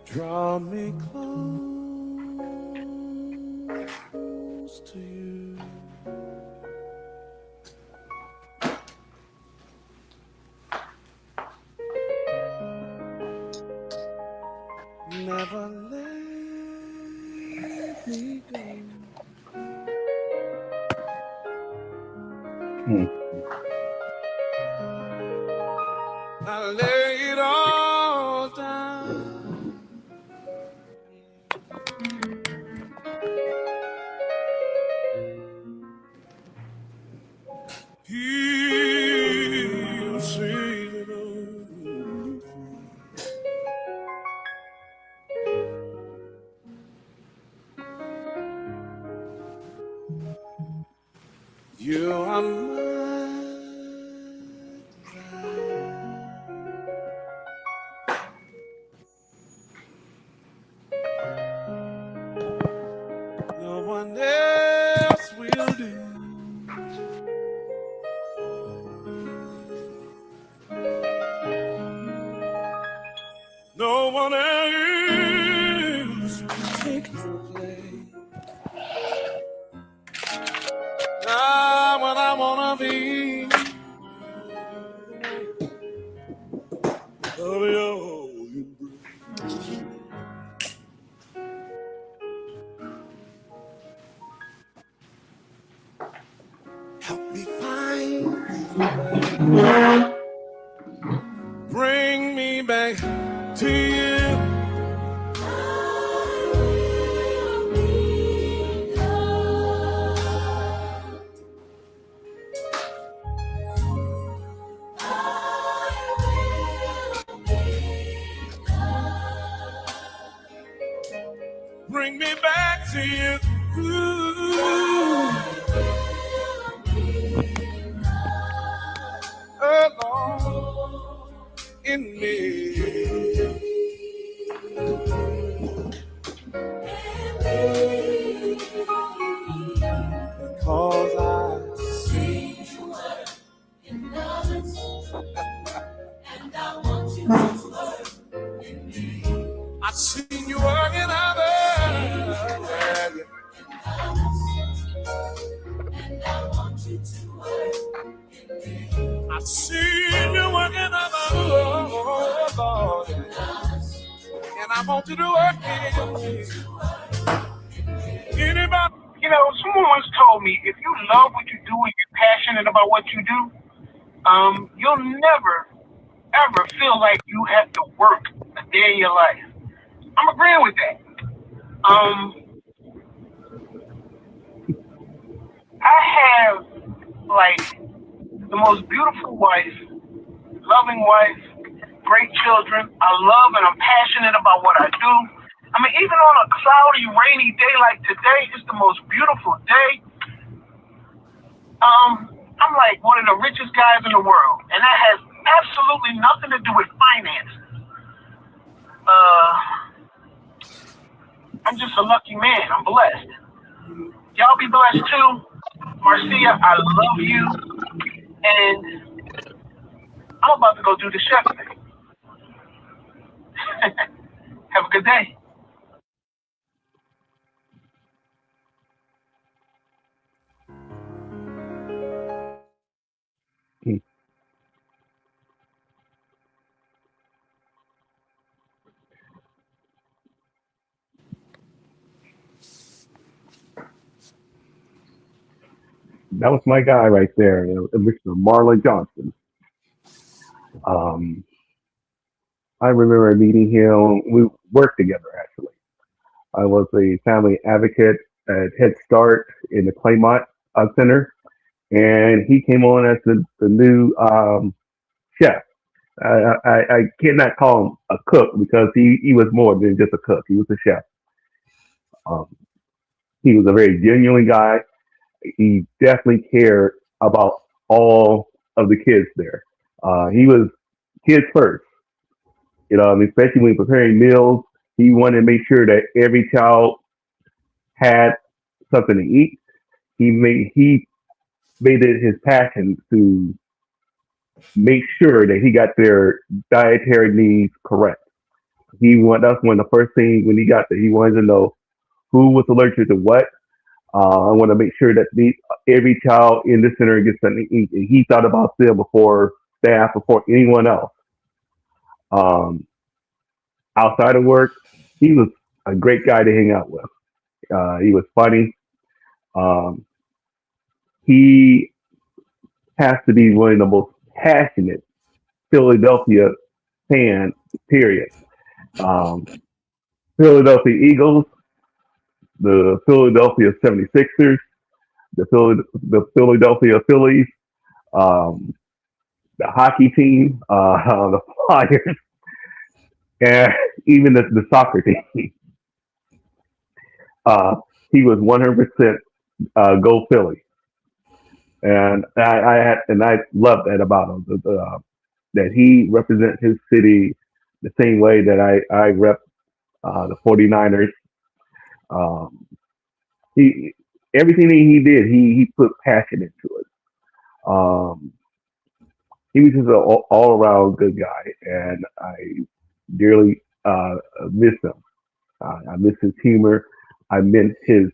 Draw me close to you. Never let me go. I lay it all down. He'll sing it all. You are my desire. No one else will do. No one else will take your place. Now when I wanna be of your embrace. Help me find bring me back to you. Bring me back to you. Alone in me. Because I see you work in others, and I want you to work in me. I seen you work in others, and I want you to work in me. I seen you work in others, Lord, and I want you to work in me. Anybody? You know, someone once told me, if you love what you do and you're passionate about what you do, you'll never, ever feel like you have to work a day in your life. I'm agreeing with that. I have, like, the most beautiful wife, loving wife, great children. I love and I'm passionate about what I do. I mean, even on a cloudy, rainy day like today, it's the most beautiful day. I'm like one of the richest guys in the world, and that has absolutely nothing to do with finances. I'm just a lucky man. I'm blessed. Y'all be blessed too. Marcia, I love you, and I'm about to go do the chef thing. Have a good day. That was my guy right there, Mr. Marlin Johnson. I remember meeting him. We worked together, actually. I was a family advocate at Head Start in the Claymont Center, and he came on as the new chef. I cannot call him a cook because he was more than just a cook. He was a chef. Um, he was a very genuine guy. He definitely cared about all of the kids there. He was kids first. Especially when preparing meals, he wanted to make sure that every child had something to eat. He made it his passion to make sure that he got their dietary needs correct. That's one of the first things when he got there. He wanted to know who was allergic to what. I want to make sure that every child in the center gets something to eat. And he thought about them before staff, before anyone else. Um, Outside of work, he was a great guy to hang out with. He was funny. Um, he has to be one of the most passionate Philadelphia fan, period. Um, Philadelphia Eagles, the Philadelphia 76ers, the Philadelphia Phillies, um, the hockey team, the Flyers, and even the soccer team. Uh, he was 100% go Philly, and I love that about him. That he represents his city the same way that I rep the 49ers. Um, he Everything that he did, he put passion into it. Um, he was just an all around good guy, and I dearly miss him. I miss his humor. I miss his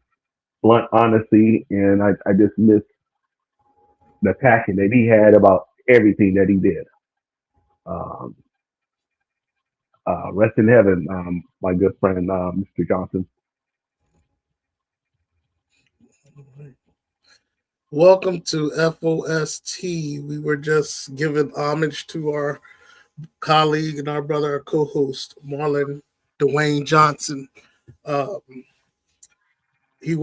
blunt honesty, and I just miss the passion that he had about everything that he did. Um, Rest in heaven, my good friend, Mr. Johnson. Welcome to F.O.S.T. We were just giving homage to our colleague and our brother, our co-host, Marlin Dwayne Johnson. Um, he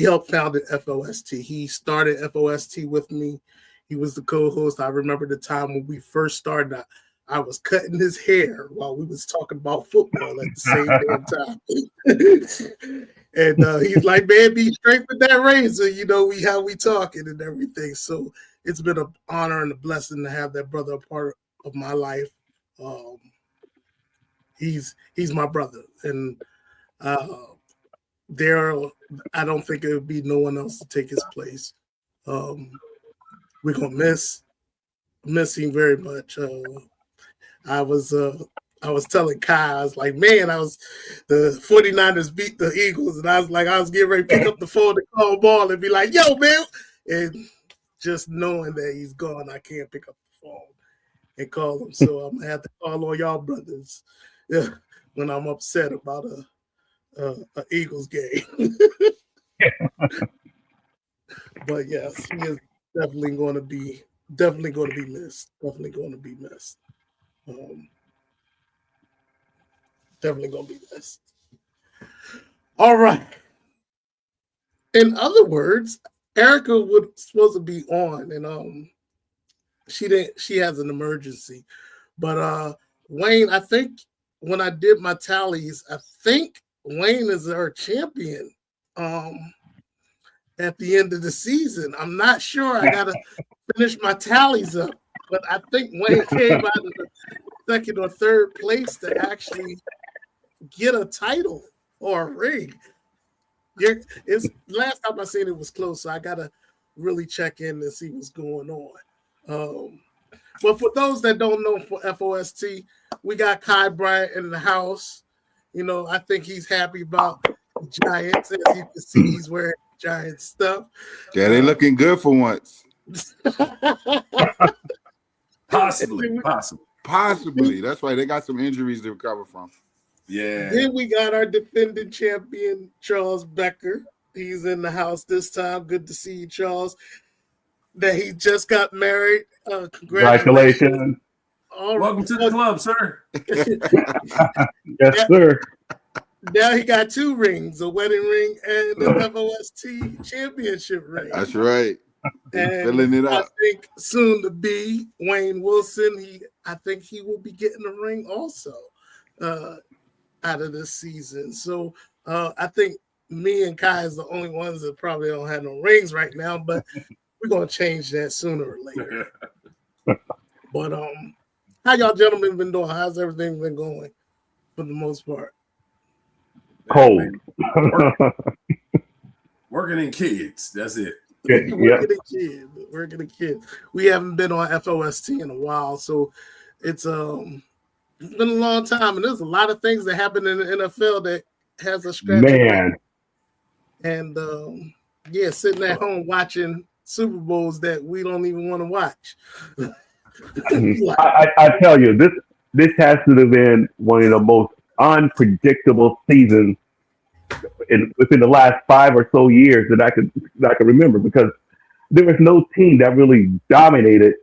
helped founded F.O.S.T. He started F.O.S.T. with me. He was the co-host. I remember the time when we first started. I was cutting his hair while we was talking about football at the same damn time. And he's like, man, be straight with that razor. How we talking and everything. So it's been an honor and a blessing to have that brother a part of my life. Um, he's my brother. And I don't think it would be no one else to take his place. We're going to miss him very much. I was telling Kai, I was like, man, the 49ers beat the Eagles, and I was getting ready to pick up the phone to call Ball and be like, yo, man. And just knowing that he's gone, I can't pick up the phone and call him. So I'm going to have to call all y'all brothers when I'm upset about a Eagles game. But yes, he is definitely going to be missed. Definitely going to be missed. Definitely going to be missed. All right. In other words, Erica was supposed to be on, and she didn't. She has an emergency. But Wayne, I think when I did my tallies, I think Wayne is our champion. At the end of the season, I'm not sure. I gotta finish my tallies up, but I think Wayne came out of the second or third place to actually get a title or a ring. It's last time I seen it was close, so I gotta really check in and see what's going on. But for those that don't know, for F.O.S.T, we got Kai Bryant in the house. I think he's happy about the Giants. As you can see, he's wearing Giant stuff. Yeah, they looking good for once. Possibly. That's right. They got some injuries to recover from. Yeah. Then we got our defending champion, Charles Becker. He's in the house this time. Good to see you, Charles. That he just got married. Congratulations. Welcome to the club, sir. Yes, sir. Now he got 2 rings, a wedding ring and an F.O.S.T championship ring. That's right. And filling it up. I think soon to be Wayne Wilson, I think he will be getting a ring also out of this season. So I think me and Kai is the only ones that probably don't have no rings right now, but we're going to change that sooner or later. But How y'all gentlemen been doing? How's everything been going for the most part? Cold. Working in kids. That's it. Working the kids. We haven't been on F.O.S.T in a while, so it's been a long time, and there's a lot of things that happen in the NFL that has us scratching. Man. And sitting at home watching Super Bowls that we don't even want to watch. I tell you, this has to have been one of the most unpredictable seasons within the last 5 or so years that I can remember, because there was no team that really dominated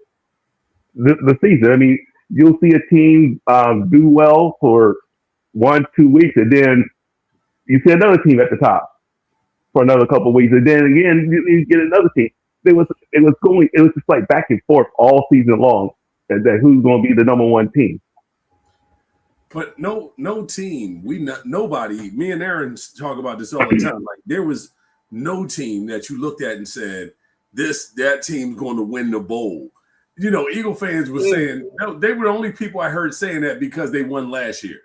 the season. I mean, you'll see a team do well for 1-2 weeks, and then you see another team at the top for another couple of weeks, and then again you get another team. It was just like back and forth all season long, and that who's going to be the number one team. But no team. Nobody. Me and Aaron talk about this all the time. Like, there was no team that you looked at and said that team's going to win the bowl. You know, Eagle fans were saying they were the only people I heard saying that because they won last year.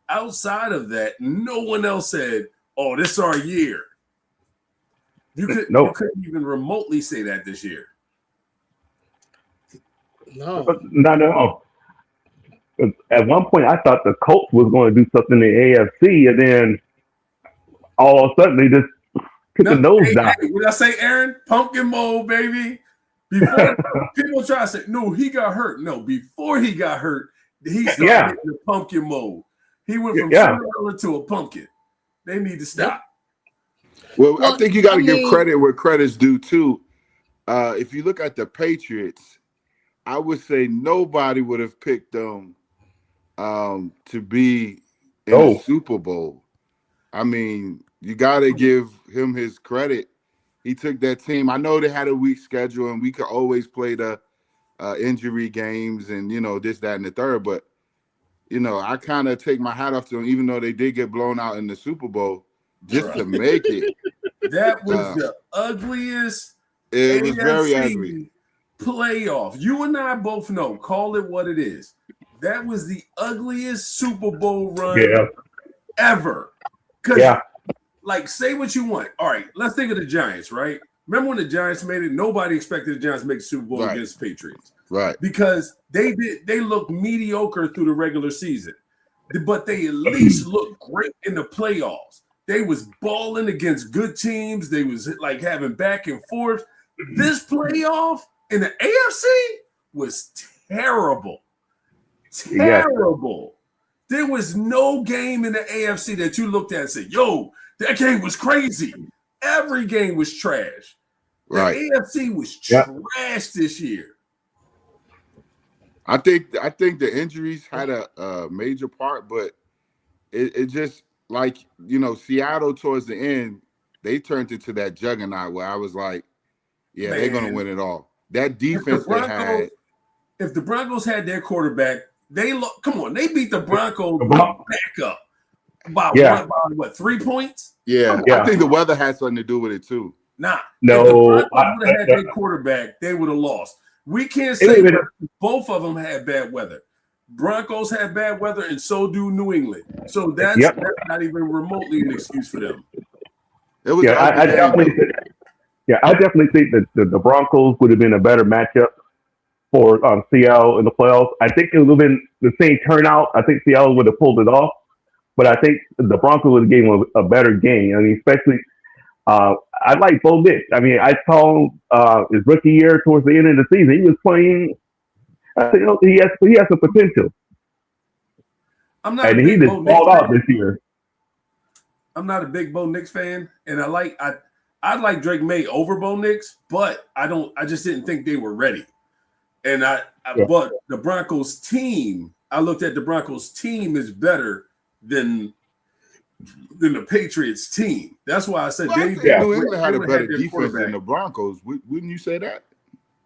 Outside of that, no one else said, "Oh, this is our year." You couldn't even remotely say that this year. No. At one point, I thought the Colts was going to do something in the AFC, and then all of a sudden they just took a nosedive. Hey, what I say, Aaron? Pumpkin mold, baby. Before people try to say, no, he got hurt. No, before he got hurt, he started getting the pumpkin mold. He went from Cinderella to a pumpkin. They need to stop. Well, I think you got to give credit where credit's due too. If you look at the Patriots, I would say nobody would have picked them to be in the Super Bowl. I mean, you got to give him his credit. He took that team. I know they had a weak schedule, and we could always play the injury games and, this, that, and the third. But, I kind of take my hat off to them, even though they did get blown out in the Super Bowl, just to make it. That was the ugliest. It was very ugly. Playoff. You and I both know. Call it what it is. That was the ugliest Super Bowl run ever. Like, say what you want. All right, let's think of the Giants, right? Remember when the Giants made it? Nobody expected the Giants to make the Super Bowl against the Patriots. Right. Because they looked mediocre through the regular season. But they at least looked great in the playoffs. They was balling against good teams. They was like having back and forth. This playoff in the AFC was terrible. Terrible. There was no game in the AFC that you looked at and said, yo, that game was crazy. Every game was trash. The AFC was trash this year. I think the injuries had a major part, but it just, like, Seattle towards the end, they turned into that juggernaut where I was like, they're going to win it all. That defense they had. If the Broncos had their quarterback, they beat the Broncos back up. By 3 points? Yeah. I think the weather had something to do with it too. Nah. No. If the Broncos would have had their quarterback, they would have lost. We can't say both of them had bad weather. Broncos had bad weather, and so do New England. So that's not even remotely an excuse for them. It was I definitely think that the Broncos would have been a better matchup for Seattle in the playoffs. I think it would have been the same turnout. I think Seattle would have pulled it off, but I think the Broncos would have given them a better game. I mean, especially I like Bo Nix. I mean, I saw his rookie year towards the end of the season. He was playing. I think he has some potential. He just balled out this year. I'm not a big Bo Nix fan, and I like Drake May over Bo Nix, but I just didn't think they were ready. And but the Broncos team, I looked at the Broncos team is better than the Patriots team. That's why I said New England had a better defense than the Broncos. Wouldn't you say that?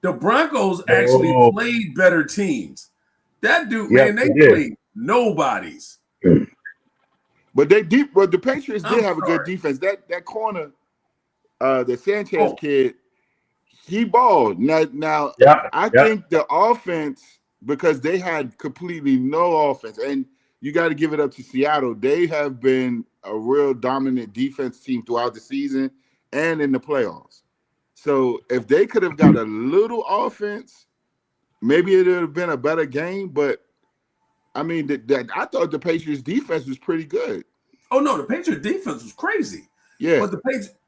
The Broncos actually played better teams. That dude, they played nobodies. But the Patriots did have a good defense. That corner, the Sanchez kid, he balled. Now I think the offense because they had completely no offense. And you got to give it up to Seattle. They have been a real dominant defense team throughout the season and in the playoffs. So if they could have got a little offense, maybe it would have been a better game. But I mean, I thought the Patriots defense was pretty good. Oh no, the Patriots defense was crazy. Yeah.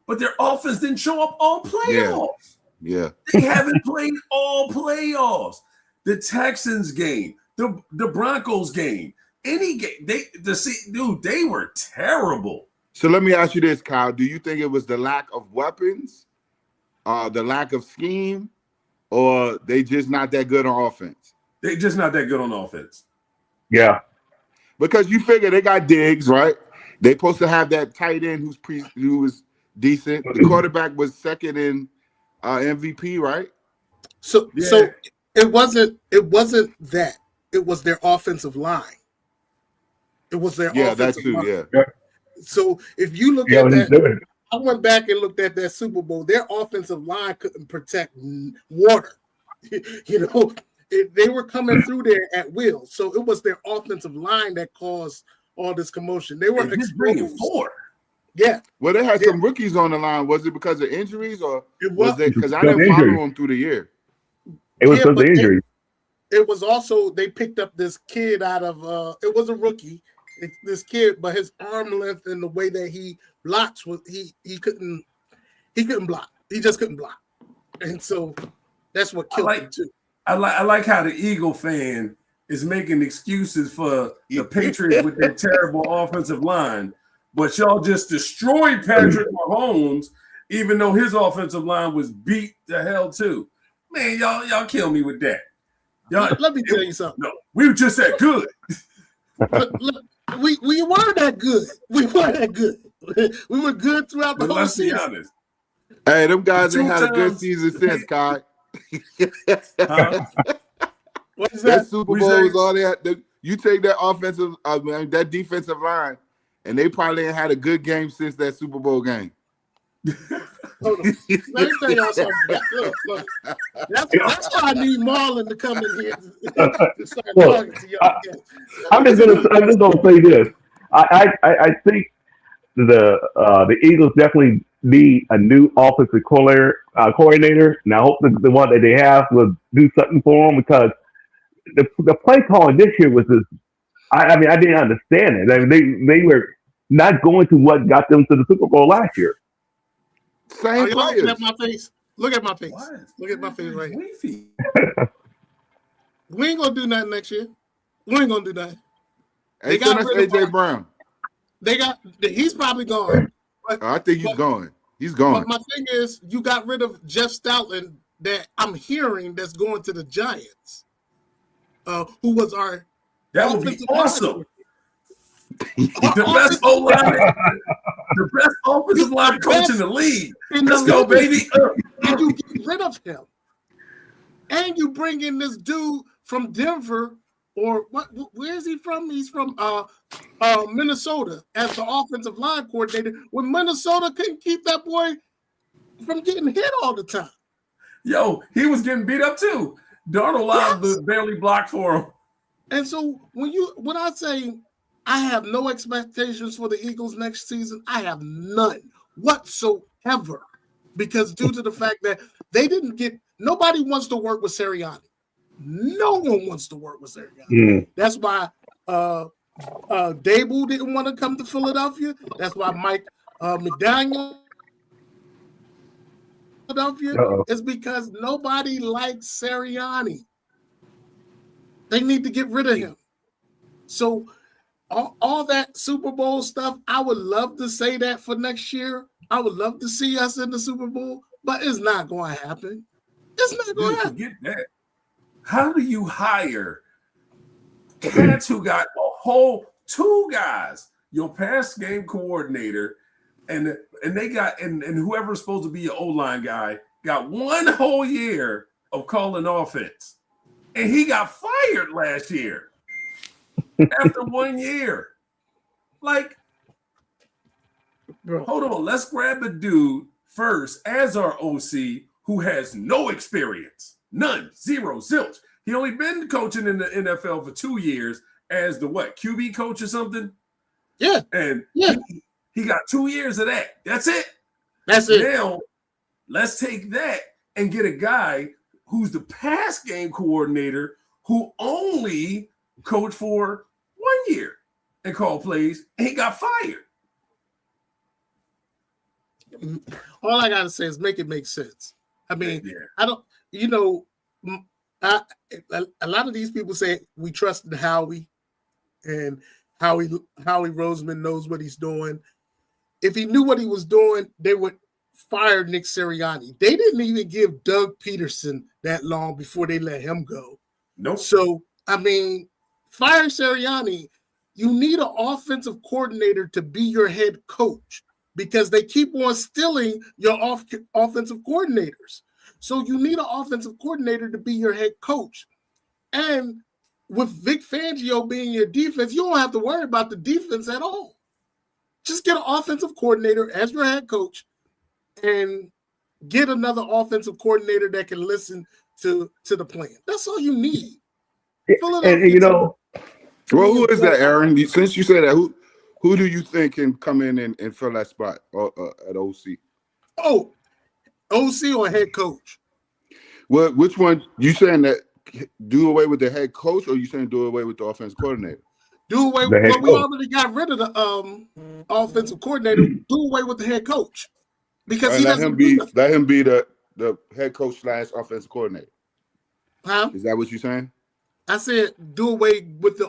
But their offense didn't show up all playoffs. Yeah. They haven't played all playoffs. The Texans game, the Broncos game, any game, they were terrible. So let me ask you this, Kyle. Do you think it was the lack of weapons, the lack of scheme, or they just not that good on offense? They just not that good on offense. Yeah. Because you figure they got Diggs, right? They supposed to have that tight end who was decent. The quarterback was second in MVP, right? So it wasn't that. It was their offensive line. It was their offensive line. Yeah. So if you look at that, I went back and looked at that Super Bowl. Their offensive line couldn't protect water. They were coming through there at will. So it was their offensive line that caused all this commotion. They were just bringing 4. Yeah. Well, they had some rookies on the line. Was it because of injuries or was it because I didn't follow injuries. them through the year? It was because of injuries. It was also they picked up this kid out of it was a rookie. This kid, but his arm length and the way that he blocks was he couldn't block. He just couldn't block, and so that's what killed him too. I like how the Eagle fan is making excuses for the Patriots with their terrible offensive line, but y'all just destroyed Patrick Mahomes, even though his offensive line was beat the hell too. Man, y'all kill me with that. Let me tell you something. No, we were just that good. Look, we were that good. We were that good. We were good throughout the whole season. Let's be honest. Hey, them guys ain't had a good season since, Kai. What is that? Super Bowl was all that. You take that that defensive line, and they probably ain't had a good game since that Super Bowl game. Hold on. Let me tell y'all something. Look. That's why I need Marlin to come in here to start talking to y'all. I'm just gonna say this. I think the Eagles definitely need a new offensive coordinator, and I hope the one that they have will do something for them, because the play calling this year was just. I mean, I didn't understand it. I mean, they were not going to what got them to the Super Bowl last year. Same players. Look at my face. Look at my face. What? Look at my face right here. We ain't gonna do nothing next year. We ain't gonna do that. They got AJ Brown. He's probably gone. But, I think he's gone. He's gone. But my thing is, you got rid of Jeff Stoutland that I'm hearing that's going to the Giants. Who was our that would be awesome. The best O-line, the best offensive line coach in the league. Let's go, baby. And you get rid of him. And you bring in this dude from Denver, or what? Where is he from? He's from Minnesota as the offensive line coordinator. When Minnesota couldn't keep that boy from getting hit all the time. Yo, he was getting beat up too. Darnold Lyle barely blocked for him. And so when I say I have no expectations for the Eagles next season, I have none whatsoever, because due to the fact that nobody wants to work with Sirianni. No one wants to work with Sirianni. That's why Dable didn't want to come to Philadelphia. That's why Mike McDaniel Philadelphia is because nobody likes Sirianni. They need to get rid of him. So all that Super Bowl stuff, I would love to say that for next year. I would love to see us in the Super Bowl, but it's not going to happen. It's not going to happen. Forget that. How do you hire cats who got a whole 2 guys, your pass game coordinator, and they got and whoever's supposed to be your O-line guy got 1 whole year of calling offense, and he got fired last year after 1 year. Like, bro, hold on, let's grab a dude first as our OC who has no experience, none, zero, zilch. He only been coaching in the NFL for 2 years as the QB coach or something. Yeah, and yeah. He got 2 years of that. That's it. Now, let's take that and get a guy who's the pass game coordinator who only coached for 1 year and called plays, and he got fired. All I gotta say is make it make sense. I mean, I don't. A lot of these people say we trust in Howie, and Howie Roseman knows what he's doing. If he knew what he was doing, they would fire Nick Sirianni. They didn't even give Doug Peterson that long before they let him go. Nope. So, I mean, fire Sirianni. You need an offensive coordinator to be your head coach because they keep on stealing your offensive coordinators. So you need an offensive coordinator to be your head coach. And with Vic Fangio being your defense, you don't have to worry about the defense at all. Just get an offensive coordinator as your head coach and get another offensive coordinator that can listen to the plan. That's all you need. And well, who is that, Aaron? Since you say that, who do you think can come in and fill that spot at OC? Oh, OC or head coach? Well, which one? You saying that do away with the head coach, or you saying do away with the offensive coordinator? Do away with we already got rid of the offensive coordinator. Do away with the head coach because he doesn't let him be the head coach / offensive coordinator. Huh? Is that what you're saying? I said do away with the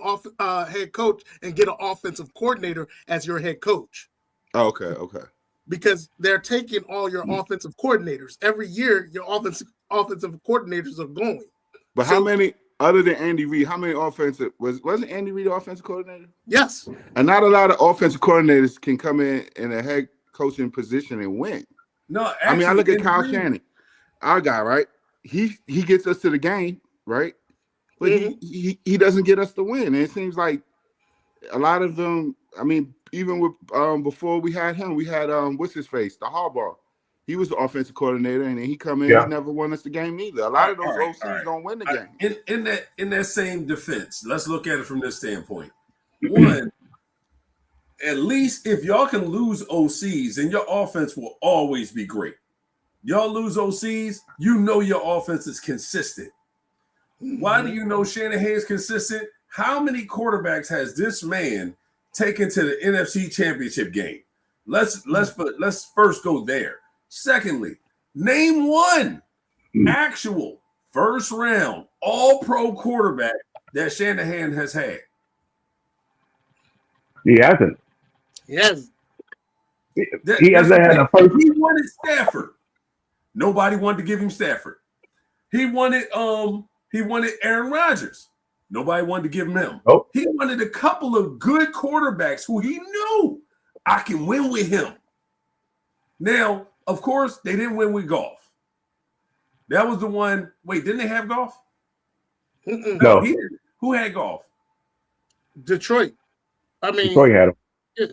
head coach and get an offensive coordinator as your head coach. Oh, okay. Because they're taking all your offensive coordinators. Every year, your offensive coordinators are going. But how many, other than Andy Reid, how many offensive, wasn't Andy Reid the offensive coordinator? Yes. And not a lot of offensive coordinators can come in a head coaching position and win. No, actually, I mean, I look at Kyle Shanahan, our guy, right? He gets us to the game, right? But he doesn't get us to win. And it seems like a lot of them, I mean, even with before we had him, we had what's his face, the Harbaugh. He was the offensive coordinator, and then he come in. He never won us the game either. A lot of those OCs don't win the game. In that same defense, let's look at it from this standpoint. One, at least if y'all can lose OCs, then your offense will always be great. Y'all lose OCs, you know your offense is consistent. Why do you know Shanahan's consistent? How many quarterbacks has this man taken to the NFC Championship game? Let's first go there. Secondly, name one actual first round all-pro quarterback that Shanahan has had. He hasn't. Yes. He hasn't had a first. He wanted Stafford. Nobody wanted to give him Stafford. He wanted Aaron Rodgers. Nobody wanted to give him. Nope. He wanted a couple of good quarterbacks who he knew I can win with him. Now, of course, they didn't win with Goff. That was the one. Wait, didn't they have Goff? No. Who had Goff? Detroit. I mean, Detroit had him.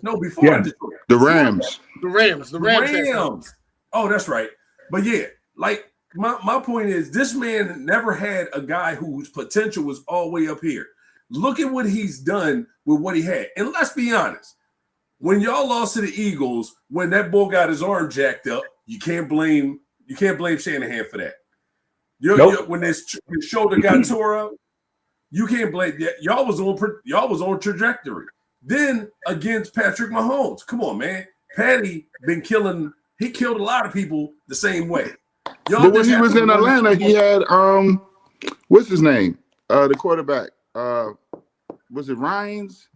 No, before Detroit. The Rams. The Rams. Oh, that's right. But yeah, like my point is this man never had a guy whose potential was all the way up here. Look at what he's done with what he had. And let's be honest. When y'all lost to the Eagles, when that boy got his arm jacked up, you can't blame Shanahan for that. When his shoulder got tore up, you can't blame that. Y'all was on trajectory. Then against Patrick Mahomes, come on, man. Patty he killed a lot of people the same way. But when he was in Atlanta, he had what's his name? The quarterback. Was it Ryans?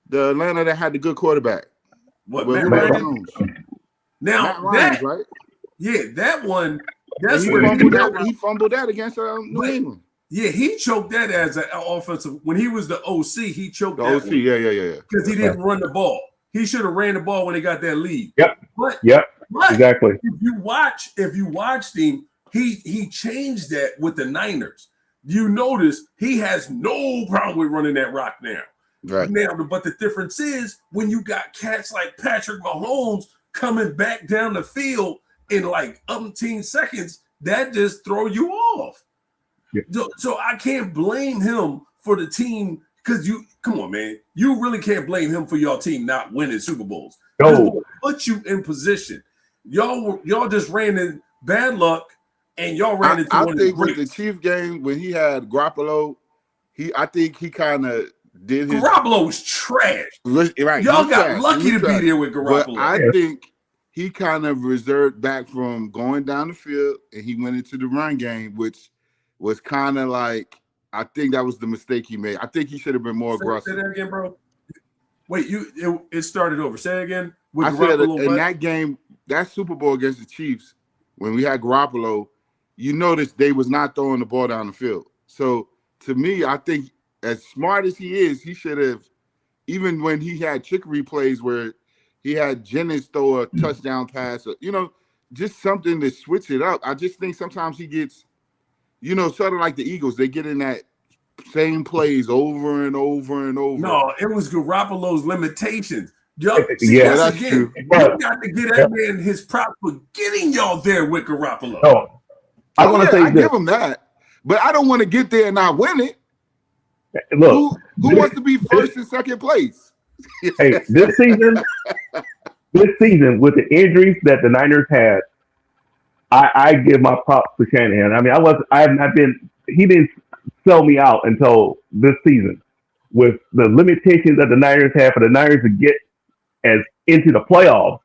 The Atlanta that had the good quarterback. What? Matt Ryan? Now Matt Ryan, right? Yeah, that one. That's where he fumbled that against New England. Yeah, he choked that as an offensive. When he was the OC, he choked the that OC. Yeah. Because he didn't run the ball. He should have ran the ball when they got that lead. Yep. But exactly. If you watched him, he changed that with the Niners. You notice he has no problem with running that rock now. Right. Now, but the difference is when you got cats like Patrick Mahomes coming back down the field in like 18 seconds, that just throw you off. So I can't blame him for the team because come on, man. You really can't blame him for your team not winning Super Bowls. This will put you in position. Y'all just ran in bad luck, and y'all ran into one of the greats. With the Chiefs game when he had Garoppolo, I think he kind of did his. Garoppolo was trash. Right, y'all got lucky to be there with Garoppolo. But I think he kind of reserved back from going down the field, and he went into the run game, which was kind of like, I think that was the mistake he made. I think he should have been more aggressive. Say that again, bro. Wait, it started over. Say it again. I said in that game, that Super Bowl against the Chiefs, when we had Garoppolo, you noticed they was not throwing the ball down the field. So to me, I think as smart as he is, he should have, even when he had trickery plays where he had Jennings throw a touchdown pass, or, just something to switch it up. I just think sometimes he gets, sort of like the Eagles, they get in that same plays over and over and over. No, it was Garoppolo's limitations. That's true. You got to get that man his props for getting y'all there with Garoppolo. No, I give him that, but I don't want to get there and not win it. Look, who wants to be first and second place? Hey, this season with the injuries that the Niners had, I give my props to Shanahan. I mean, he didn't sell me out until this season with the limitations that the Niners had for the Niners to get as into the playoffs.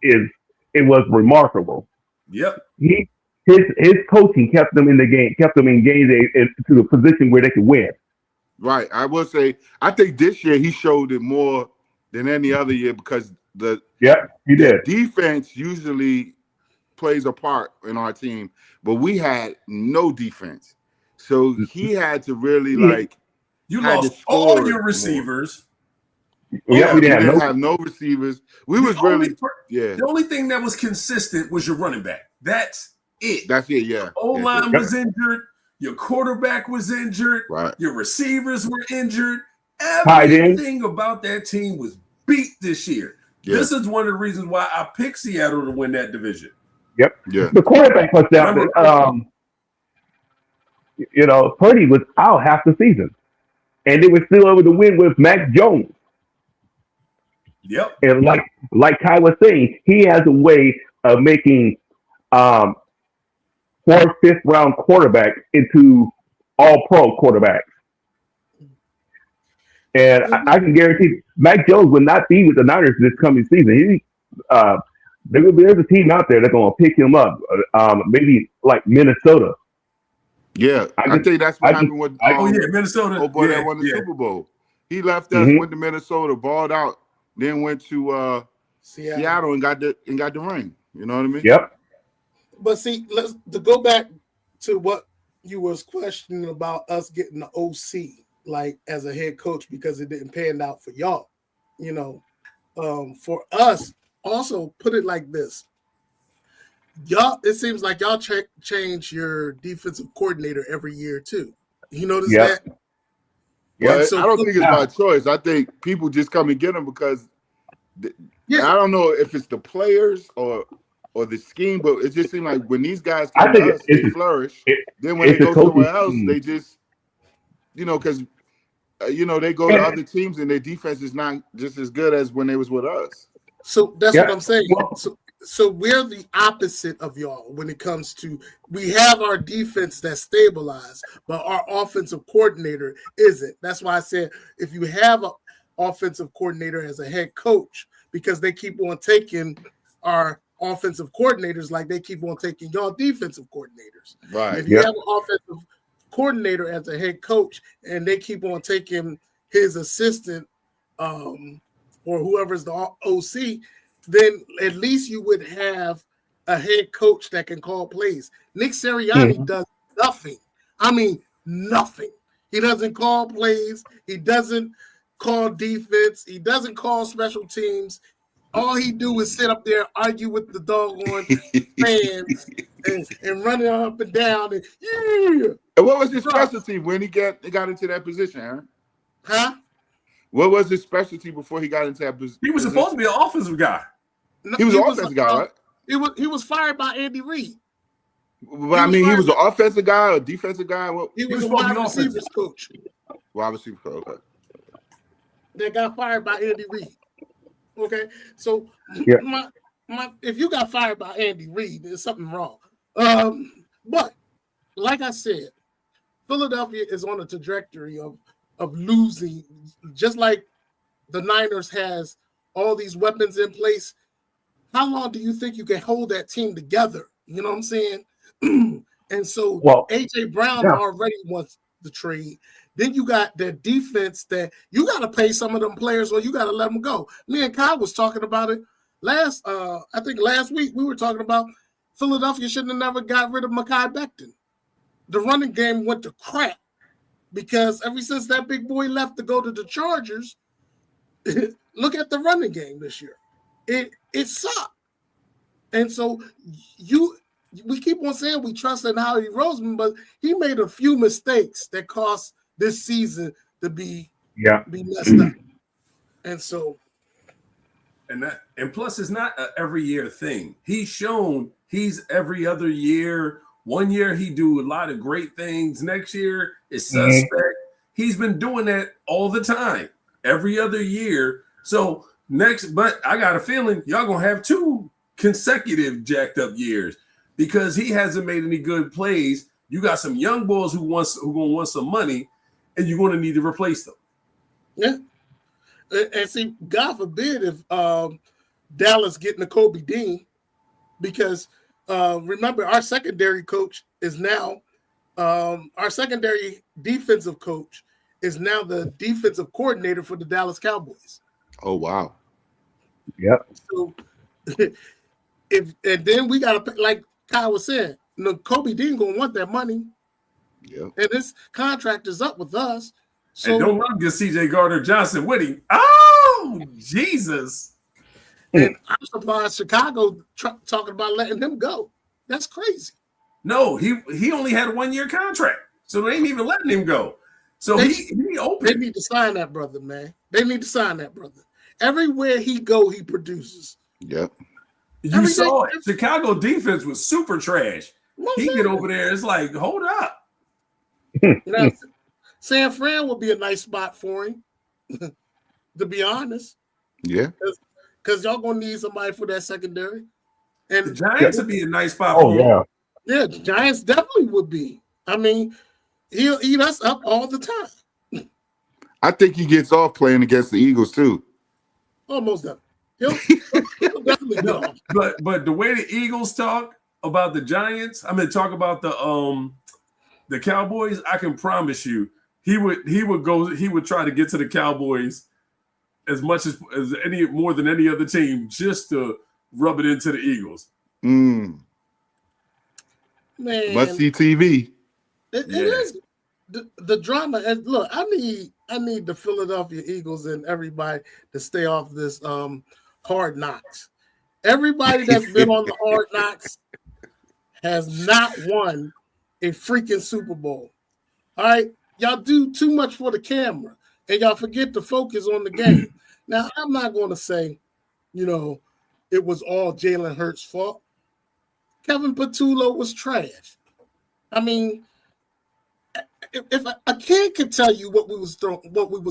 It was remarkable. Yep. His coaching kept them in the game, kept them engaged to the position where they could win. Right. I will say, I think this year he showed it more than any other year because he did. Defense usually plays a part in our team, but we had no defense. So he had to really you lost all your receivers. We didn't have no receivers. The only thing that was consistent was your running back. That's it. That's it, yeah. Your O-line was injured. Your quarterback was injured. Right. Your receivers were injured. Everything about that team was beat this year. Yeah. This is one of the reasons why I picked Seattle to win that division. Yep. Yeah. The quarterback was down. Purdy was out half the season, and they were still able to win with Mac Jones. Yep. And like Kai was saying, he has a way of making 4th, 5th round quarterbacks into all-pro quarterbacks. And I can guarantee Mac Jones will not be with the Niners this coming season. There's a team out there that's going to pick him up, maybe like Minnesota. Yeah, I think that's what happened with Minnesota. Oh boy, that won the Super Bowl. He left us, went to Minnesota, balled out, then went to Seattle and got the ring. You know what I mean? Yep. But see, to go back to what you was questioning about us getting the OC as a head coach because it didn't pan out for y'all. For us, also put it like this. Y'all, it seems like y'all change your defensive coordinator every year too. You notice that? Yeah, so I don't think it's by choice. I think people just come and get them because I don't know if it's the players or the scheme, but it just seems like when these guys come to us, they flourish. Then when they go somewhere else, they just, because, they go to other teams and their defense is not just as good as when they was with us. So that's what I'm saying. So we're the opposite of y'all when it comes to, we have our defense that's stabilized, but our offensive coordinator isn't. That's why I said if you have an offensive coordinator as a head coach, because they keep on taking our offensive coordinators like they keep on taking y'all defensive coordinators. Right. If you have an offensive coordinator as a head coach and they keep on taking his assistant or whoever's the OC, then at least you would have a head coach that can call plays. Nick Sirianni does nothing. I mean, nothing. He doesn't call plays. He doesn't call defense. He doesn't call special teams. All he do is sit up there, argue with the doggone fans and run it up and down. And what was his specialty when he got into that position, Aaron? Huh? What was his specialty before he got into that position? He was supposed to be an offensive guy. He was an offensive guy, right? He was fired by Andy Reid. But I mean, he was an offensive guy or defensive guy. He was a wide receivers coach. Wide receiver coach. Okay. That got fired by Andy Reid. Okay, so if you got fired by Andy Reid, there's something wrong. But like I said, Philadelphia is on a trajectory of losing, just like the Niners has all these weapons in place. How long do you think you can hold that team together? You know what I'm saying? And so AJ Brown already wants the trade. Then you got the defense that you got to pay some of them players or you got to let them go. Me and Kyle was talking about it last week. We were talking about Philadelphia shouldn't have never got rid of Mekhi Becton. The running game went to crap because ever since that big boy left to go to the Chargers, look at the running game this year. It sucked. And so we keep on saying we trust in Howie Roseman, but he made a few mistakes that cost this season to be messed up. And so and plus it's not an every year thing. He's shown he's every other year. 1 year he do a lot of great things. Next year is suspect. He's been doing that all the time, every other year. So but I got a feeling y'all gonna have 2 consecutive jacked up years because he hasn't made any good plays. You got some young boys who gonna want some money, and you're gonna need to replace them. Yeah, and see, God forbid if Dallas getting a Kobe Dean, because remember our secondary coach is now our secondary defensive coach is now the defensive coordinator for the Dallas Cowboys. Oh wow! Yep. So and then we got to, like Kyle was saying, Kobe Dean gonna want that money. Yeah. And this contract is up with us. So and don't run get CJ Gardner-Johnson with him. Oh Jesus! And I'm surprised Chicago talking about letting him go. That's crazy. No, he only had a 1 year contract, so they ain't even letting him go. So he open. They need to sign that brother, man. They need to sign that brother. Everywhere he go, he produces. Yep. You saw it. Chicago defense was super trash. He get over there, it's like, hold up. Now, San Fran would be a nice spot for him, to be honest. Yeah. Because y'all gonna need somebody for that secondary. And the Giants would be a nice spot for him. Yeah, the Giants definitely would be. I mean, he'll eat us up all the time. I think he gets off playing against the Eagles too. Almost done. He'll definitely get off. But the way the Eagles talk about the Giants, I mean talk about the Cowboys, I can promise you he would try to get to the Cowboys as much as more than any other team just to rub it into the Eagles. Man, must see TV. It is the drama. And look, I need the Philadelphia Eagles and everybody to stay off this Hard Knocks. Everybody that's been on the Hard Knocks has not won a freaking Super Bowl. All right, y'all do too much for the camera, and y'all forget to focus on the game. Now, I'm not going to say, it was all Jalen Hurts' fault. Kevin Patullo was trash. I mean, if a kid could tell you what we was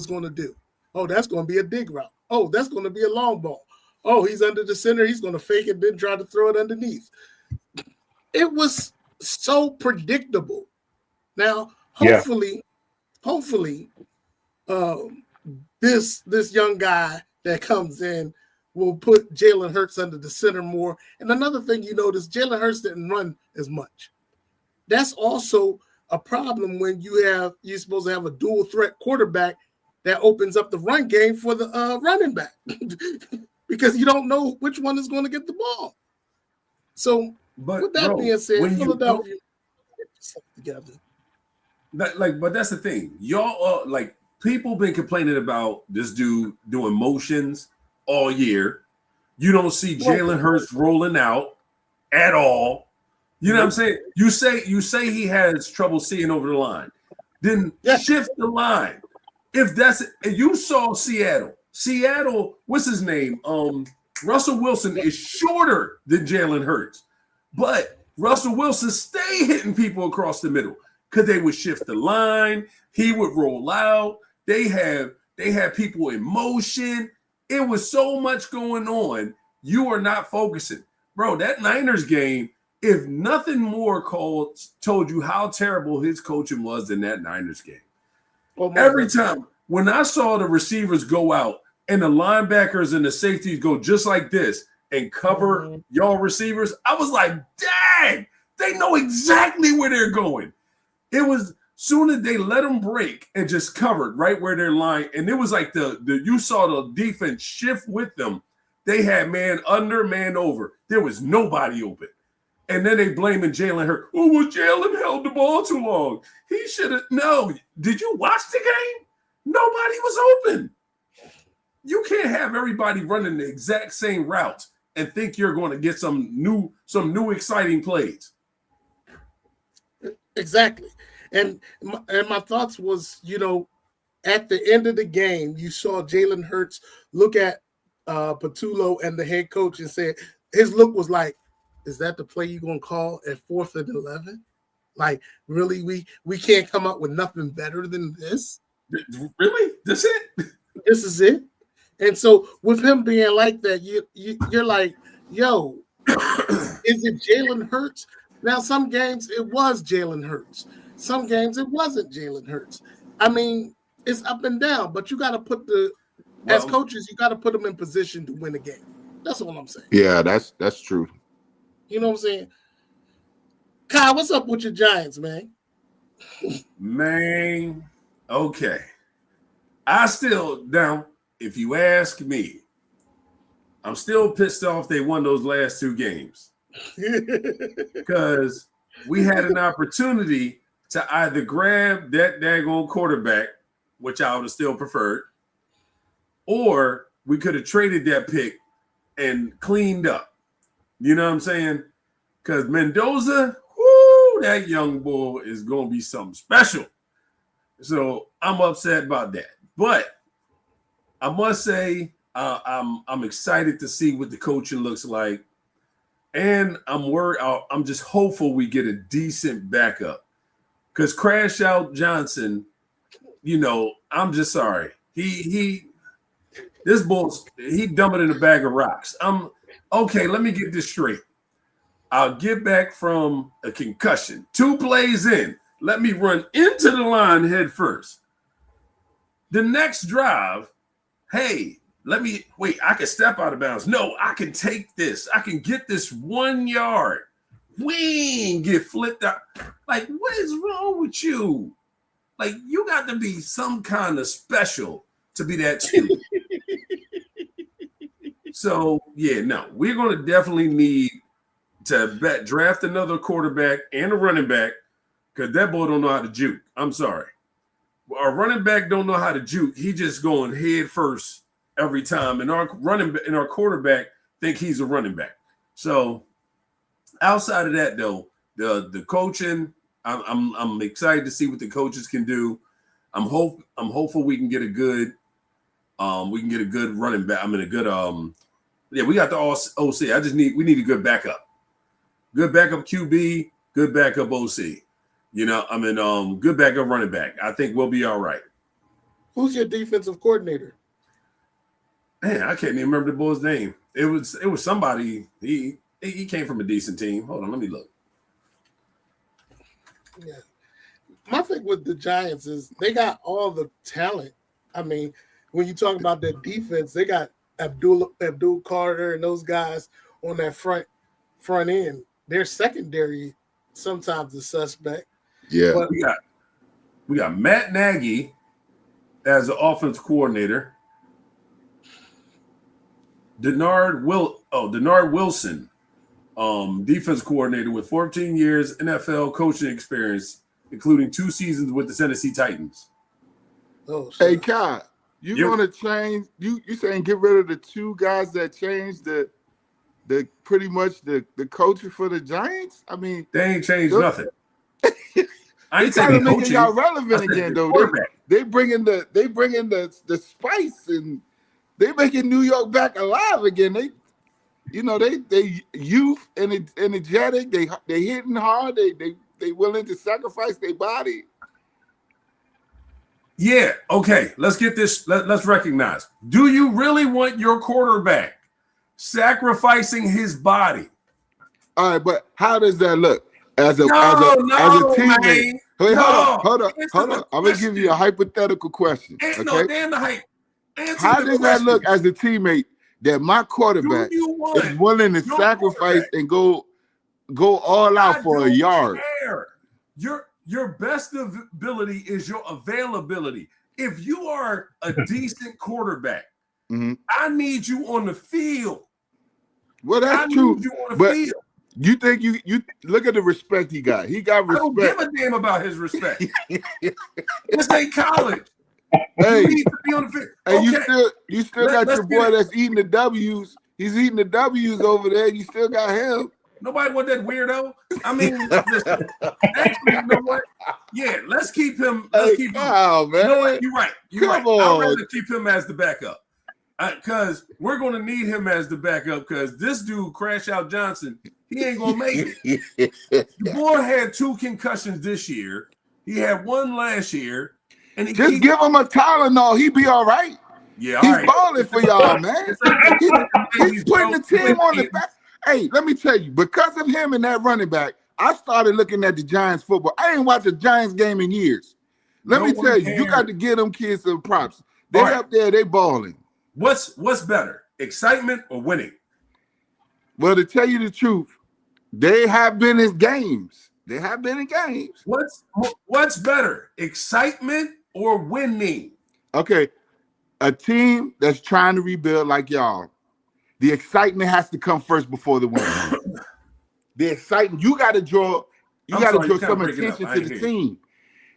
going to do, oh, that's going to be a dig route. Oh, that's going to be a long ball. Oh, he's under the center. He's going to fake it, then try to throw it underneath. It was so predictable. Now, hopefully, this young guy that comes in will put Jalen Hurts under the center more. And another thing you notice, Jalen Hurts didn't run as much. That's also a problem when you're supposed to have a dual threat quarterback that opens up the run game for the running back because you don't know which one is going to get the ball. So, with that being said, Philadelphia together. But that's the thing. Y'all people been complaining about this dude doing motions all year. You don't see Jalen Hurts rolling out at all. You know what I'm saying? You say he has trouble seeing over the line. Then shift the line. If you saw Seattle, what's his name? Russell Wilson is shorter than Jalen Hurts, but Russell Wilson stay hitting people across the middle because they would shift the line. He would roll out. They had people in motion. It was so much going on. You are not focusing. Bro, that Niners game, if nothing more told you how terrible his coaching was than that Niners game. Every time when I saw the receivers go out and the linebackers and the safeties go just like this and cover y'all receivers, I was like, dang, they know exactly where they're going. It was soon as they let them break and just covered right where they're lying. And it was like you saw the defense shift with them. They had man under, man over. There was nobody open. And then they blaming Jalen Hurts. Oh, well, Jalen held the ball too long. He should have. No. Did you watch the game? Nobody was open. You can't have everybody running the exact same routes and think you're going to get some new exciting plays. Exactly. And my thoughts was, at the end of the game, you saw Jalen Hurts look at Patullo and the head coach and said, his look was like, is that the play you're going to call at 4th and 11? Like, really, we can't come up with nothing better than this? Really? This it? This is it? And so with him being like that, you're like, yo, is it Jalen Hurts? Now, some games it was Jalen Hurts. Some games it wasn't Jalen Hurts. I mean, it's up and down, but you got to put as coaches, you got to put them in position to win a game. That's all I'm saying. Yeah, that's true. You know what I'm saying? Kyle, what's up with your Giants, man? Man, okay. If you ask me, I'm still pissed off they won those last 2 games. Because we had an opportunity to either grab that daggone quarterback, which I would have still preferred, or we could have traded that pick and cleaned up. You know what I'm saying? Because Mendoza, that young boy is going to be something special. So I'm upset about that. But I must say I'm excited to see what the coaching looks like. And I'm worried. I'm just hopeful we get a decent backup. Because Crash Out Johnson, I'm just sorry. This bull's dumber than a bag of rocks. Okay, let me get this straight. I'll get back from a concussion. 2 plays in. Let me run into the line head first. The next drive, hey, I can step out of bounds. No, I can take this. I can get this 1 yard. Wing, get flipped out. Like, what is wrong with you? Like, you got to be some kind of special to be that stupid. So, yeah, no, we're going to definitely need to draft another quarterback and a running back because that boy don't know how to juke. I'm sorry. Our running back don't know how to juke. He just going head first every time. And our quarterback think he's a running back. So outside of that, though, the coaching, I'm excited to see what the coaches can do. I'm hopeful we can get a good running back. I mean, a good we got the OC. We need a good backup. Good backup QB, good backup OC. Good backup running back. I think we'll be all right. Who's your defensive coordinator? Man, I can't even remember the boy's name. It was somebody. He came from a decent team. Hold on, let me look. Yeah. My thing with the Giants is they got all the talent. I mean, when you talk about their defense, they got Abdul Carter and those guys on that front end. Their secondary sometimes is suspect. Yeah, but we got Matt Nagy as the offense coordinator. Denard Wilson, defense coordinator with 14 years NFL coaching experience, including 2 seasons with the Tennessee Titans. Oh, hey, Kai, you want to change? You saying get rid of the 2 guys that changed the pretty much the coaching for the Giants? I mean, they ain't changed nothing. I ain't saying making y'all relevant again, though. They bring in the spice and they making New York back alive again. you know, they youth and energetic. They hitting hard. They willing to sacrifice their body. Yeah. Okay. Let's get this. Let's recognize. Do you really want your quarterback sacrificing his body? All right, but how does that look as a teammate? Man. Wait, hold on. I'm gonna give you a hypothetical question. Okay? No, damn the hype. How does that look as a teammate that my quarterback is willing to sacrifice and go all out for a yard? Your best ability is your availability. If you are a decent quarterback, I need you on the field. Well, that's true. But you think you look at the respect he got. He got respect. I don't give a damn about his respect. This ain't college. Hey, you need to be on the field. Hey, you still got your boy that's eating the W's. He's eating the W's over there. You still got him. Nobody want that weirdo. I mean, listen, actually, you know what? Yeah, let's keep him. Let's keep him. Man. You know what? You're right. Come on. I'd rather keep him as the backup. Because we're going to need him as the backup because this dude, Crash Out Johnson, he ain't going to make it. The boy had 2 concussions this year. He had 1 last year. And just give him a Tylenol. He be all right. Yeah, he's balling for y'all, man. He's putting the team on the back. Hey, let me tell you, because of him and that running back, I started looking at the Giants football. I ain't watched a Giants game in years. Let me tell you, you got to give them kids some props. They up there, they balling. What's better, excitement or winning? Well, to tell you the truth, they have been in games. They have been in games. What's better, excitement or winning? Okay, a team that's trying to rebuild like y'all, the excitement has to come first before the win. The excitement, you got to draw some attention to the team.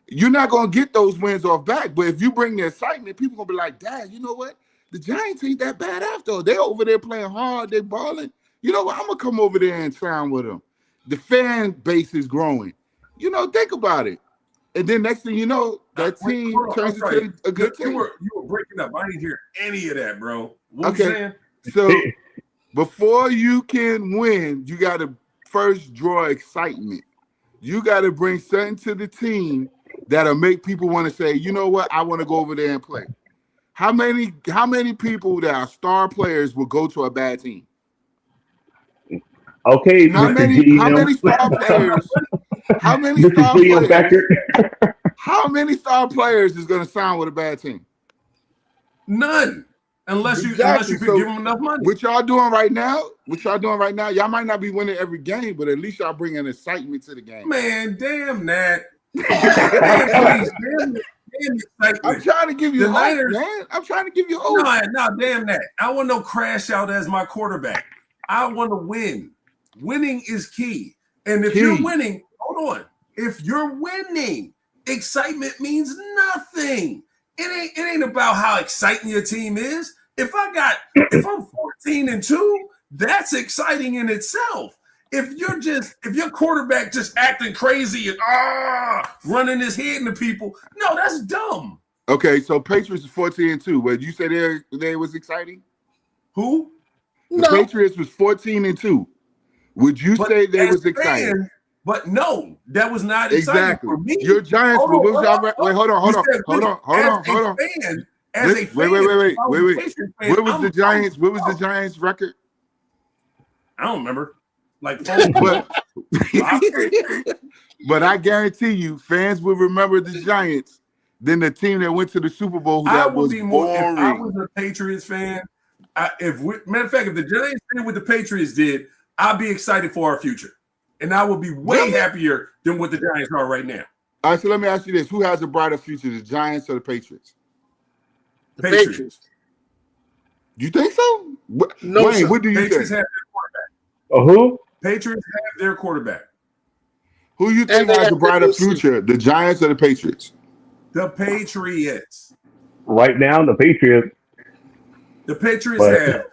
You're not going to get those wins off back, but if you bring the excitement, people going to be like, Dad, you know what? The Giants ain't that bad after all. They over there playing hard. They balling. You know what? I'm going to come over there and sign with them. The fan base is growing. You know, think about it. And then next thing you know, that team turns into a good team. You were breaking up. I didn't hear any of that, bro. What you saying? So before you can win, you got to first draw excitement. You got to bring something to the team that'll make people want to say, you know what? I want to go over there and play. How many people that are star players will go to a bad team? Okay, how many star players? How many star players is going to sign with a bad team? None, unless you give them enough money. What y'all doing right now? Y'all might not be winning every game, but at least y'all bringing excitement to the game. Man, damn that. I'm trying to give you hope, man. I'm trying to give you hope. No, damn that. I want no Crash Out as my quarterback. I want to win. Winning is key. And if you're winning, hold on. If you're winning, excitement means nothing. It ain't about how exciting your team is. If I'm 14-2, that's exciting in itself. If your quarterback just acting crazy and running his head into people, no, that's dumb. Okay, so Patriots is 14-2. Would you say they was exciting? Who? The Patriots was 14-2. Would you say they was exciting? But no, that was not exciting for me. Your Giants. Wait, hold on. Wait. What was the Giants record? I don't remember. But I guarantee you, fans will remember the Giants than the team that went to the Super Bowl. That was boring. If I was a Patriots fan, matter of fact, if the Giants did what the Patriots did, I'd be excited for our future, and I would be way happier than what the Giants are right now. All right, so let me ask you this: who has a brighter future, the Giants or the Patriots? The Patriots. You think so? No, Wayne, what do you Patriots think? have their quarterback. Who? Patriots have their quarterback. Who you think has a brighter future, the Giants or the Patriots? The Patriots. Right now, the Patriots. The Patriots have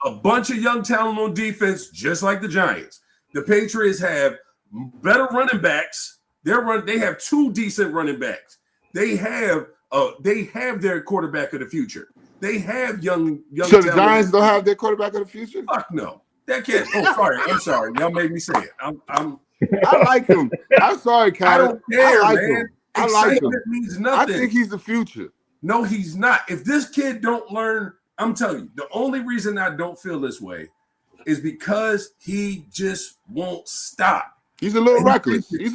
a bunch of young talent on defense, just like the Giants. The Patriots have better running backs. They have 2 decent running backs. They have their quarterback of the future. They have young. So the Giants don't have their quarterback of the future? Fuck no. That kid. Oh, I'm sorry. Y'all made me say it. I like him. I'm sorry, Kyle. I don't care, I like man. him. I like him. Means nothing. I think he's the future. No, he's not. If this kid don't learn, I'm telling you, the only reason I don't feel this way is because he just won't stop. He's a little reckless. He's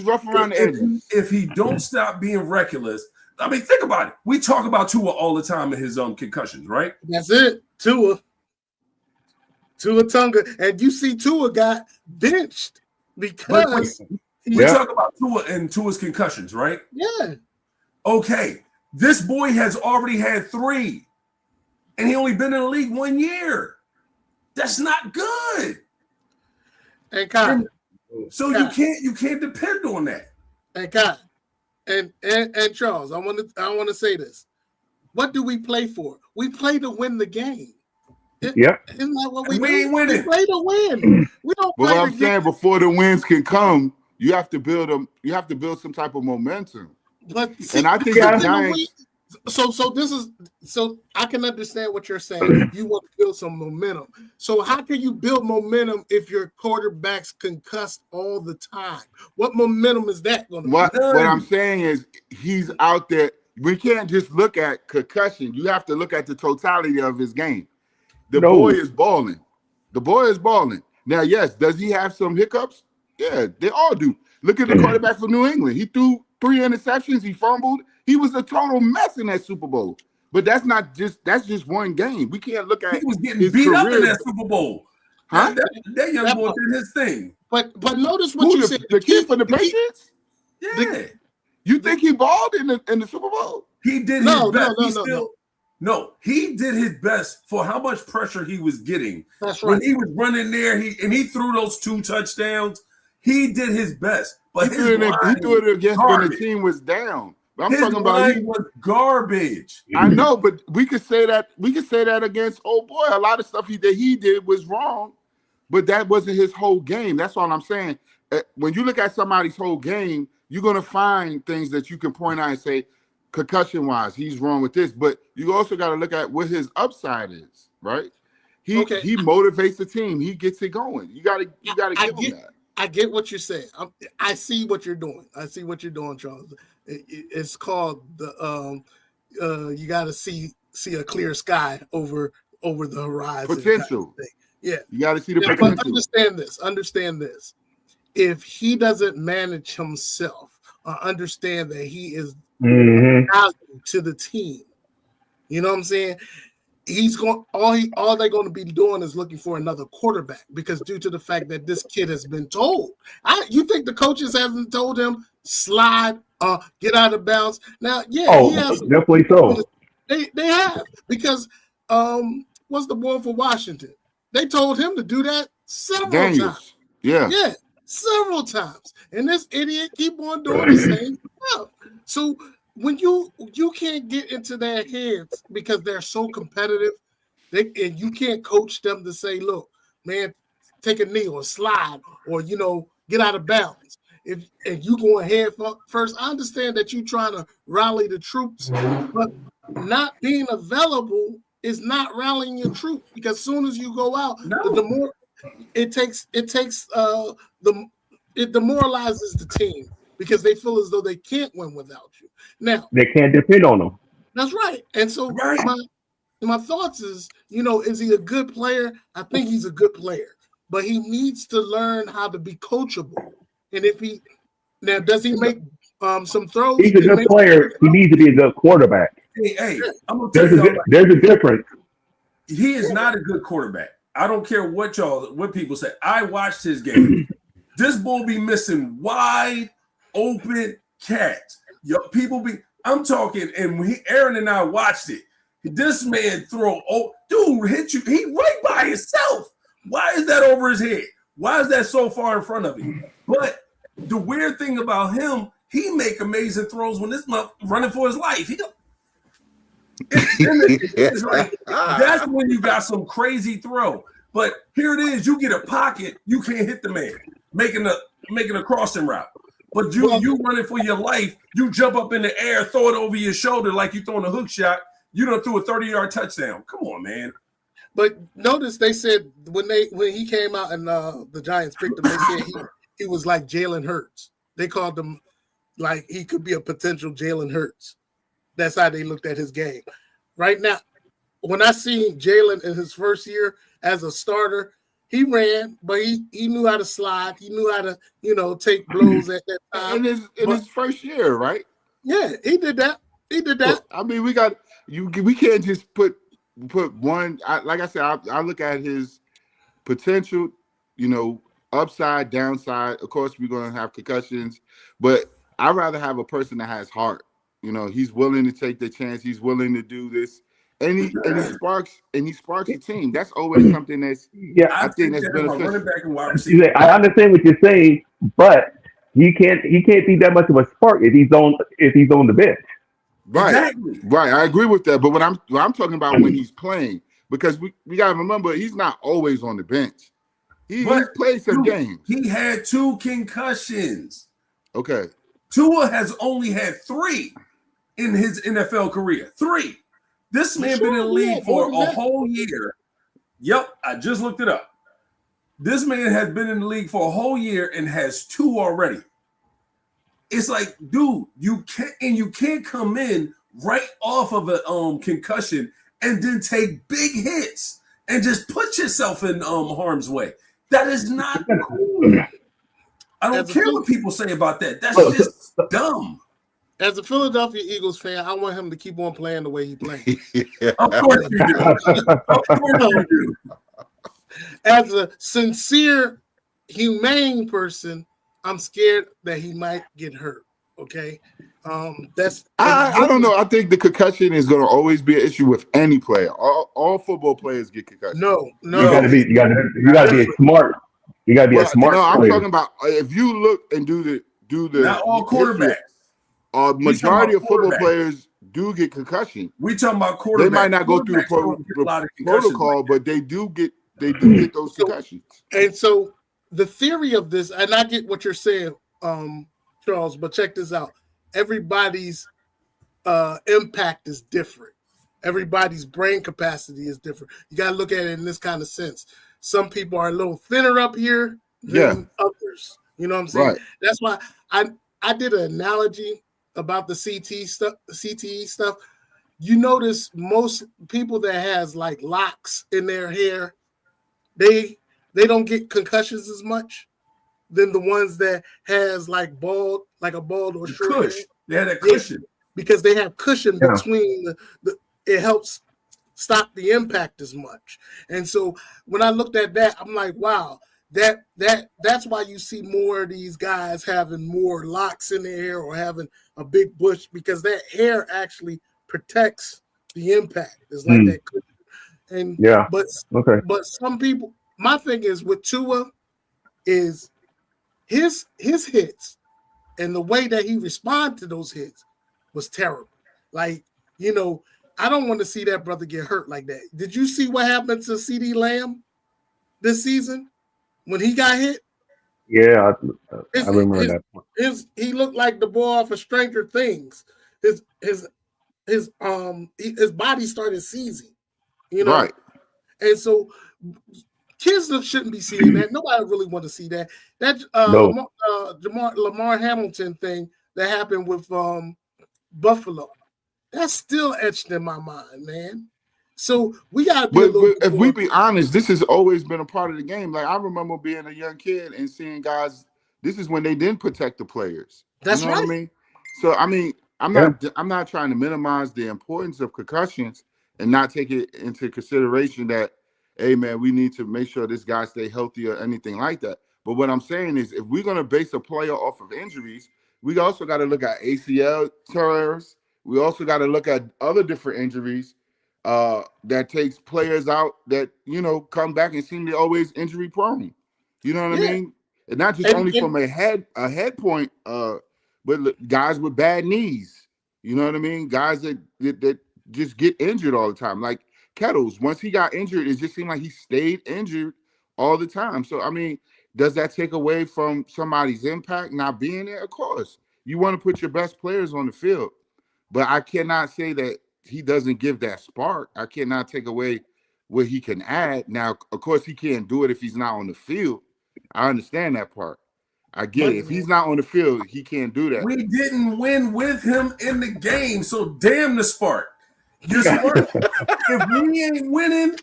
rough around the edges. If he don't stop being reckless, I mean, think about it. We talk about Tua all the time in his concussions, right? That's it. Tua Tunga. And you see Tua got benched because we talk about Tua and Tua's concussions, right? Yeah. Okay. This boy has already had 3, and he only been in the league 1 year. That's not good. And Kyle, so Kyle, you can't depend on that. And Kyle, and Charles, I want to say this. What do we play for? We play to win the game. Isn't that what we do? Ain't winning. We play to win. We don't play what I'm saying, before the wins can come, you have to build them. You have to build some type of momentum. But see, and I think the Giants. So I can understand what you're saying. You want to build some momentum. So how can you build momentum if your quarterback's concussed all the time? What momentum is that going to be? What I'm saying is he's out there. We can't just look at concussion. You have to look at the totality of his game. The boy is balling. Now, yes, does he have some hiccups? Yeah, they all do. Look at the quarterback for New England. He threw 3 interceptions. He fumbled. He was a total mess in that Super Bowl. But that's just one game. We can't look at. He was getting beat up in that Super Bowl. Huh? That young boy did his thing. But notice what you said. The kid for the Patriots? Yeah. You think he balled in the Super Bowl? He did his best. No, he did his best for how much pressure he was getting. That's right. When he was running there, he threw those 2 touchdowns. He did his best. But he threw it against when the team was down. I'm talking about he was garbage. I know, but we could say that against old boy. A lot of stuff he did was wrong, but that wasn't his whole game. That's all I'm saying. When you look at somebody's whole game, you're gonna find things that you can point out and say, concussion wise, he's wrong with this. But you also got to look at what his upside is, right? He motivates the team. He gets it going. You gotta give him that. I get what you're saying. I see what you're doing. I see what you're doing, Charles. It's called the you got to see a clear sky over the horizon. Potential. Kind of yeah, you got to see the potential. But understand this. If he doesn't manage himself, understand that he is value to the team. You know what I'm saying? He's going all they're going to be doing is looking for another quarterback because due to the fact that this kid has been told. You think the coaches haven't told him slide, get out of bounds? Now, he has definitely so. They have because what's the boy for Washington? They told him to do that several times. Yeah, several times, and this idiot keep on doing the same stuff. So when you can't get into their heads because they're so competitive, and you can't coach them to say, look, man, take a knee or slide or get out of bounds. And you go ahead first, I understand that you're trying to rally the troops, but not being available is not rallying your troops because as soon as you go out, the more it demoralizes the team. Because they feel as though they can't win without you. Now they can't depend on them. That's right. And so my thoughts is, is he a good player? I think he's a good player, but he needs to learn how to be coachable. And does he make some throws? He's a good player. He needs to be a good quarterback. Hey, I'm gonna tell you, there's a difference. He is not a good quarterback. I don't care what people say. I watched his game. This bull be missing wide open cats. I'm talking, and when Aaron and I watched it, this man hit you. He right by himself. Why is that over his head? Why is that so far in front of him? But the weird thing about him, he make amazing throws when this month running for his life. It's like, that's when you got some crazy throw. But here it is, you get a pocket, you can't hit the man, making a crossing route. But you running for your life, you jump up in the air, throw it over your shoulder like you throwing a hook shot. You done threw a 30-yard touchdown. Come on, man. But notice they said when he came out and the Giants picked him, they said he was like Jalen Hurts. They called him like he could be a potential Jalen Hurts. That's how they looked at his game. Right now, when I seen Jalen in his first year as a starter, he ran, but he knew how to slide. He knew how to, take blows at that time. In his first year, right? Yeah, he did that. He did that. Look, I mean, we can't just put one. Like I said, I look at his potential, upside, downside. Of course, we're going to have concussions, but I'd rather have a person that has heart. He's willing to take the chance. He's willing to do this, and he sparks a team. That's always something that's I think that's beneficial. Running back and wide receiver. I understand what you're saying, but he can't be that much of a spark if he's on the bench. Right, exactly. Right. I agree with that. But what I'm talking about when he's playing, because we gotta remember he's not always on the bench. He's played some games. He had 2 concussions. Okay. Tua has only had 3 in his NFL career. 3. This man been in the league for a whole year. Yep, I just looked it up. This man has been in the league for a whole year and has 2 already. It's like, dude, you can't come in right off of a concussion and then take big hits and just put yourself in harm's way. That is not cool. I don't care what people say about that. That's just dumb. As a Philadelphia Eagles fan, I want him to keep on playing the way he played. Of course you do. Of course you do. As a sincere, humane person, I'm scared that he might get hurt. Okay, I don't know. I think the concussion is going to always be an issue with any player. All football players get concussions. No. You got to be smart. You got to be a smart. No, I'm player. talking about if you look and do the. Not all quarterbacks. Majority of football players do get concussion. We talking about quarterbacks. They might not go through the protocol, but they do get those concussions. And so the theory of this, and I get what you're saying, Charles, but check this out. Everybody's impact is different. Everybody's brain capacity is different. You got to look at it in this kind of sense. Some people are a little thinner up here than others. You know what I'm saying? Right. That's why I did an analogy about the CTE stuff. You notice most people that has like locks in their hair, they don't get concussions as much than the ones that has like a bald or short hair. They had a cushion. Because they have cushion between it helps stop the impact as much. And so when I looked at that, I'm like, wow, that's why you see more of these guys having more locks in their hair or having a big bush, because that hair actually protects the impact. It's like that cushion. And but some people, my thing is with Tua is his hits and the way that he responded to those hits was terrible. Like, I don't want to see that brother get hurt like that. Did you see what happened to CeeDee Lamb this season when he got hit? Yeah, I remember that. He looked like the boy off of Stranger Things. His body started seizing, Right. And so kids shouldn't be seeing that. Nobody really want to see that. That Lamar Hamilton thing that happened with Buffalo, that's still etched in my mind, man. So we got to be But if we be honest, this has always been a part of the game. Like I remember being a young kid and seeing guys. This is when they didn't protect the players. That's right. What I mean? So I mean, I'm not trying to minimize the importance of concussions and not take it into consideration that, hey man, we need to make sure this guy stay healthy or anything like that. But what I'm saying is, if we're gonna base a player off of injuries, we also got to look at ACL tears. We also got to look at other different injuries that takes players out that come back and seem to always injury prone. You know what I mean? And not just only from a head point, but guys with bad knees. You know what I mean? Guys that just get injured all the time. Like Kettles, once he got injured, it just seemed like he stayed injured all the time. So I mean, does that take away from somebody's impact not being there? Of course. You want to put your best players on the field. But I cannot say that he doesn't give that spark. I cannot take away what he can add. Now, of course, he can't do it if he's not on the field. I understand that part. I get it. If he's not on the field, he can't do that. We didn't win with him in the game, so damn the spark. Your spark. If we ain't winning,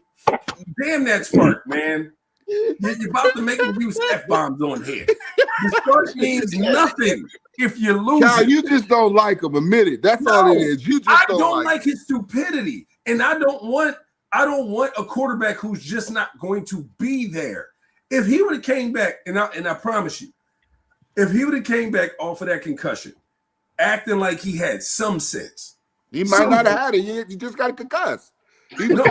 damn that spark, man. You're about to make him use F-bombs on here. The spark means nothing if you lose. Cal, you just don't like him. Admit it. That's all it is. You just I don't like his stupidity, and I don't want a quarterback who's just not going to be there. If he would have came back, and I promise you, if he would have came back off of that concussion, acting like he had some sense, he might not have had it. You just got to concuss. No.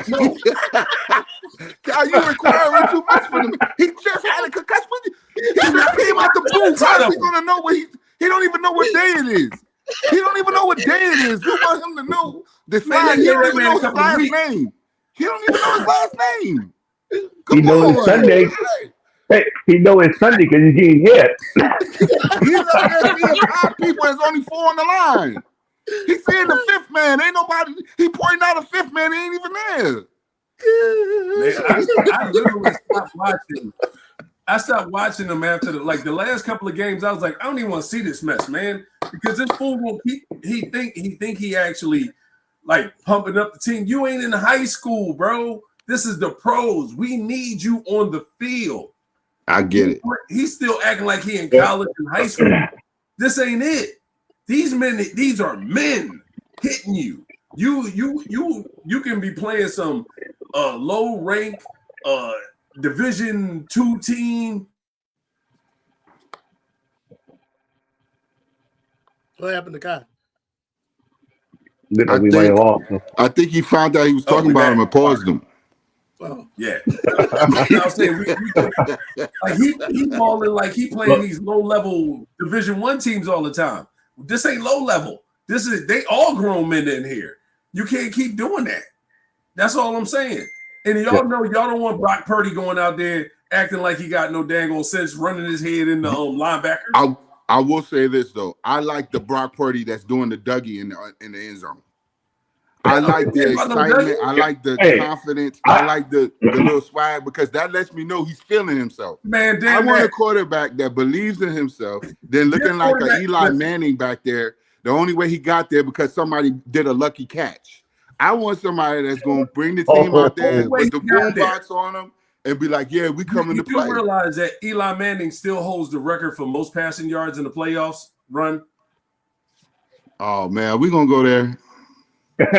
Cal, you requiring too much from him. He just had a concussion. He just came out the booth. How's he gonna know what he don't even know what day it is. He don't even know what day it is. You want him to know the slide. He don't even know his last name. He don't even know his last name. He knows it's Sunday. Hey, he knows it's Sunday because he's getting hit. He's out there seeing 5 people. There's only 4 on the line. He's seeing the 5th man. Ain't nobody. He pointing out a 5th man. He ain't even there. Man, I literally stopped watching. I stopped watching them after the last couple of games. I was like, I don't even want to see this mess, man, because this fool will he think he actually like pumping up the team. You ain't in high school, bro. This is the pros. We need you on the field. I get it. He's still acting like he in college and high school. This ain't it. These are men hitting you. You can be playing some low rank Division II team. What happened to Kai? I think he found out he was talking about him and paused him. Oh yeah, I was saying he balling like he playing these low level Division I teams all the time. This ain't low level. They all grown men in here. You can't keep doing that. That's all I'm saying. And y'all know y'all don't want Brock Purdy going out there acting like he got no dang old sense, running his head in the linebackers. I will say this though. I like the Brock Purdy that's doing the Dougie in the end zone. I like the excitement. I like the confidence. I like the little swag because that lets me know he's feeling himself. Man, I want a quarterback that believes in himself. Then looking like an Eli Manning back there. The only way he got there because somebody did a lucky catch. I want somebody that's going to bring the team out there with the boombox on them and be like, "Yeah, we coming to play." You realize that Eli Manning still holds the record for most passing yards in the playoffs run? Oh man, are we gonna go there?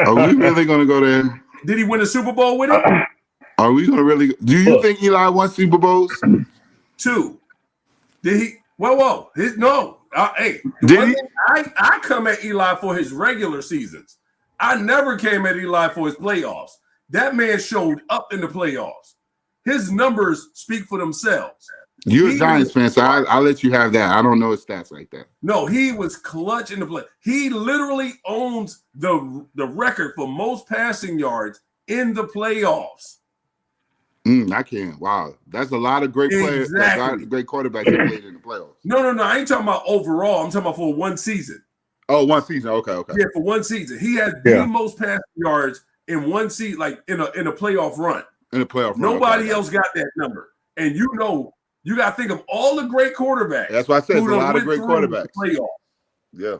Are we really gonna go there? Did he win a Super Bowl with it? Are we gonna really? Do you think Eli won Super Bowls? 2. Did he? Whoa! No. Hey, I come at Eli for his regular seasons. I never came at Eli for his playoffs. That man showed up in the playoffs. His numbers speak for themselves. You're a Giants fan, so I'll let you have that. I don't know his stats like that. No, he was clutch in the play. He literally owns the record for most passing yards in the playoffs. I can't. Wow, that's a lot of great players. Exactly. A lot of great quarterbacks that played in the playoffs. No. I ain't talking about overall. I'm talking about for one season. Oh, one season. Okay. Yeah, for one season, he had the most passing yards in one season, like in a playoff run. In a playoff run. Nobody else got that number, and you got to think of all the great quarterbacks. That's why I said a lot of great quarterbacks. Yeah,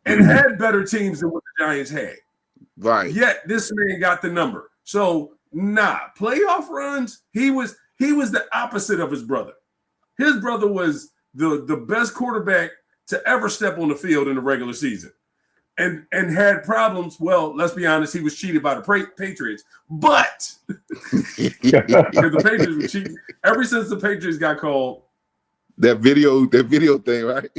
and had better teams than what the Giants had. Right. Yet this man got the number. So playoff runs. He was the opposite of his brother. His brother was the best quarterback to ever step on the field in the regular season, and had problems. Well, let's be honest, he was cheated by the Patriots, but the Patriots were cheating ever since the Patriots got called. That video thing, right?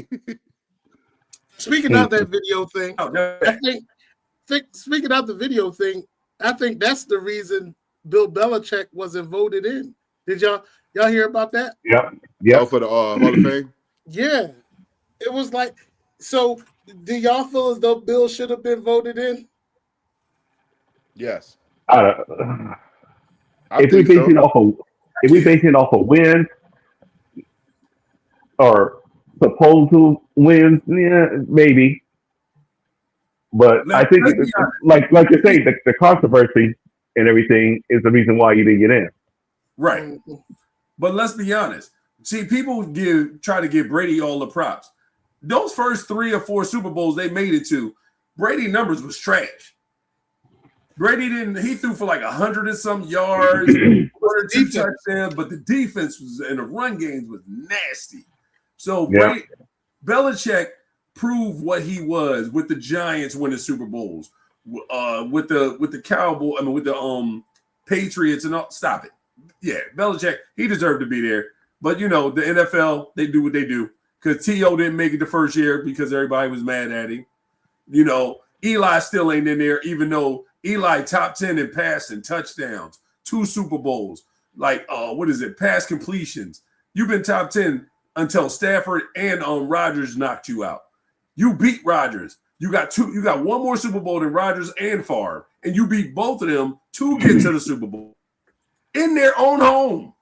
Speaking of that video thing, speaking of the video thing, I think that's the reason Bill Belichick wasn't voted in. Did y'all hear about that? Yeah. Oh, for the Hall of Fame. Yeah. It was like, so do y'all feel as though Bill should have been voted in? Yes. If we base it off of wins or proposal wins, yeah, maybe. But I think, like you say, the controversy and everything is the reason why you didn't get in. Right. But let's be honest. See, people try to give Brady all the props. Those first 3 or 4 Super Bowls they made it to, Brady numbers was trash. Brady he threw for like 100 and some yards, 2 touchdowns, but the defense was and the run games was nasty. So Belichick proved what he was with the Giants winning Super Bowls, with the Cowboys, with the Patriots and all. Stop it. Yeah, Belichick, he deserved to be there. But the NFL, they do what they do. Because T.O. didn't make it the first year because everybody was mad at him. Eli still ain't in there, even though Eli top 10 in passing touchdowns, 2 Super Bowls, pass completions. You've been top 10 until Stafford and Rodgers knocked you out. You beat Rodgers. You got 1 more Super Bowl than Rodgers and Favre, and you beat both of them to get to the Super Bowl in their own home.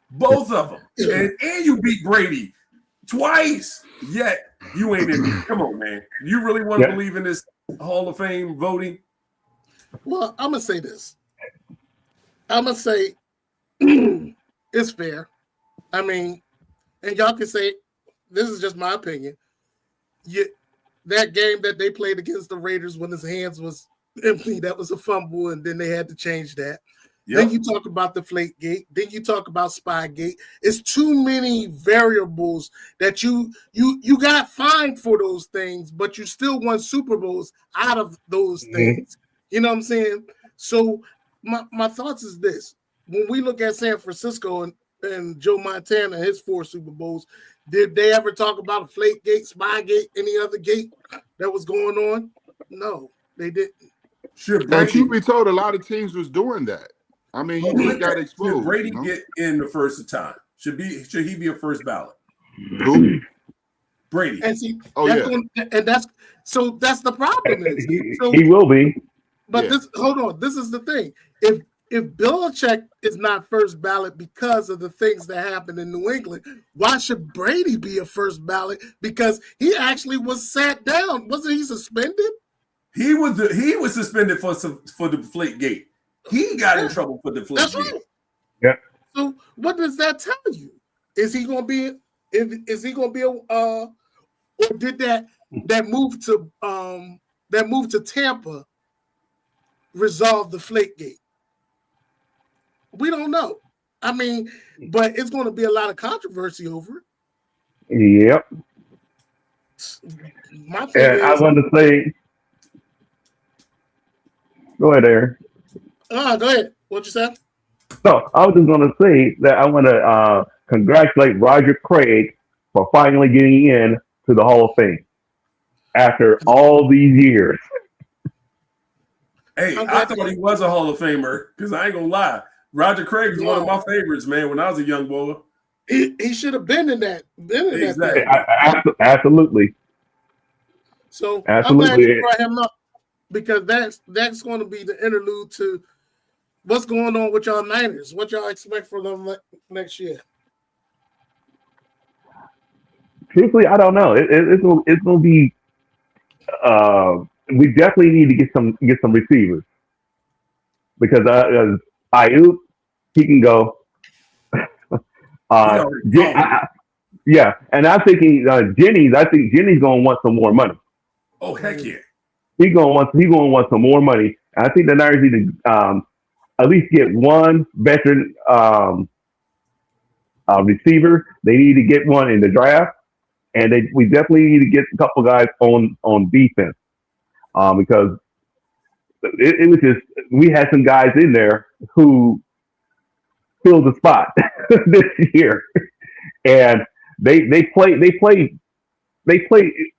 Both of them. And you beat Brady twice. Yet you ain't in there. Come on, man. You really want to believe in this Hall of Fame voting? Well, I'm going to say this. I'm going to say it's fair. I mean, and y'all can say, this is just my opinion. That game that they played against the Raiders when his hands was empty, that was a fumble, and then they had to change that. Yep. Then you talk about the Deflategate. Then you talk about Spygate. It's too many variables that you got fined for those things, but you still won Super Bowls out of those things. You know what I'm saying? So my thoughts is this. When we look at San Francisco and Joe Montana, his 4 Super Bowls, did they ever talk about a Deflategate, Spygate, any other gate that was going on? No, they didn't. And truth be told, a lot of teams was doing that. I mean, he just got exposed. Should Brady get in the first time? Should he be a first ballot? Who? Brady. And see, that's the problem. He will be. But hold on. This is the thing. If Belichick is not first ballot because of the things that happened in New England, why should Brady be a first ballot? Because he actually was sat down. Wasn't he suspended? He was suspended for the Deflategate. He got in trouble for the Deflategate. That's right. Yeah. So what does that tell you? Is he going to be? Is he going to be or did that move to Tampa resolve the Deflategate? We don't know. I mean, but it's going to be a lot of controversy over it. Yep. I want to say, go ahead, Aaron. Go ahead. What you said? No, I was just going to say that I want to congratulate Roger Craig for finally getting in to the Hall of Fame after all these years. Hey, I thought he was a Hall of Famer because I ain't gonna lie. Roger Craig is one of my favorites, man. When I was a young boy, he should have been in that. Exactly. Absolutely. So absolutely. I'm glad you brought him up because that's going to be the interlude to what's going on with y'all Niners. What y'all expect for them next year? Truthfully, I don't know. It's going to be. We definitely need to get some receivers because Ayuk, he can go. Yeah, and I'm thinking Jennings. I think Jennings going to want some more money. Oh heck yeah! He's going to want some more money. And I think the Niners need to at least get one veteran receiver. They need to get one in the draft, and we definitely need to get a couple guys on defense because it was just we had some guys in there who filled the spot this year, and they played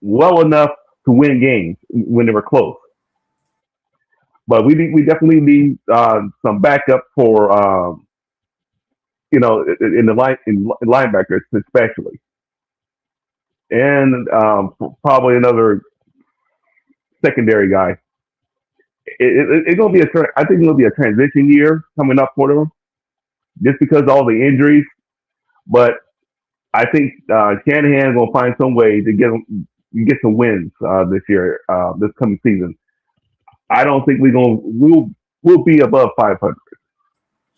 well enough to win games when they were close. But we definitely need some backup for in linebackers especially, and probably another secondary guy. It's gonna be I think it'll be a transition year coming up for them, just because of all the injuries. But I think Shanahan's gonna find some way to get some wins this year, this coming season. I don't think we'll will be above 500.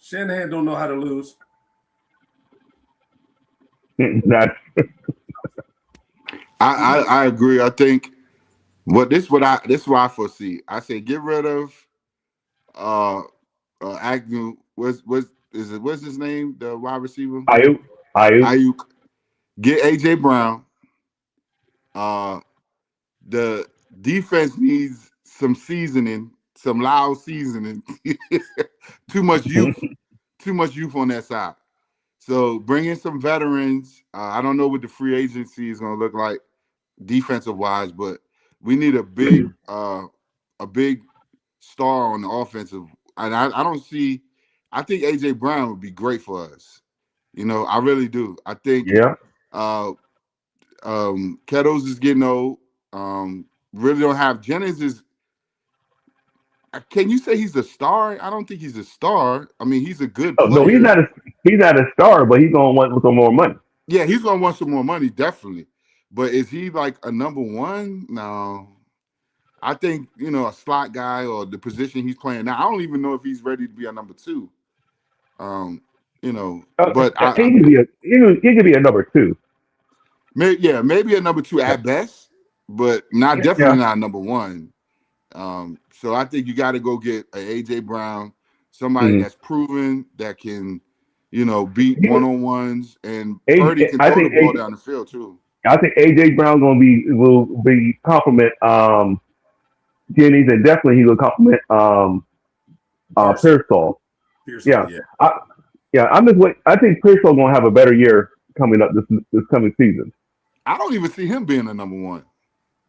Shanahan don't know how to lose. That's I agree. I think this is what I foresee. I say get rid of Agnew. What's his name? The wide receiver? Ayuk. Ayuk. Get AJ Brown. The defense needs some seasoning, some loud seasoning. Too much youth on that side. So bring in some veterans. I don't know what the free agency is going to look like defensive wise, but we need a big star on the offensive. And I don't see. I think AJ Brown would be great for us. I really do. I think Yeah. Kettles is getting old. Really don't have Jennings is. Can you say he's a star? I don't think he's a star. I mean, he's a good Oh, no, player. he's not a star, but he's gonna want some more money. Yeah, he's gonna want some more money, definitely. But is he like a number one? No. I think, a slot guy or the position he's playing now. I don't even know if he's ready to be a number two. But he could be a number two. Maybe a number two at best, but definitely not a number one. So I think you got to go get an AJ Brown, somebody that's proven that can, beat one-on-ones, and Purdy can throw the ball down the field too. I think AJ Brown will be compliment Jennings, and definitely he will compliment Pearsall. Yeah. I'm just waiting. I think Pearsall going to have a better year coming up this coming season. I don't even see him being a number one.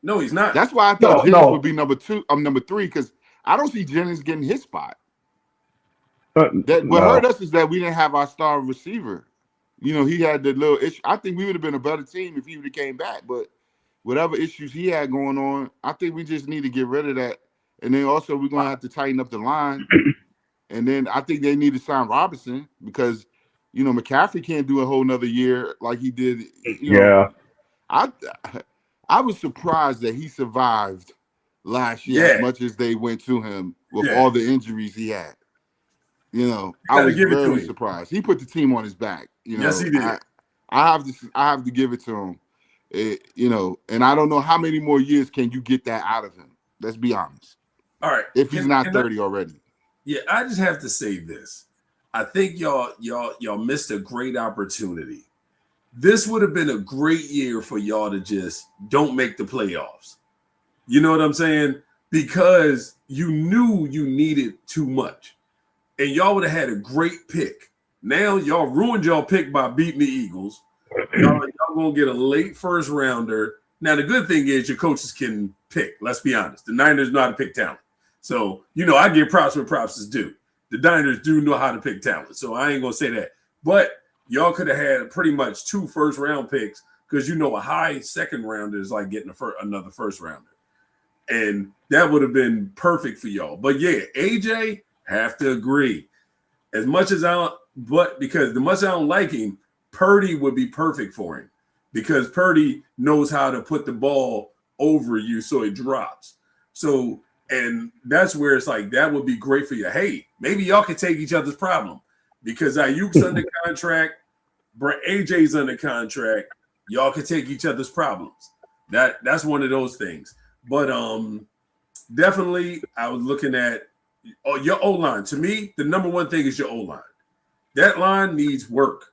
No, he's not. That's why I thought Jennings would be number two. Number three, because I don't see Jennings getting his spot. What hurt us is that we didn't have our star receiver. He had the little issue. I think we would have been a better team if he would have came back. But whatever issues he had going on, I think we just need to get rid of that. And then also we're going to have to tighten up the line. And then I think they need to sign Robinson because, McCaffrey can't do a whole nother year like he did. I was surprised that he survived last year as much as they went to him with all the injuries he had. I was very surprised. He put the team on his back. Yes, he did. I have to give it to him. And I don't know how many more years can you get that out of him. Let's be honest. All right. If he's not 30 already. Yeah, I just have to say this. I think y'all missed a great opportunity. This would have been a great year for y'all to just don't make the playoffs. You know what I'm saying? Because you knew you needed too much. And y'all would have had a great pick. Now y'all ruined y'all pick by beating the Eagles. Y'all gonna get a late first rounder. Now the good thing is your coaches can pick. Let's be honest. The Niners know how to pick talent. So, I give props where props is due. The Niners do know how to pick talent. So I ain't gonna say that. But y'all could have had pretty much 2 first-round picks because a high second rounder is like getting another first rounder. And that would have been perfect for y'all. But yeah, AJ, have to agree. As much as because the much I don't like him, Purdy would be perfect for him because Purdy knows how to put the ball over you so it drops. So, and that's where it's like, that would be great for you. Hey, maybe y'all can take each other's problem because Ayuk's under contract, AJ's under contract. Y'all can take each other's problems. That's one of those things. But definitely I was looking at your O-line. To me, the number one thing is your O-line. That line needs work.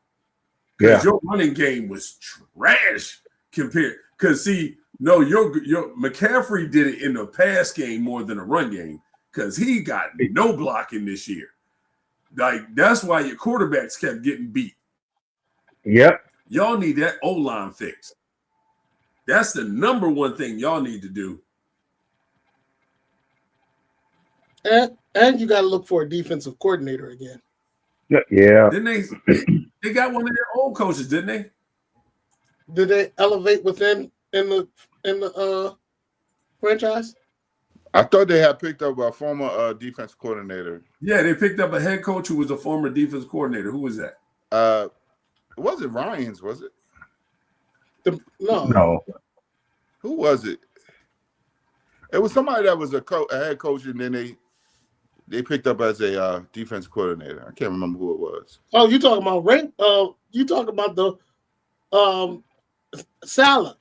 Because your running game was trash compared. Because your McCaffrey did it in the pass game more than a run game because he got no blocking this year. Like that's why your quarterbacks kept getting beat. Yep. Y'all need that O-line fixed. That's the number one thing y'all need to do. And you got to look for a defensive coordinator again. Yeah. Didn't they got one of their old coaches, didn't they? Did they elevate within in the franchise? I thought they had picked up a former defense coordinator. Yeah, they picked up a head coach who was a former defense coordinator. Who was that? Was it Ryans? Was it? No. Who was it? It was somebody that was a head coach, and then they picked up as a defense coordinator. I can't remember who it was. Oh, you talking about Ray? You talking about the Salah?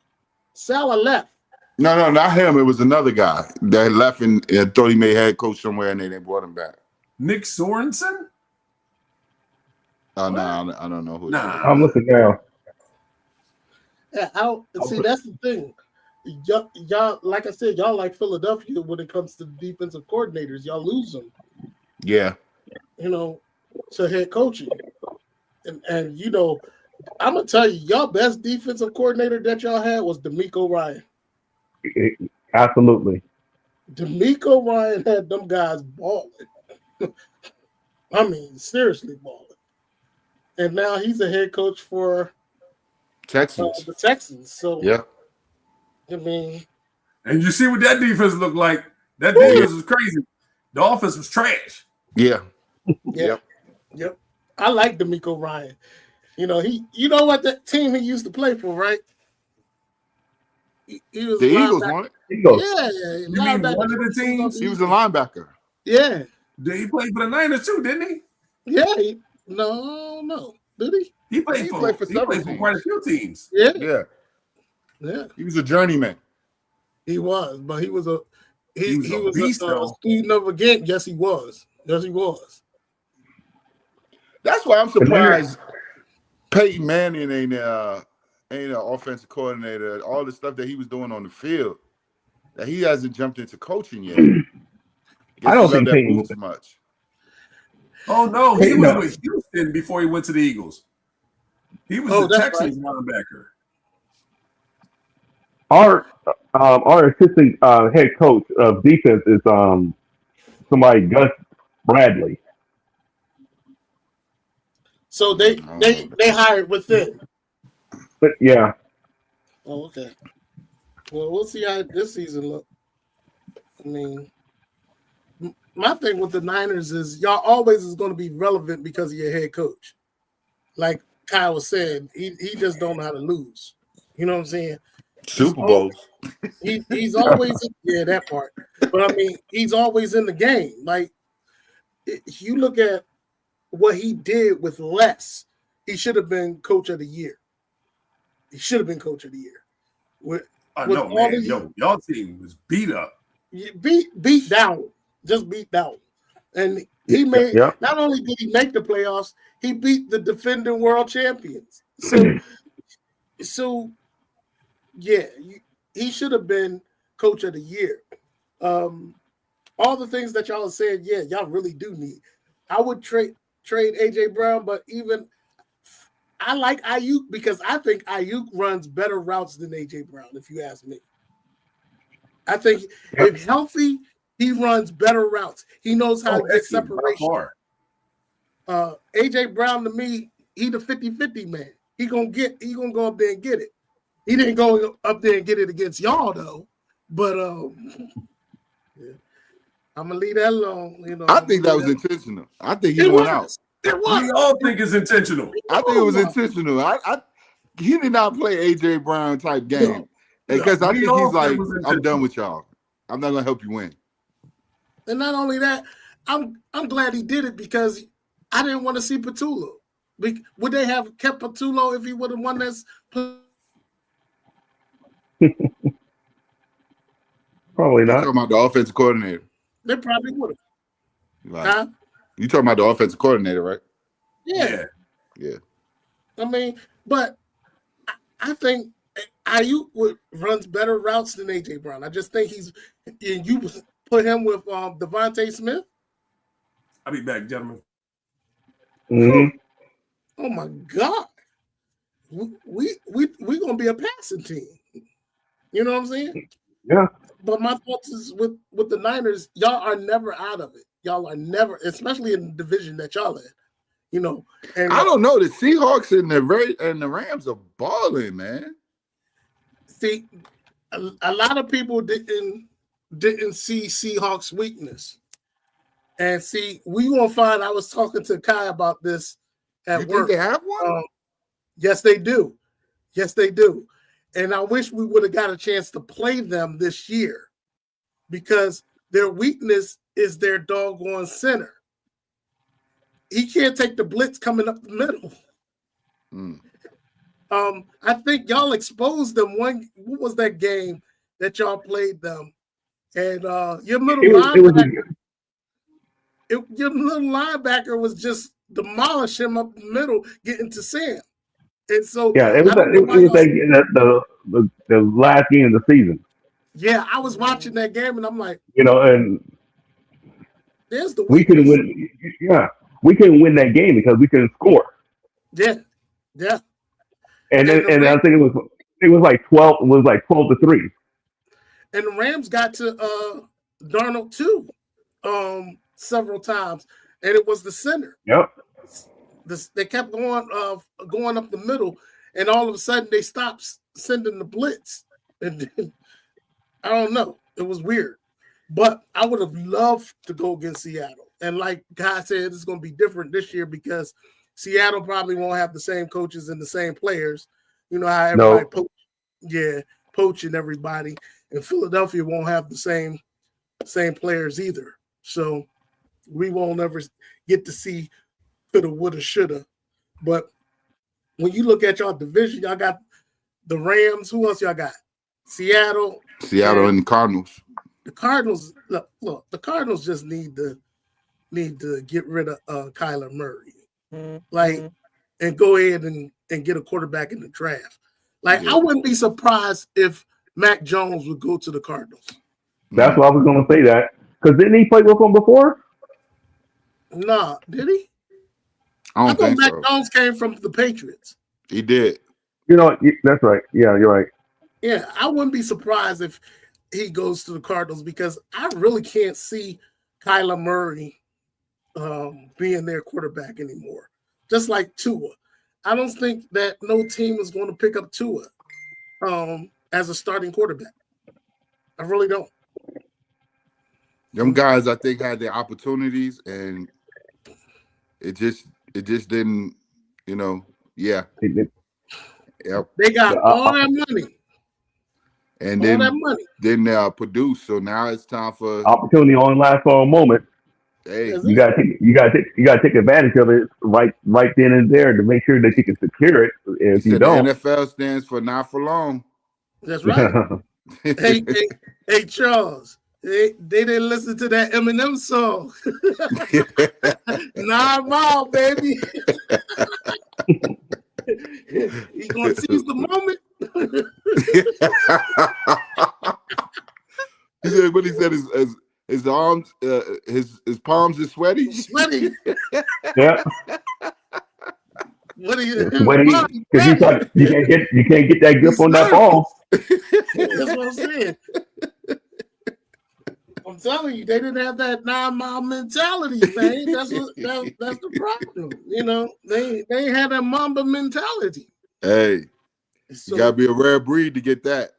Salah left. No, not him. It was another guy that left and thought he made head coach somewhere, and they brought him back. Nick Sorensen? No, I don't know who. Nah. I'm looking now. Yeah, see, that's the thing. Y'all, like I said, y'all like Philadelphia when it comes to defensive coordinators. Y'all lose them. Yeah. To head coaching. And I'm gonna tell you, y'all best defensive coordinator that y'all had was DeMeco Ryan. Absolutely. DeMeco Ryan had them guys balling. I mean, seriously balling. And now he's a head coach for Texans. the Texans. So yeah. I mean, and you see what that defense looked like. That defense was crazy. The offense was trash. Yeah. Yep. I like DeMeco Ryan. You know what that team he used to play for, right? He was the Eagles, wasn't it? Eagles. Yeah. You mean one of the teams? He was a linebacker. Yeah. He played for the Niners too, didn't he? Yeah. No. Did he? He played for quite a few teams. Yeah. He was a journeyman. He was, but he was a beast, a student of a game. Yes, he was. That's why I'm surprised Peyton Manning ain't an offensive coordinator. All the stuff that he was doing on the field, that he hasn't jumped into coaching yet. I don't think Peyton too much. Oh no, he was with Houston before he went to the Eagles. He was the Texans linebacker. Our assistant head coach of defense is somebody Gus Bradley. So they hired within. But yeah. Oh, okay. Well, we'll see how this season look. I mean, my thing with the Niners is y'all always is going to be relevant because of your head coach. Like Kyle was saying, he just don't know how to lose. You know what I'm saying? Super Bowls. He's always that part. But I mean, he's always in the game. Like if you look at what he did with less, he should have been coach of the year. Y'all team was beat up. Beat down. Just beat down. And he made not only did he make the playoffs, he beat the defending world champions. So yeah, he should have been coach of the year. All the things that y'all are saying, y'all really do need. I would trade AJ Brown, but even I like Ayuk because I think Ayuk runs better routes than AJ Brown, if you ask me. I think if healthy, he runs better routes. He knows how to get separation. AJ Brown, to me, he the 50-50 man. He gonna go up there and get it. He didn't go up there and get it against y'all though. But I'm gonna leave that alone. I think that was intentional. I think he went out. It was. We all think it's intentional. I think it was intentional. He did not play AJ Brown type game because I think he's like, I'm done with y'all. I'm not gonna help you win. And not only that, I'm glad he did it because I didn't want to see Patullo. Would they have kept Patullo if he would have won this? Probably not. You're talking about the offensive coordinator. They probably would have. Right. Huh? You talking about the offensive coordinator, right? Yeah. I mean, but I think Ayuk runs better routes than AJ Brown. I just think you put him with Devontae Smith. I'll be back, gentlemen. Mm-hmm. Oh my God. We gonna be a passing team. You know what I'm saying? Yeah. But my thoughts is with the Niners, y'all are never out of it. Y'all are never, especially in the division that y'all in. And I don't know. The Seahawks and the Rams are balling, man. See, a lot of people didn't see Seahawks' weakness. And see, we gonna find. I was talking to Kai about this at work. Think they have one? Yes, they do. Yes, they do. And I wish we would have got a chance to play them this year because their weakness is their doggone center. He can't take the blitz coming up the middle. I think y'all exposed them. What was that game that y'all played them? And your little linebacker was just demolish him up the middle, getting to Sam. And so it was the last game of the season. Yeah, I was watching that game and I'm like, and there's the we couldn't win. Yeah, we couldn't win that game because we couldn't score. Yeah. And I think it was like 12. It was like 12-3. And the Rams got to Darnold too, several times, and it was the center. Yep. They kept going up the middle, and all of a sudden they stopped sending the blitz. And I don't know. It was weird, but I would have loved to go against Seattle. And like Guy said, it's going to be different this year because Seattle probably won't have the same coaches and the same players. You know how everybody poaching everybody. And Philadelphia won't have the same players either. So we won't ever get to see coulda, woulda, shoulda. But when you look at y'all division, y'all got the Rams. Who else y'all got? Seattle and the Cardinals. The Cardinals, look, the Cardinals just need to get rid of Kyler Murray. And go ahead and get a quarterback in the draft. I wouldn't be surprised if Mac Jones would go to the Cardinals. That's what I was going to say that. Because didn't he play with them before? Nah, did he? I don't think Mac Jones came from the Patriots. He did. That's right. Yeah, you're right. Yeah, I wouldn't be surprised if he goes to the Cardinals because I really can't see Kyler Murray being their quarterback anymore. Just like Tua. I don't think that no team is going to pick up Tua as a starting quarterback. I really don't. Them guys, I think, had their opportunities, and it just didn't, yeah. Yep. They got all that money. And then produce. So now it's time for opportunity only lasts for a moment. Hey, you gotta take advantage of it right then and there to make sure that you can secure it. If you don't, the NFL stands for not for long. That's right. hey, Charles. They didn't listen to that Eminem song. Nah, mom, baby. He's gonna seize the moment. He said what he said is his arms, his palms are sweaty. Sweaty. Yeah. What are you? Because you can't get that grip on that ball. That's what I'm saying. I'm telling you, they didn't have that 9-mile mentality, man. That's the problem. They had a Mamba mentality. Hey, you gotta be a rare breed to get that.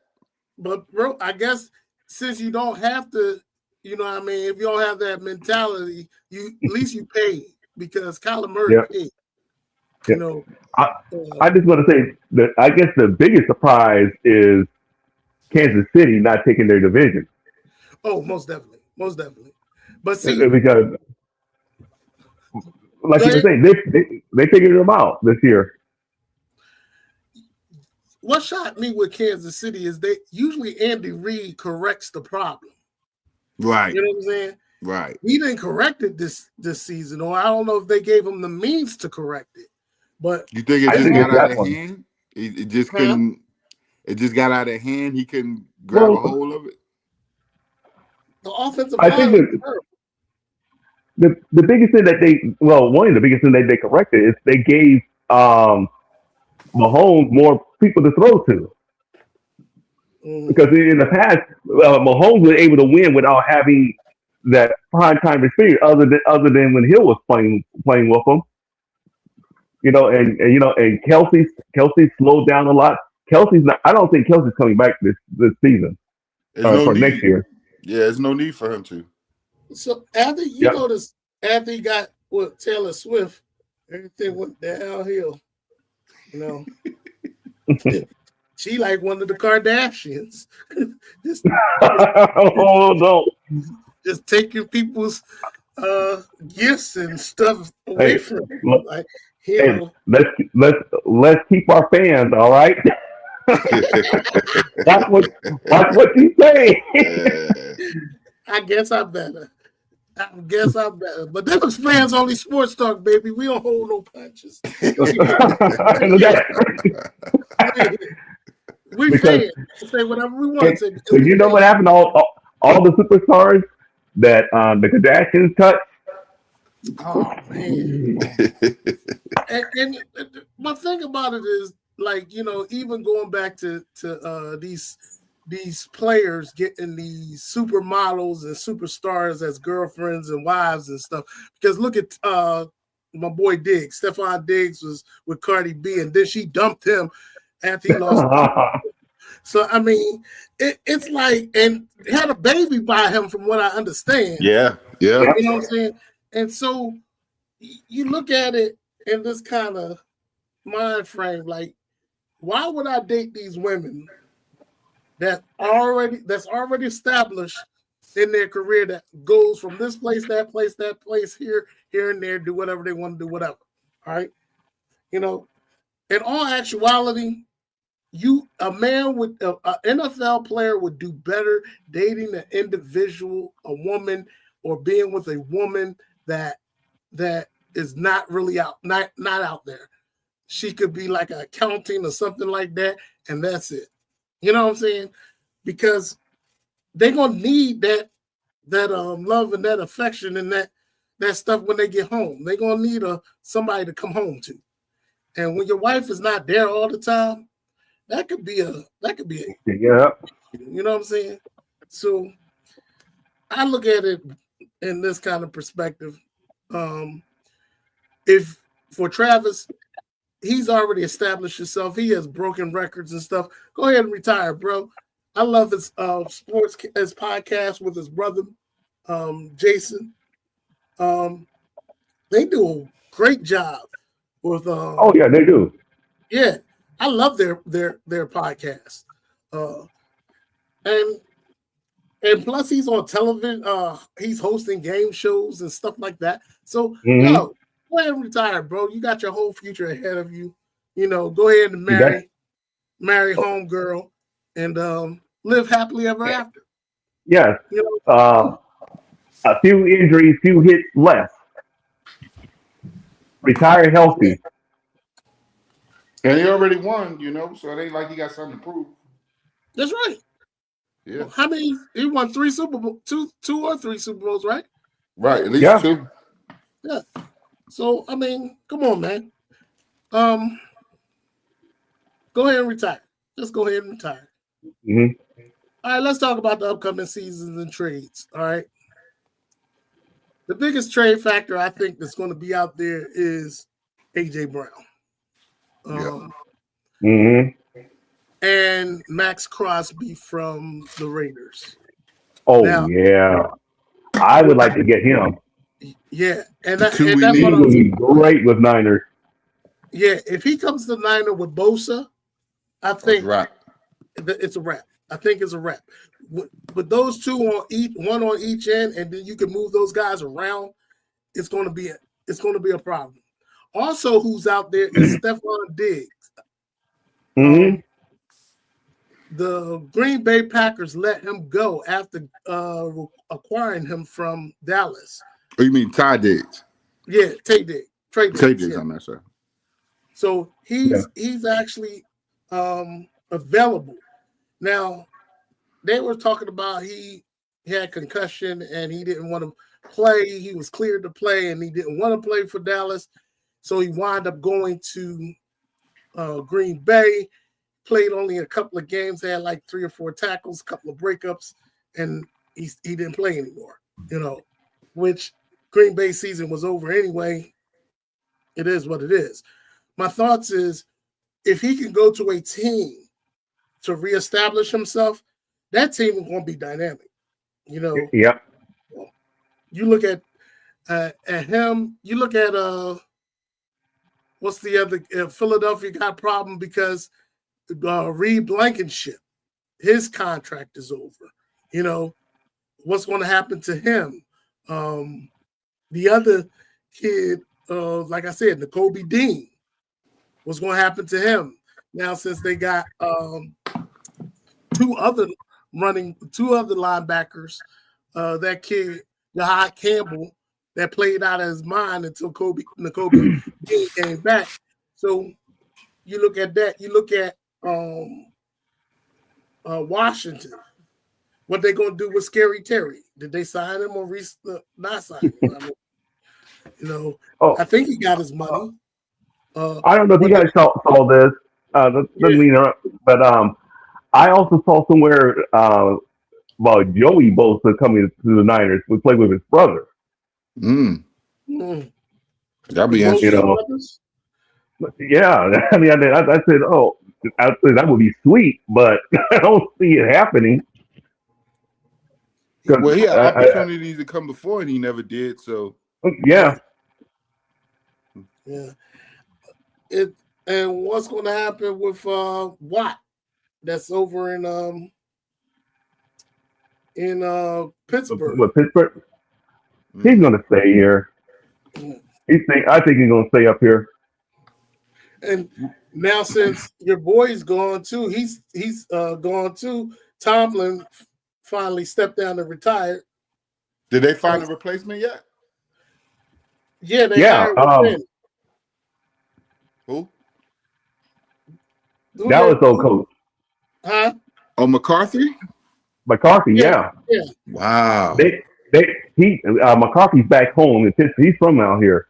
But bro, I guess since you don't have to, if you don't have that mentality, at least you pay because Kyler Murray paid. Yeah. I just want to say that I guess the biggest surprise is Kansas City not taking their division. Oh, most definitely. But see, because like you were saying, they figured them out this year. What shocked me with Kansas City is usually Andy Reid corrects the problem. Right. You know what I'm saying? Right. He didn't correct it this season, or I don't know if they gave him the means to correct it. But you think it just got out of hand? It just couldn't. It just got out of hand. He couldn't grab a hold of it. The offensive I think the biggest thing one of the biggest things that they corrected is they gave Mahomes more people to throw to. Because in the past, Mahomes was able to win without having that prime time experience, other than when Hill was playing with him. And Kelsey slowed down a lot. I don't think Kelsey's coming back this season for next year. Yeah, there's no need for him to. So after notice, after he got with Taylor Swift, everything went downhill. She like one of the Kardashians. Oh no! just taking people's gifts and stuff away from them. Like, let's keep our fans, all right? That's what you say. I guess I'm better. But that was fans only sports talk, baby. We don't hold no punches. We fans. We say whatever we want to say. So you know what happened? All the superstars that the Kardashians touched. Oh man! and my thing about it is, like, even going back to these players getting these supermodels and superstars as girlfriends and wives and stuff. Because look at my boy Diggs. Stephon Diggs was with Cardi B, and then she dumped him after he lost. So I mean, it's like, and had a baby by him, from what I understand. Yeah. You know what I'm saying? And so you look at it in this kind of mind frame, like, why would I date these women that's already established in their career, that goes from this place, that place, here and there, do whatever they want to do, whatever. All right. In all actuality, a NFL player would do better dating an individual, a woman, or being with a woman that is not really not out there. She could be like an accounting or something like that, and that's it. You know what I'm saying? Because they're gonna need that love and that affection and that stuff when they get home. They're gonna need somebody to come home to. And when your wife is not there all the time, that could be a yeah. You know what I'm saying? So I look at it in this kind of perspective. If for Travis, he's already established himself. He has broken records and stuff. Go ahead and retire, bro. I love his his podcast with his brother, Jason. They do a great job with. Oh yeah, they do. Yeah, I love their podcast, and plus he's on television. He's hosting game shows and stuff like that. So go ahead and retire, bro. You got your whole future ahead of you. Go ahead and marry homegirl, and live happily ever after. Yes. A few injuries, few hits less. Retire healthy. And he already won, so it ain't like he got something to prove. That's right. Yeah. Well, how many? He won 3 Super Bowls, two or 3 Super Bowls, right? Right, at least 2. Yeah. So I mean, come on, man. Go ahead and retire. Just go ahead and retire. Mm-hmm. All right, let's talk about the upcoming seasons and trades. All right. The biggest trade factor I think that's going to be out there is AJ Brown. And Max Crosby from the Raiders. Oh, now, yeah. I would like to get him. Yeah. And that's what would be great with Niners. Yeah. If he comes to Niner with Bosa, I think it's a wrap. I think it's a wrap. With those two one on each end, and then you can move those guys around, it's going to be a problem. Also, who's out there is Stephon Diggs. The Green Bay Packers let him go after acquiring him from Dallas. Oh, you mean Ty Diggs? Yeah, Tay Diggs. Trey Diggs, I'm not sure. So he's actually available. Now, they were talking about he had concussion and he didn't want to play. He was cleared to play and he didn't want to play for Dallas. So he wound up going to Green Bay, played only a couple of games, had like 3 or 4 tackles, a couple of breakups, and he didn't play anymore, which Green Bay season was over anyway. It is what it is. My thoughts is if he can go to a team to reestablish himself, that team is going to be dynamic. Yep. You look at him. You look at what's the other? Philadelphia got a problem because Reed Blankenship, his contract is over. what's going to happen to him? The other kid, like I said, Nakobe Dean, what's going to happen to him? Now, since they got two other linebackers, that kid, Yahad Campbell, that played out of his mind until Nakobe Dean came back. So you look at that. You look at Washington. What they going to do with Scary Terry? Did they sign him or not sign him? I mean, you know, I think he got his money. I don't know if you guys saw this. Doesn't mean, but I also saw somewhere about Joey Bosa coming to the Niners. We play with his brother. That'd be You interesting. know, yeah. I mean, I said, I said that would be sweet, but I don't see it happening. Well, he had opportunities to come before, and he never did. So yeah. And what's going to happen with Watt? That's over in Pittsburgh. What, Pittsburgh? He's going to stay here. I think he's going to stay up here. And now, since your boy's gone too, he's gone too. Tomlin finally stepped down and retired. Did they find a replacement yet? Yeah, they hired who? That was old coach. Huh? Oh, McCarthy? McCarthy, yeah. Wow. McCarthy's back home. He's from out here.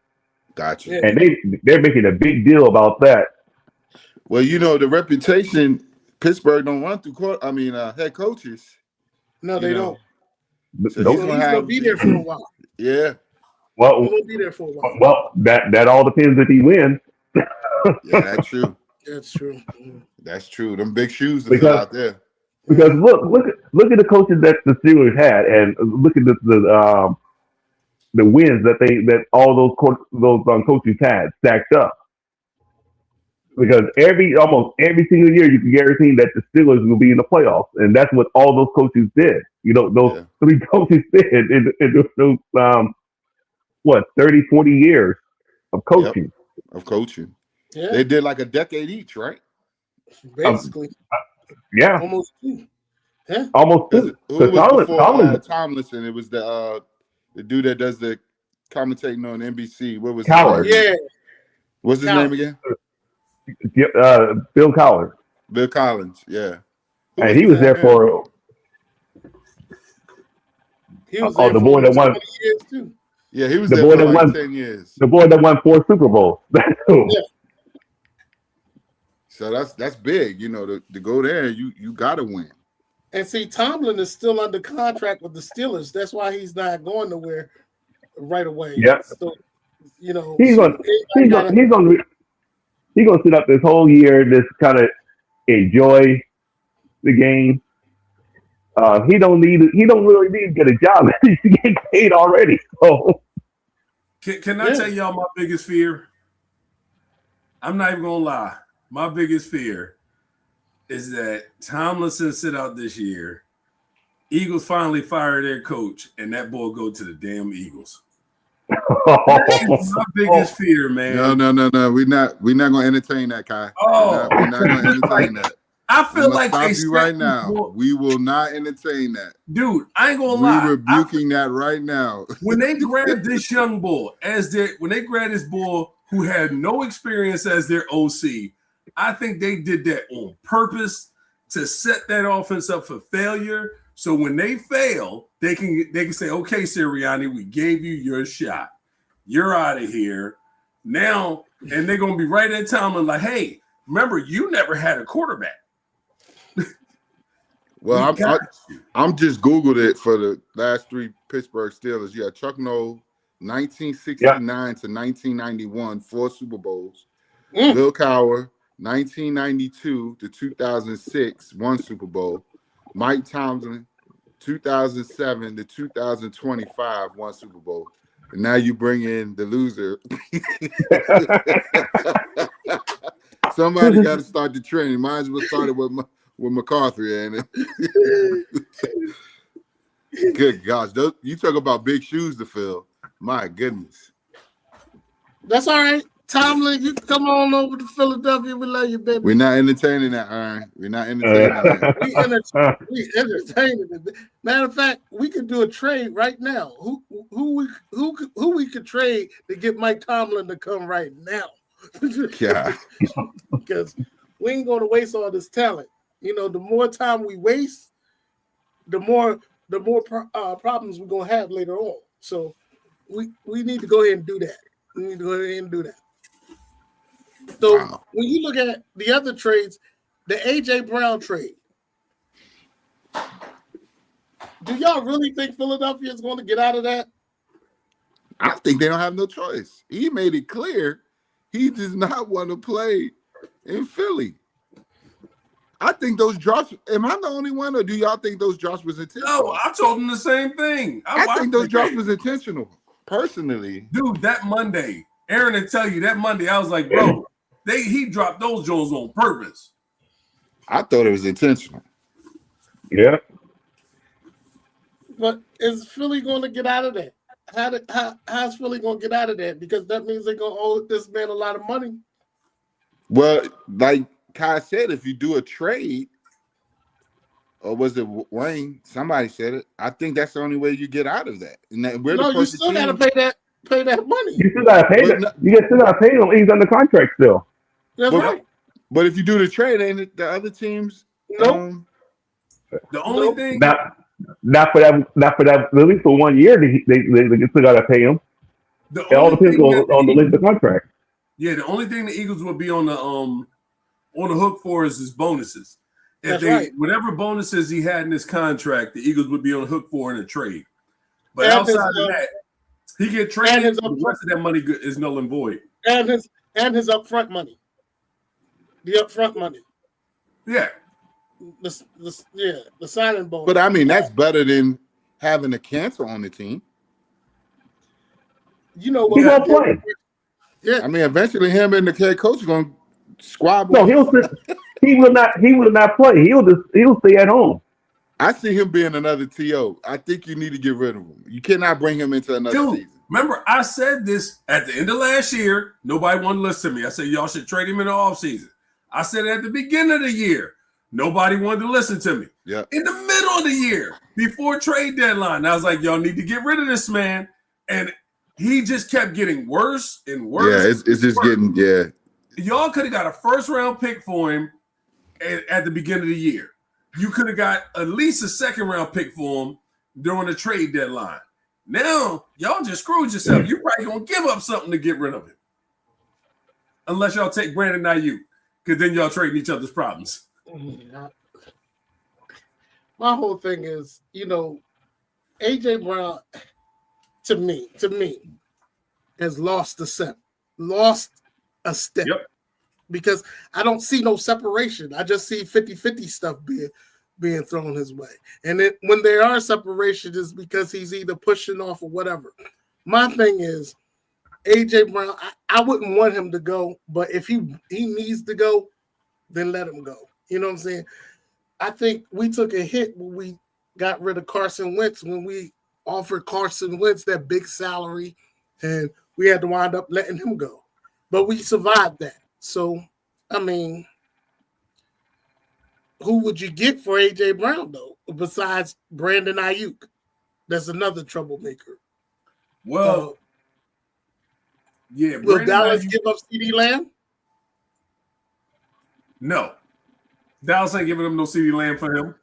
Gotcha. Yeah. And they're making a big deal about that. Well, you know, the reputation, Pittsburgh don't run through head coaches. No, they don't. So he's gonna be there for a while. Yeah. Well, he's gonna be there for a while. Well, that all depends if he wins. Yeah, that's true. That's true. That's true. Them big shoes to fill out there. Because look at the coaches that the Steelers had, and look at the wins that all those coaches had stacked up. Because almost every single year you can guarantee that the Steelers will be in the playoffs, and that's what all those coaches did. You know, those three coaches did in those 30, 40 years of coaching. Yep. Of coaching. Yeah. They did like a decade each, right? Basically. Yeah. Almost two. Yeah. Almost two. Who was before Tomlinson? It was the dude that does the commentating on NBC. What was Coward? Yeah. What's his name again? Bill Collins. Bill Collins, yeah. And he was there for. He was there the for boy that won. Years too. Yeah, he was there for like 10 years. The boy that won 4 Super Bowls. Yeah. So that's big, you know, to go there, you got to win. And see, Tomlin is still under contract with the Steelers. That's why he's not going nowhere right away. Yeah. So, you know, he's gonna sit up this whole year, just kind of enjoy the game. He don't really need to get a job. He's getting paid already. So can I tell y'all my biggest fear? I'm not even gonna lie. My biggest fear is that Tomlinson sit out this year. Eagles finally fire their coach, and that boy go to the damn Eagles. That's my biggest fear, man. No. We're not gonna entertain that, Kai. We're not gonna entertain that. I feel like stop they you right now. We will not entertain that, dude. I ain't gonna lie. We're rebuking that right now. When they grabbed this young bull when they grabbed this bull who had no experience as their OC, I think they did that on purpose to set that offense up for failure. So when they fail, they can say, "Okay, Sirianni, we gave you your shot. You're out of here now." And they're gonna be right at Tomlin like, "Hey, remember you never had a quarterback." Well, I'm just Googled it for the last 3 Pittsburgh Steelers. Yeah, Chuck Noll, 1969 to 1991, 4 Super Bowls. Bill Cowher, 1992 to 2006, 1 Super Bowl. Mike Tomlin, 2007 to 2025, 1 Super Bowl. And now you bring in the loser. Somebody got to start the training. Might as well start it with McCarthy, ain't it? Good gosh, you talk about big shoes to fill. My goodness. That's all right. Tomlin, you come on over to Philadelphia. We love you, baby. We're not entertaining that, Aaron. We're not entertaining that. We entertaining it. Matter of fact, we could do a trade right now. Who we could trade to get Mike Tomlin to come right now? Yeah. Because we ain't going to waste all this talent. You know, the more time we waste, the more problems we're gonna have later on. So we need to go ahead and do that. We need to go ahead and do that. So when you look at the other trades, the AJ Brown trade, do y'all really think Philadelphia is going to get out of that? I think they don't have no choice. He made it clear he does not want to play in Philly. I think those drops. Am I the only one, or do y'all think those drops was intentional? No, I told him the same thing. I think those drops was intentional, personally. Dude, that Monday, Aaron will tell you that Monday, I was like, bro, he dropped those Jones on purpose. I thought it was intentional. Yeah. But is Philly going to get out of that? How's Philly going to get out of that? Because that means they're going to owe this man a lot of money. Well, like Kai said, if you do a trade, or was it Wayne? Somebody said it. I think that's the only way you get out of that. And that you still got to pay that money. You still got to pay that. You still got to pay him. He's under contract still. That's right. But if you do the trade, ain't the other teams? Nope. The only thing. Not for that. At least for 1 year, they still got to pay him. It all depends on the length of the contract. Yeah, the only thing the Eagles would be on the hook for is his bonuses. Whatever bonuses he had in his contract, the Eagles would be on the hook for in a trade. But outside of that, he get traded. The rest of that money is null and void. And his upfront money. The upfront money. Yeah. The signing bonus. But I mean, that's better than having to cancel on the team. You know what? He won't play. Yeah. I mean, eventually, him and the head coach are going to squabble. No, he will not play. He'll stay at home. I see him being another TO. I think you need to get rid of him. You cannot bring him into another season. Remember, I said this at the end of last year. Nobody wanted to listen to me. I said, y'all should trade him in the offseason. I said it at the beginning of the year. Nobody wanted to listen to me. Yeah. In the middle of the year, before trade deadline, I was like, y'all need to get rid of this man. And he just kept getting worse and worse. Yeah, it's just getting, yeah. Y'all could have got a first-round pick for him at the beginning of the year. You could have got at least a second-round pick for him during the trade deadline. Now, y'all just screwed yourself. You're probably going to give up something to get rid of him. Unless y'all take Brandon Ayuk, because then y'all trading each other's problems. My whole thing is, AJ Brown, to me, has lost a step. Yep. Because I don't see no separation. I just see 50-50 stuff being thrown his way. And when there are separations, it's because he's either pushing off or whatever. My thing is, AJ Brown, I wouldn't want him to go, but if he needs to go, then let him go. You know what I'm saying? I think we took a hit when we got rid of Carson Wentz, when we offered Carson Wentz that big salary, and we had to wind up letting him go. But we survived that. So, I mean, who would you get for AJ Brown, though, besides Brandon Ayuk? That's another troublemaker. Well, yeah. Will Dallas give up CeeDee Lamb? No. Dallas ain't giving him no CeeDee Lamb for him.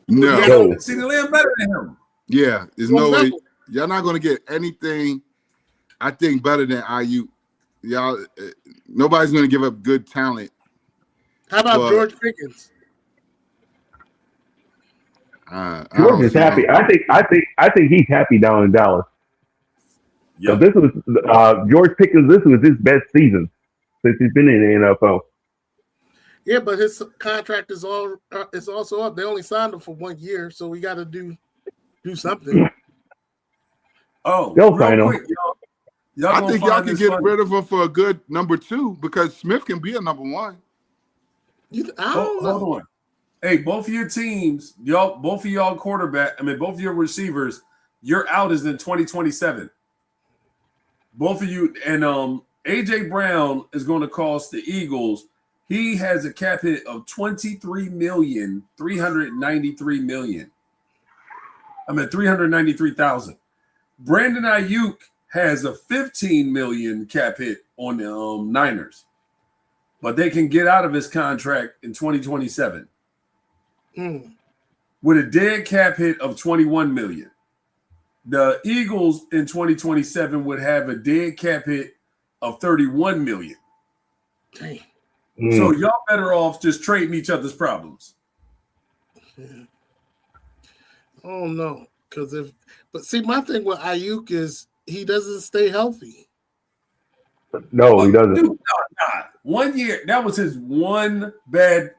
No. CeeDee Lamb better than him. Yeah, there's no way. Y'all not going to get anything, I think, better than Ayuk. Y'all, nobody's going to give up good talent. How about George Pickens? George is happy. I think he's happy down in Dallas. Yep. So this was George Pickens. This was his best season since he's been in the NFL. Yeah, but his contract is also up. They only signed him for 1 year, so we got to do something. Oh, they'll sign him. I think y'all can get rid of him for a good number 2 because Smith can be a number 1. I don't know. Hold on. Hey, both of your teams, both of y'all both of your receivers, your out is in 2027. Both of you, and AJ Brown is going to cost the Eagles. He has a cap hit of $393,000. Brandon Ayuk has a $15 million cap hit on the Niners, but they can get out of his contract in 2027 with a dead cap hit of $21 million. The Eagles in 2027 would have a dead cap hit of $31 million. Dang. So y'all better off just trading each other's problems. Yeah. Oh no, but see, my thing with Ayuk is he doesn't stay healthy. No, he doesn't. Dude, no. 1 year, that was his one bad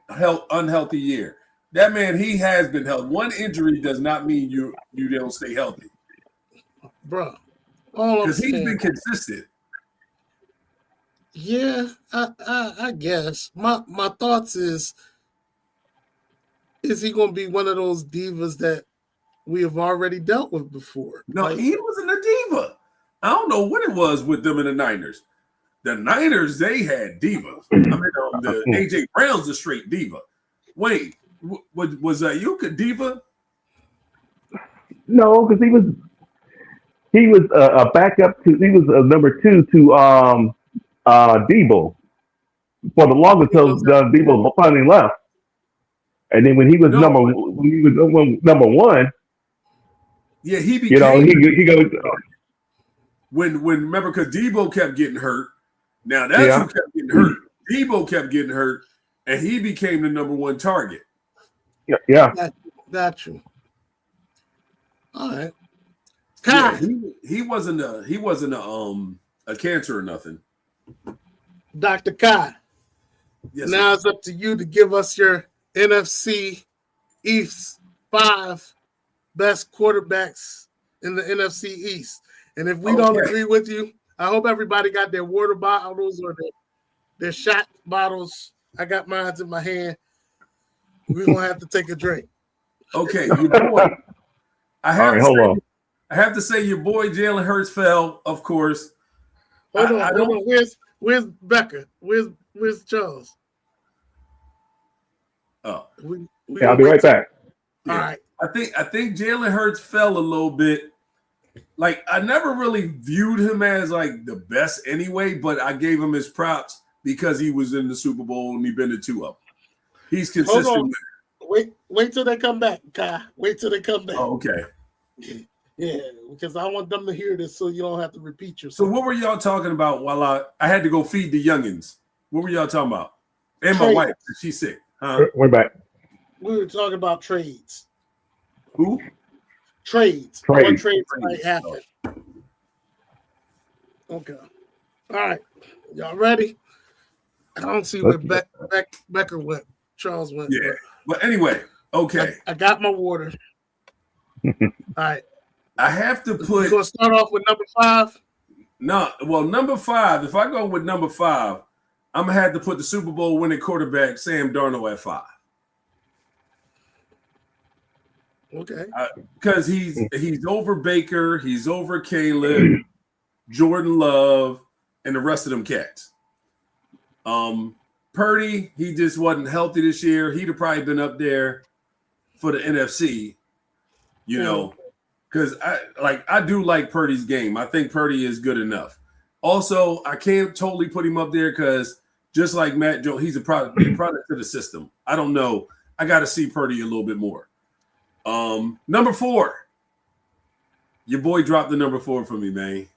unhealthy year. That man, he has been healthy. One injury does not mean you don't stay healthy, bro. Because he's been consistent. Yeah, I guess my thoughts is he going to be one of those divas that we have already dealt with before? No, he wasn't a diva. I don't know what it was with them in the Niners. The Niners, they had divas. I mean, the AJ Brown's a straight diva. Wait, was Ayuk a diva? No, because he was a backup to. He was a number 2 to Debo for the longest till Debo finally left. And then when he was number 1, yeah, he became. He goes. When remember, because Debo kept getting hurt. Now that's who kept getting hurt. Debo kept getting hurt, and he became the number 1 target. Yeah. Got you. All right. Yeah, he wasn't a cancer or nothing. Dr. Kai. Yes, now it's up to you to give us your NFC East 5 best quarterbacks in the NFC East. And if we don't agree with you, I hope everybody got their water bottles or their shot bottles. I got mine in my hand. We're going to have to take a drink. Okay, your boy. I have to say your boy Jalen Hurts fell, of course. Hold on. Where's Becca? Where's Charles? Oh. I'll be right back. All right. I think Jalen Hurts fell a little bit. Like, I never really viewed him as like the best anyway, but I gave him his props because he was in the Super Bowl and he's been to 2 of them. He's consistent. Wait till they come back, Kai. Wait till they come back. Oh, okay. Yeah, because I want them to hear this so you don't have to repeat yourself. So what were y'all talking about while I had to go feed the youngins? What were y'all talking about? And my wife, she's sick. Huh? We're back. We were talking about trades. Who? Trades. What trades might happen? Okay. All right. Y'all ready? I don't see where Becker went. Charles went. Yeah. But anyway, okay. I got my water. All right. I have to put. We're going to start off with number 5? No. Well, number 5, if I go with number 5, I'm going to have to put the Super Bowl winning quarterback Sam Darnold at 5. Okay. Because he's over Baker, he's over Caleb, Jordan Love, and the rest of them cats. Purdy, he just wasn't healthy this year. He'd have probably been up there for the NFC, because I do like Purdy's game. I think Purdy is good enough. Also, I can't totally put him up there because just like Matt Jones, he's a product of the system. I don't know. I got to see Purdy a little bit more. Number 4. Your boy dropped the number 4 for me, man.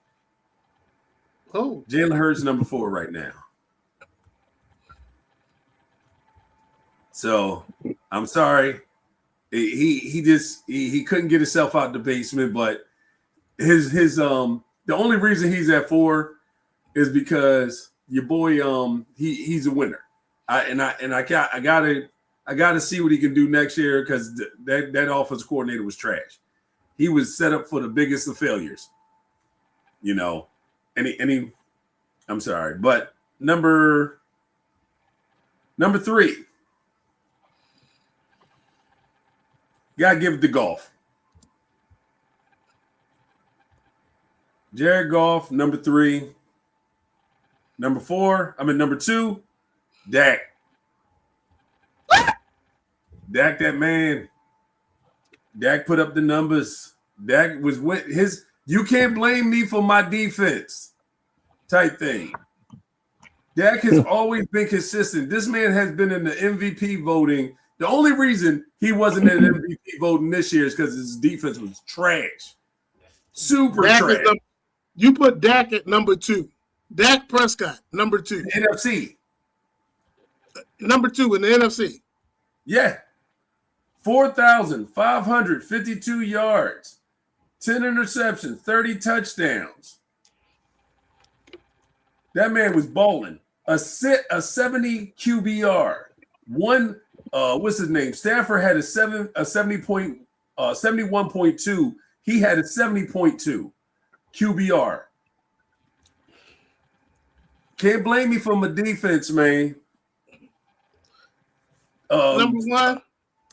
Oh, Jalen Hurts number 4 right now. So I'm sorry. He couldn't get himself out the basement, but his the only reason he's at 4 is because your boy he's a winner. I gotta see what he can do next year because that offensive coordinator was trash. He was set up for the biggest of failures. I'm sorry, but number 3. Gotta give it to Goff. Jared Goff, number 3. Number 2, Dak. Dak, that man. Dak put up the numbers. Dak was with his. You can't blame me for my defense type thing. Dak has always been consistent. This man has been in the MVP voting. The only reason he wasn't in MVP voting this year is because his defense was trash. Super Dak trash. You put Dak at number 2. Dak Prescott, number 2. NFC. Number 2 in the NFC. Yeah. 4,552 yards, 10 interceptions, 30 touchdowns. That man was balling. A 70 QBR. What's his name? Stafford had a 71.2. He had a 70.2 QBR. Can't blame me for my defense, man. Number 1.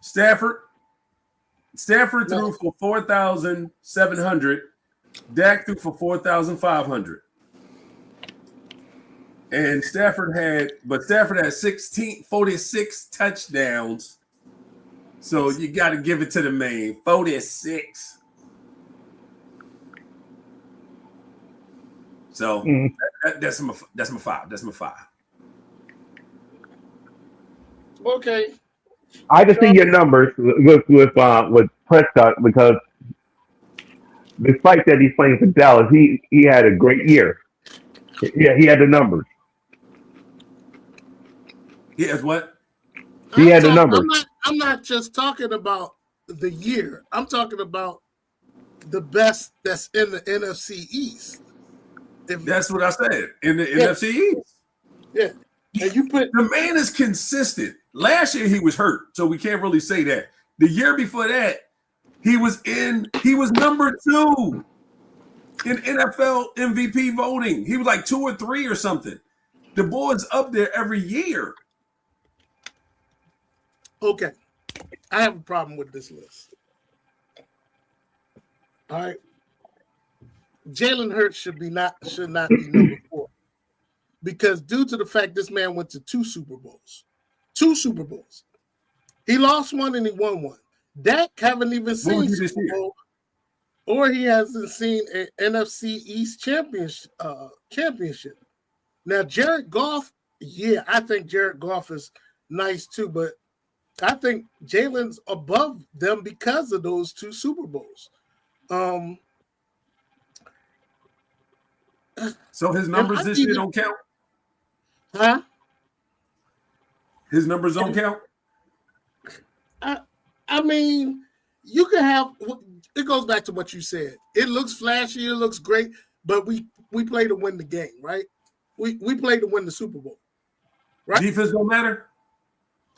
Stafford threw for 4,700. Dak threw for 4,500. And Stafford had 46 touchdowns. So you got to give it to the man. 46. So that's my 5. That's my 5. Okay. I just see your numbers with Prescott because despite that he's playing for Dallas, he had a great year. Yeah, he had the numbers. He has what? He had the numbers. I'm not just talking about the year. I'm talking about the best that's in the NFC East. That's what I said. In the NFC East. Yeah. And you put the man is consistent. Last year he was hurt, so we can't really say that. The year before that, he was number 2 in NFL MVP voting. He was like 2 or 3 or something. The boy's up there every year. Okay. I have a problem with this list. All right. Jalen Hurts should not be number 4. Because due to the fact this man went to 2 Super Bowls. 2 Super Bowls. He lost one and he won one. Dak haven't even seen Super Bowl, or he hasn't seen an NFC East championship. Now, Jared Goff, yeah, I think Jared Goff is nice too, but I think Jalen's above them because of those 2 Super Bowls. So his numbers this year don't count? Huh? His numbers don't count? I mean, you can have – it goes back to what you said. It looks flashy. It looks great, but we play to win the game, right? We play to win the Super Bowl, right? Defense don't matter?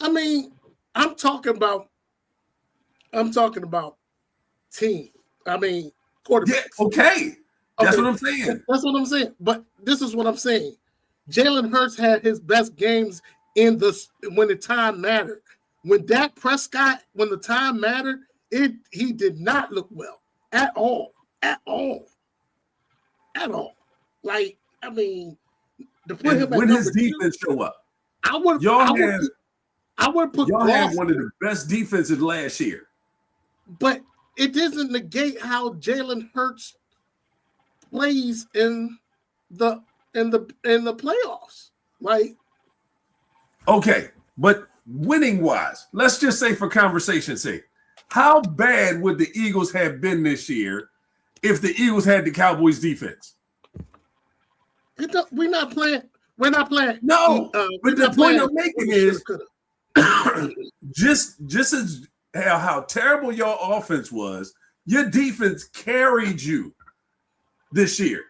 I mean, I'm talking about team. I mean, quarterback. Yeah, okay. That's what I'm saying. That's what I'm saying. But this is what I'm saying. Jalen Hurts had his best games when the time mattered. When Dak Prescott, when the time mattered, he did not look well at all. Like, I mean, to put him when at his defense show up, I would put y'all had one of the best defenses last year. But it doesn't negate how Jalen Hurts plays in the playoffs. Like, okay, but winning wise, let's just say for conversation's sake, how bad would the Eagles have been this year if the Eagles had the Cowboys defense? We're not playing. No, but the point I'm making is just as how terrible your offense was, your defense carried you this year.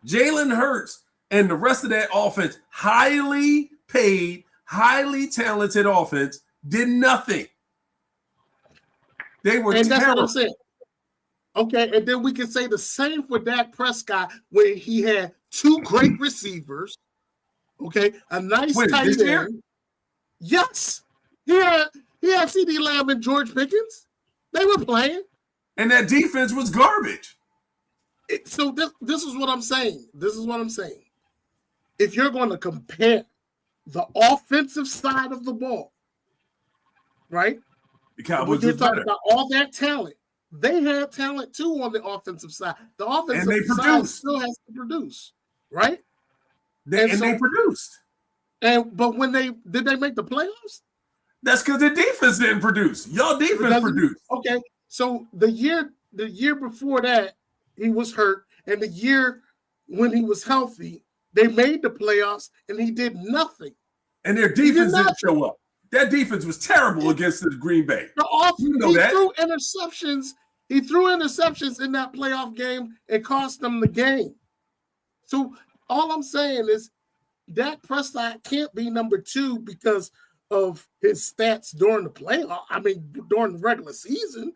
Jalen Hurts and the rest of that offense, highly paid, highly talented offense, did nothing. They were terrible. That's what I'm saying. Okay, and then we can say the same for Dak Prescott, where he had 2 great receivers. Okay, a nice tight end. Yes, he He had CD Lamb and George Pickens. They were playing. And that defense was garbage. So this is what I'm saying. This is what I'm saying. If you're going to compare the offensive side of the ball, right? The Cowboys you're was talking better. about all that talent. They had talent too on the offensive side. The offensive side still has to produce, right? They produced. But when did they make the playoffs? That's because the defense didn't produce. Y'all defense produced. Okay, so the year before that, he was hurt, and the year when he was healthy, they made the playoffs, and he did nothing. And their defense didn't show up. That defense was terrible against the Green Bay. He threw interceptions. He threw interceptions in that playoff game and cost them the game. So all I'm saying is Dak Prescott can't be number 2 because of his stats during the playoff. I mean, during the regular season.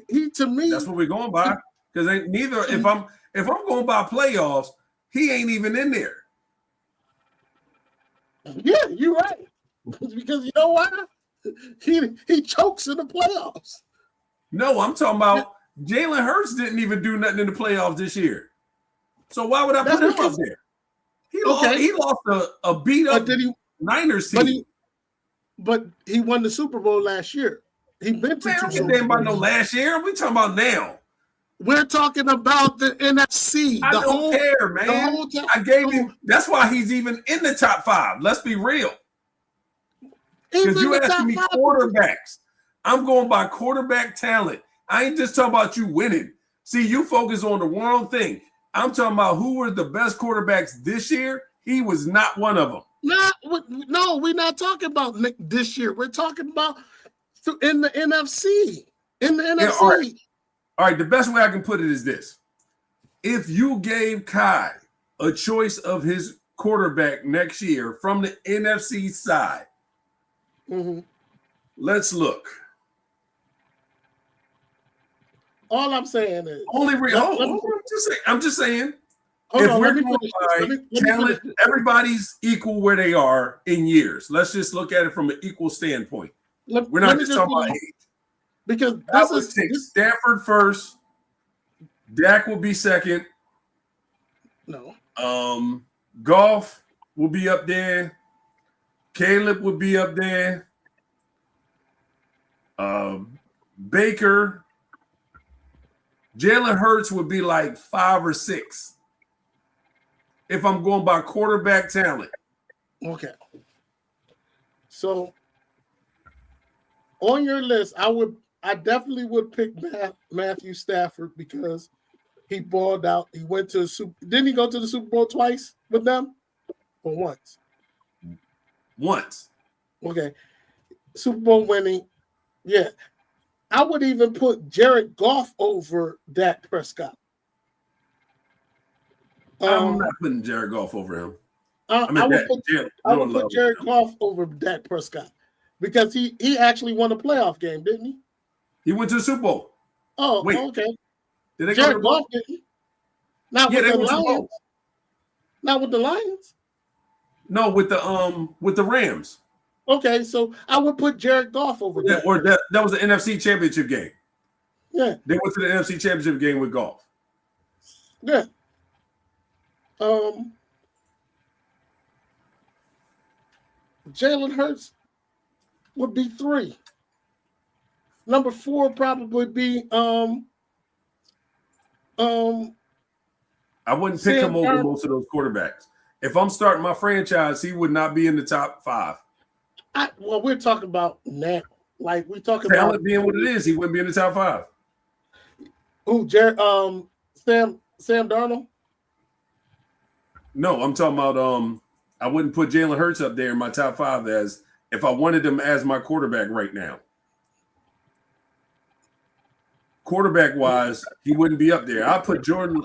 He, to me, that's what we're going by. Because neither if I'm going by playoffs, he ain't even in there. Yeah, you're right. Because you know why? He chokes in the playoffs. No, I'm talking about Jalen Hurts didn't even do nothing in the playoffs this year. So why would I put him up there? He lost a beat up Niners team. But he won the Super Bowl last year. He been to I don't give about no last year. We talking about now. We're talking about the NFC. I don't care, man. I gave him. That's why he's even in the top 5. Let's be real. Because you asking me quarterbacks. I'm going by quarterback talent. I ain't just talking about you winning. See, you focus on the wrong thing. I'm talking about who were the best quarterbacks this year. He was not one of them. No, we're not talking about this year. We're talking about in the NFC. In the NFC. All right, the best way I can put it is this. If you gave Kai a choice of his quarterback next year from the NFC side, let's look. All I'm saying is I'm just saying. If we're going by talent, everybody's equal where they are in years. Let's just look at it from an equal standpoint. We're not just talking about age. Because I would take Stafford first. Dak will be second. No. Goff will be up there. Caleb will be up there. Baker. Jalen Hurts would be like 5 or 6. If I'm going by quarterback talent. Okay. So on your list, I definitely would pick Matthew Stafford because he balled out. He went to didn't he go to the Super Bowl twice with them? Or once? Once. Okay. Super Bowl winning. Yeah. I would even put Jared Goff over Dak Prescott. I'm not putting Jared Goff over him. I would put Jared Goff over Dak Prescott because he actually won a playoff game, didn't he? He went to the Super Bowl. Oh, wait. Okay. Did they Jared Goff didn't. Not with the Lions. Not with the Lions. No, with the Rams. Okay, so I would put Jared Goff over that. Or that was the NFC Championship game. Yeah. They went to the NFC Championship game with Goff. Yeah. Jalen Hurts would be 3. Number 4 probably be I wouldn't pick him over most of those quarterbacks. If I'm starting my franchise, he would not be in the top 5. Well, we're talking about now. Like we're talking talent about being what it is, he wouldn't be in the top 5. Who, Sam Darnold? No, I'm talking about I wouldn't put Jalen Hurts up there in my top 5 as if I wanted him as my quarterback right now. Quarterback wise, he wouldn't be up there. I'd take Jordan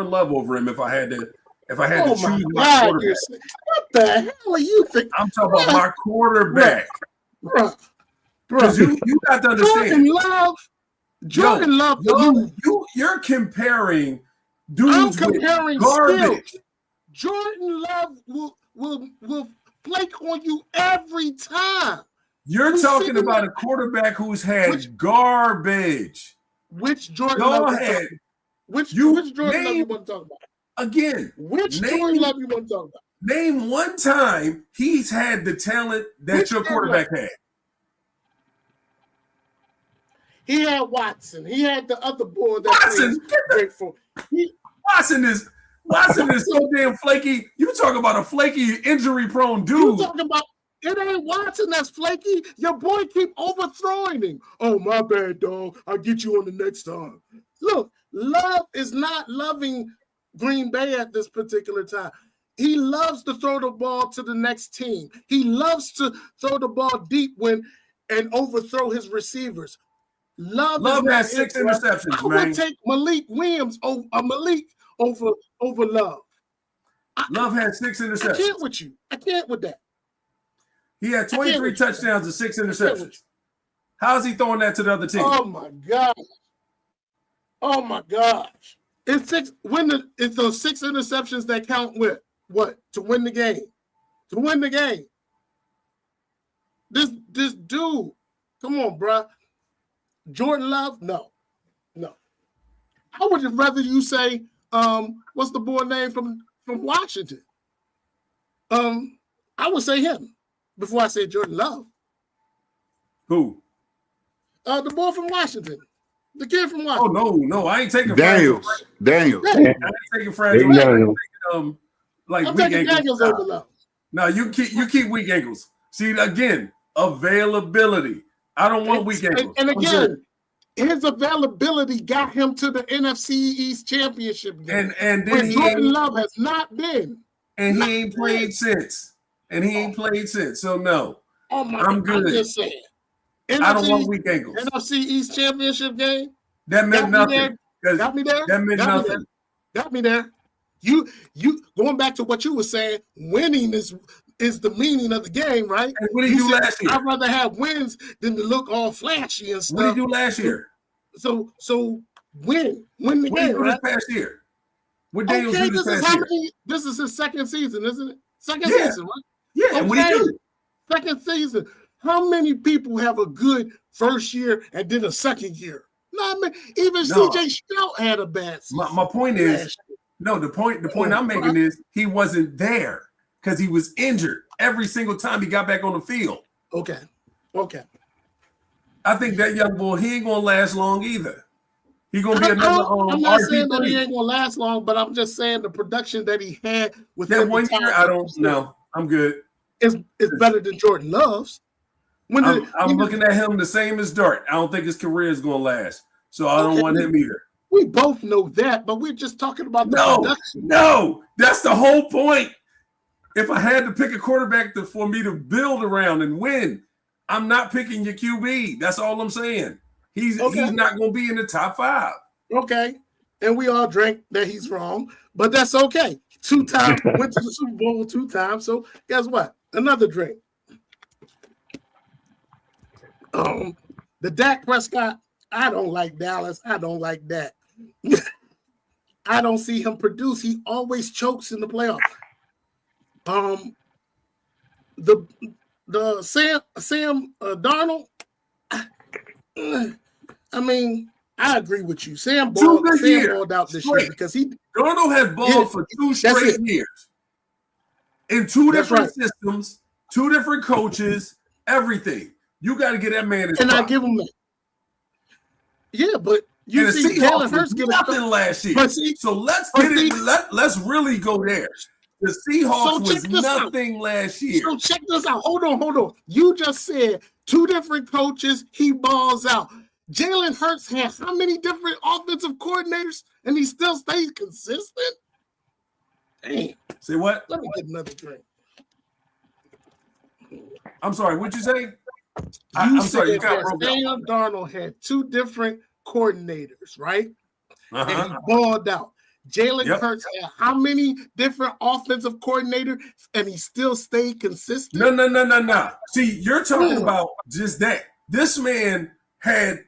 Love over him if I had to choose my quarterback. What the hell are you thinking? I'm talking about my quarterback. Because you got to understand. Jordan Love. You're comparing dudes with garbage. Skills. Jordan Love will flake on you every time. You're talking about a quarterback who's had garbage. Which Jordan Love? Which Jordan Love you want to talk about? Again, which Jordan Love you want to talk about? Name one time he's had the talent that your quarterback had. He had Watson. He had the other boy that plays grateful. Watson is so damn flaky. You talk about a flaky, injury-prone dude. You talking about it ain't Watson that's flaky. Your boy keep overthrowing him. Oh, my bad, dog. I'll get you on the next time. Look, Love is not loving Green Bay at this particular time. He loves to throw the ball to the next team. He loves to throw the ball deep and overthrow his receivers. Love has 6 interceptions, man. I would take Malik Williams over Love. Love had 6 interceptions. I can't with you. I can't with that. He had 23 touchdowns and 6 interceptions. How is he throwing that to the other team? Oh my gosh. Oh my gosh. It's those 6 interceptions that count with what? To win the game. To win the game. This dude. Come on, bruh. Jordan Love? No. I would rather you say, what's the boy name from Washington? I would say him before I say Jordan Love. Who? The boy from Washington. The kid from Washington. Oh, no. I ain't taking Daniels. I ain't taking fragile. I'm taking Daniels over Love. No, you keep weak ankles. See, again, availability. I don't want weak ankles. And again, his availability got him to the NFC East Championship game. And then Jordan Love has not been. And he ain't played since. So no. I'm good. I'm just saying. I don't want weak ankles. NFC East Championship game. That meant nothing. Got me there. That meant nothing. Got me there. You going back to what you were saying, winning is the meaning of the game, right? And what did you do last year? I'd rather have wins than to look all flashy and stuff. What did you do last year? So win the game, right? This past year. What Daniels do this past year? This is his second season, isn't it? Second season, right? Yeah, okay. What did he do? Second season. How many people have a good first year and then a second year? Even CJ Stroud had a bad season. My point is, the point I'm making is he wasn't there because he was injured every single time he got back on the field. Okay. I think that young boy, he ain't gonna last long either. He gonna be another I'm not RP3. saying that he ain't gonna last long, but I'm just saying the production that he had with that 1 year. I don't know. I'm good. It's better than Jordan Love's. I'm looking at him the same as Dart. I don't think his career is gonna last, so I don't want him either. We both know that, but we're just talking about the production. No, that's the whole point. If I had to pick a quarterback for me to build around and win, I'm not picking your QB. That's all I'm saying. He's not going to be in the top 5. Okay, and we all drank that he's wrong, but that's okay. 2 times, went to the Super Bowl 2 times, so guess what? Another drink. The Dak Prescott, I don't like Dallas. I don't like that. I don't see him produce. He always chokes in the playoffs. The Sam Darnold. I mean, I agree with you. Sam balled out this year because Darnold had balled for 2 straight years in 2 different systems, 2 different coaches, everything. You got to get that man his and I give him that. Yeah, but you see Jalen Hurts get nothing last year. So let's let's really go there. The Seahawks was nothing last year. So check this out. Hold on. You just said 2 different coaches, he balls out. Jalen Hurts has how many different offensive coordinators and he still stays consistent? Damn. Say what? Let me get another drink. I'm sorry, what'd you say? I'm sorry, Sam Darnold had 2 different coordinators, right? And he balled out. Jalen Hurts had how many different offensive coordinators and he still stayed consistent? No. See, you're talking about just that. This man had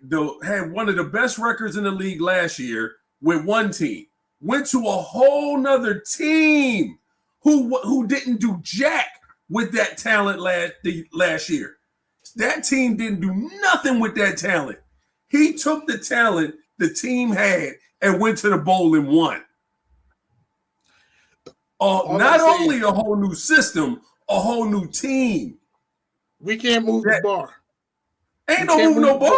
one of the best records in the league last year with 1 team. Went to a whole nother team who didn't do jack with that talent last year. That team didn't do nothing with that talent. He took the talent the team had and went to the bowl and won. Not only a whole new system, a whole new team. We can't move the bar. Ain't no moving no bar.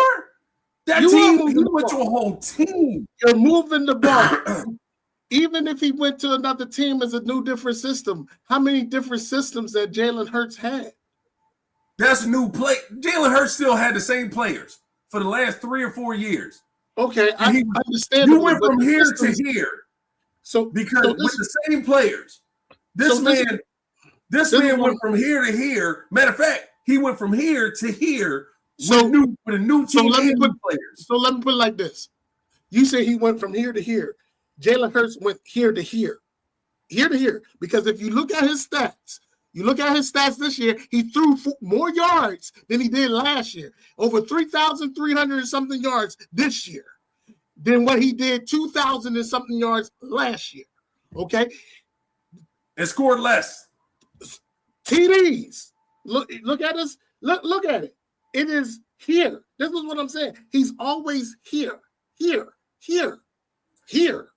That team, he went to a whole team. You're moving the bar. Even if he went to another team as a new different system, how many different systems that Jalen Hurts had? That's a new play. Jalen Hurts still had the same players for the last 3 or 4 years. Okay, I understand. You went from here to here. So because with the same players, this man went from here to here. Matter of fact, he went from here to here with a new team and new players. So let me put it like this. You say he went from here to here. Jalen Hurts went here to here. Here to here. Because if you look at his stats, this year, he threw more yards than he did last year. Over 3,300 and something yards this year than what he did 2,000 and something yards last year. Okay? And scored less. TDs. Look at this. Look at it. It is here. This is what I'm saying. He's always here. Here.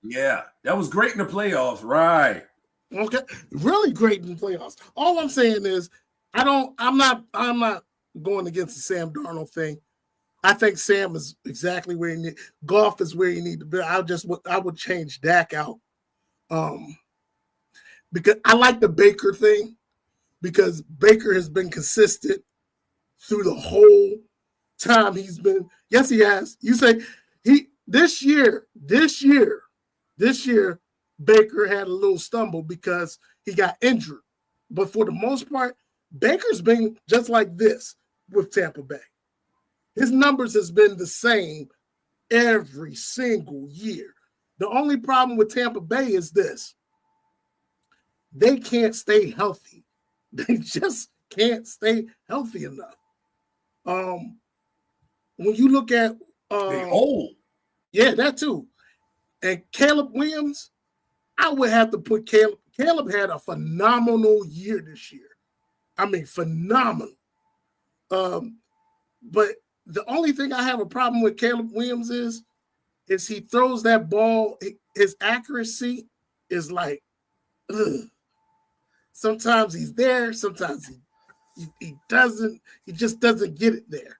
Yeah, that was great in the playoffs, right? Okay, really great in the playoffs. All I'm saying is, I'm not going against the Sam Darnold thing. I think Sam is exactly where you need. Goff is where you need to be. I would change Dak out, because I like the Baker thing, because Baker has been consistent through the whole time he's been. Yes, he has. You say this year, Baker had a little stumble because he got injured. But for the most part, Baker's been just like this with Tampa Bay. His numbers has been the same every single year. The only problem with Tampa Bay is this. They can't stay healthy. They just can't stay healthy enough. When you look at they old. Yeah, that too. And Caleb Williams, I would have to put Caleb. Caleb had a phenomenal year this year. I mean, phenomenal. But the only thing I have a problem with Caleb Williams is he throws that ball. His accuracy is like, ugh. Sometimes he's there. Sometimes he doesn't. He just doesn't get it there.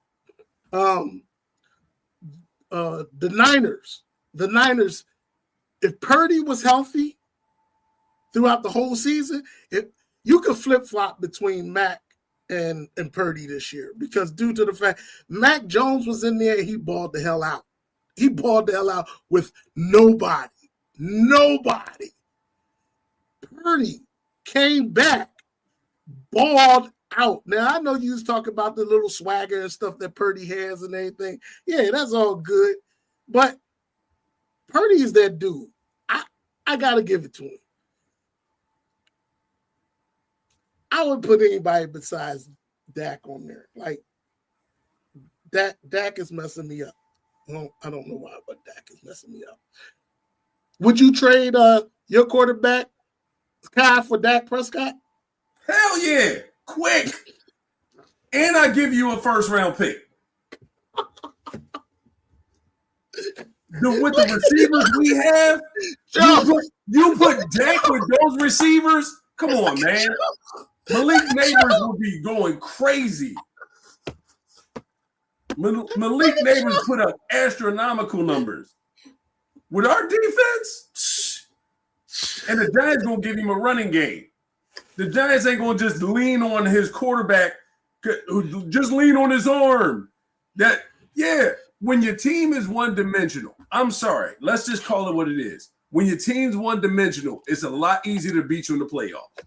The Niners, if Purdy was healthy throughout the whole season, you could flip-flop between Mac and Purdy this year, because due to the fact Mac Jones was in there, he balled the hell out. He balled the hell out with nobody. Purdy came back, balled out. Now, I know you was talking about the little swagger and stuff that Purdy has and everything. Yeah, that's all good. But Purdy is that dude. I got to give it to him. I would put anybody besides Dak on there. Like, Dak is messing me up. I don't know why, but Dak is messing me up. Would you trade your quarterback, Kai, for Dak Prescott? Hell yeah. Quick. And I give you a first-round pick. With the receivers we have, you put Dak with those receivers? Come on, man. Malik Neighbors will be going crazy. Malik Neighbors put up astronomical numbers. With our defense, and the Giants going to give him a running game. The Giants ain't going to just lean on his quarterback, just lean on his arm. When your team is one-dimensional, I'm sorry, let's just call it what it is. When your team's one-dimensional, it's a lot easier to beat you in the playoffs.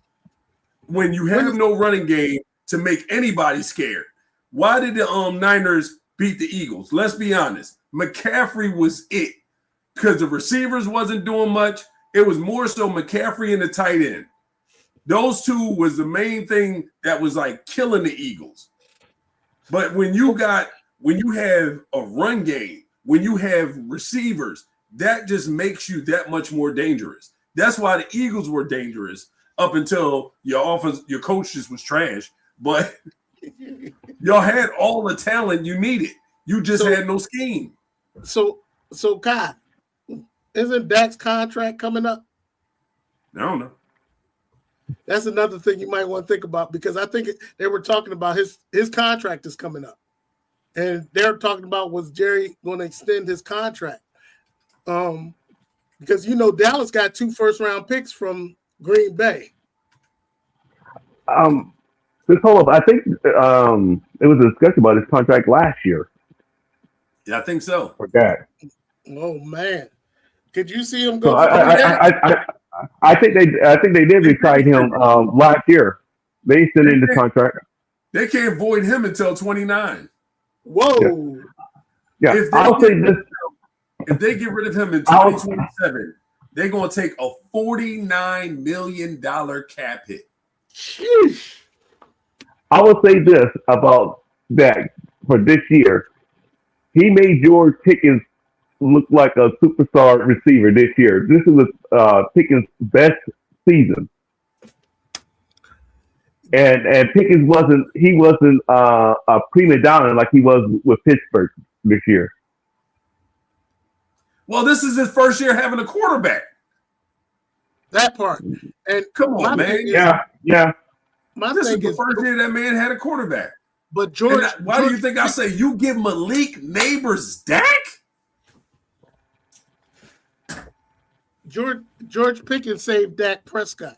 When you have no running game to make anybody scared. Why did the Niners beat the Eagles? Let's be honest. McCaffrey was it, because the receivers wasn't doing much. It was more so McCaffrey and the tight end. Those two was the main thing that was like killing the Eagles. But when you have a run game, when you have receivers, that just makes you that much more dangerous. That's why the Eagles were dangerous up until your coach just was trash. But Y'all had all the talent you needed. You just had no scheme. So Kai, isn't Dak's contract coming up? I don't know. That's another thing you might want to think about, because I think they were talking about his contract is coming up. And they're talking about, was Jerry going to extend his contract? Because, Dallas got 2 first-round picks from Green Bay. This whole, I think it was a discussion about his contract last year. Yeah, I think so. For that. Oh man, could you see him go? So I think they did re-sign him last year. They extended his contract. They can't void him until 29. Whoa. Yeah. I'll say this. If they get rid of him in 2027, they're going to take a $49 million cap hit. Sheesh. I will say this about Dak for this year. He made George Pickens look like a superstar receiver this year. This was Pickens' best season. And Pickens wasn't a prima donna like he was with Pittsburgh this year. Well, this is his first year having a quarterback. That part. And come on, man. Yeah. This is the first year that man had a quarterback. But George, why do you think I say you give Malik Neighbors Dak? George Pickens saved Dak Prescott.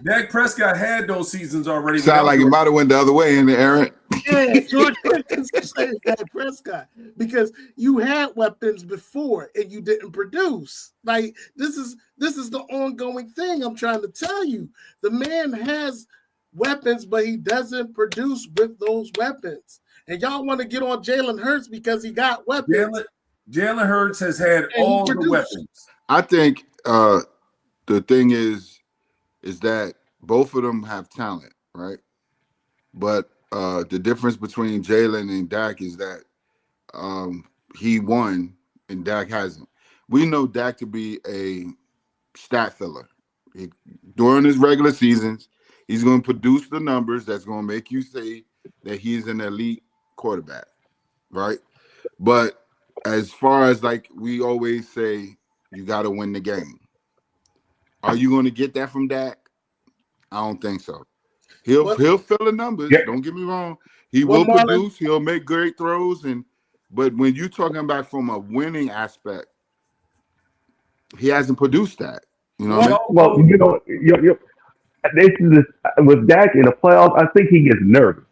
Dak Prescott had those seasons already. Sound like it might have went the other way in the Aaron. Yeah, George Pickens saved Dak Prescott because you had weapons before and you didn't produce. Like this is the ongoing thing I'm trying to tell you. The man has weapons, but he doesn't produce with those weapons. And y'all want to get on Jalen Hurts because he got weapons. Jalen Hurts has had all the weapons. I think the thing is that both of them have talent, right? But the difference between Jalen and Dak is that he won and Dak hasn't. We know Dak to be a stat filler. During his regular seasons, he's going to produce the numbers that's going to make you say that he's an elite quarterback, right? But as far as like we always say, you got to win the game. Are you going to get that from Dak? I don't think so. He'll fill the numbers. Yeah. Don't get me wrong. He will produce. He'll make great throws, but when you're talking about from a winning aspect, he hasn't produced that. You know. Well, this is with Dak in the playoffs. I think he gets nervous,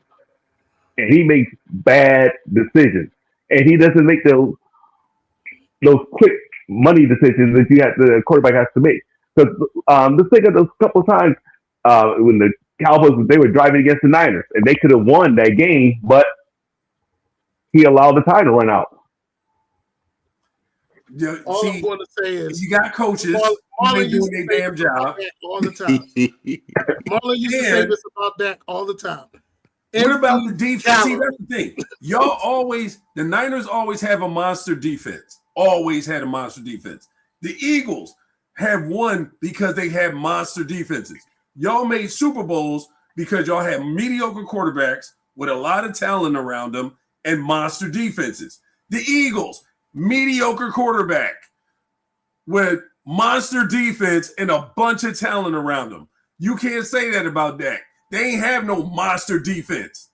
and he makes bad decisions, and he doesn't make those quick money decisions that the quarterback has to make. Because let's think of those couple of times when the Cowboys, they were driving against the Niners, and they could have won that game, but he allowed the time to run out. Yeah, all I'm going to say is you got coaches who been doing their damn job all the time. Marlin used to say this about Dak all the time. What about the defense? See, that's the thing. The Niners always have a monster defense. Always had a monster defense. The Eagles have won because they have monster defenses. Y'all made Super Bowls because y'all had mediocre quarterbacks with a lot of talent around them and monster defenses. The Eagles, mediocre quarterback with monster defense and a bunch of talent around them. You can't say that about Dak. They ain't have no monster defense.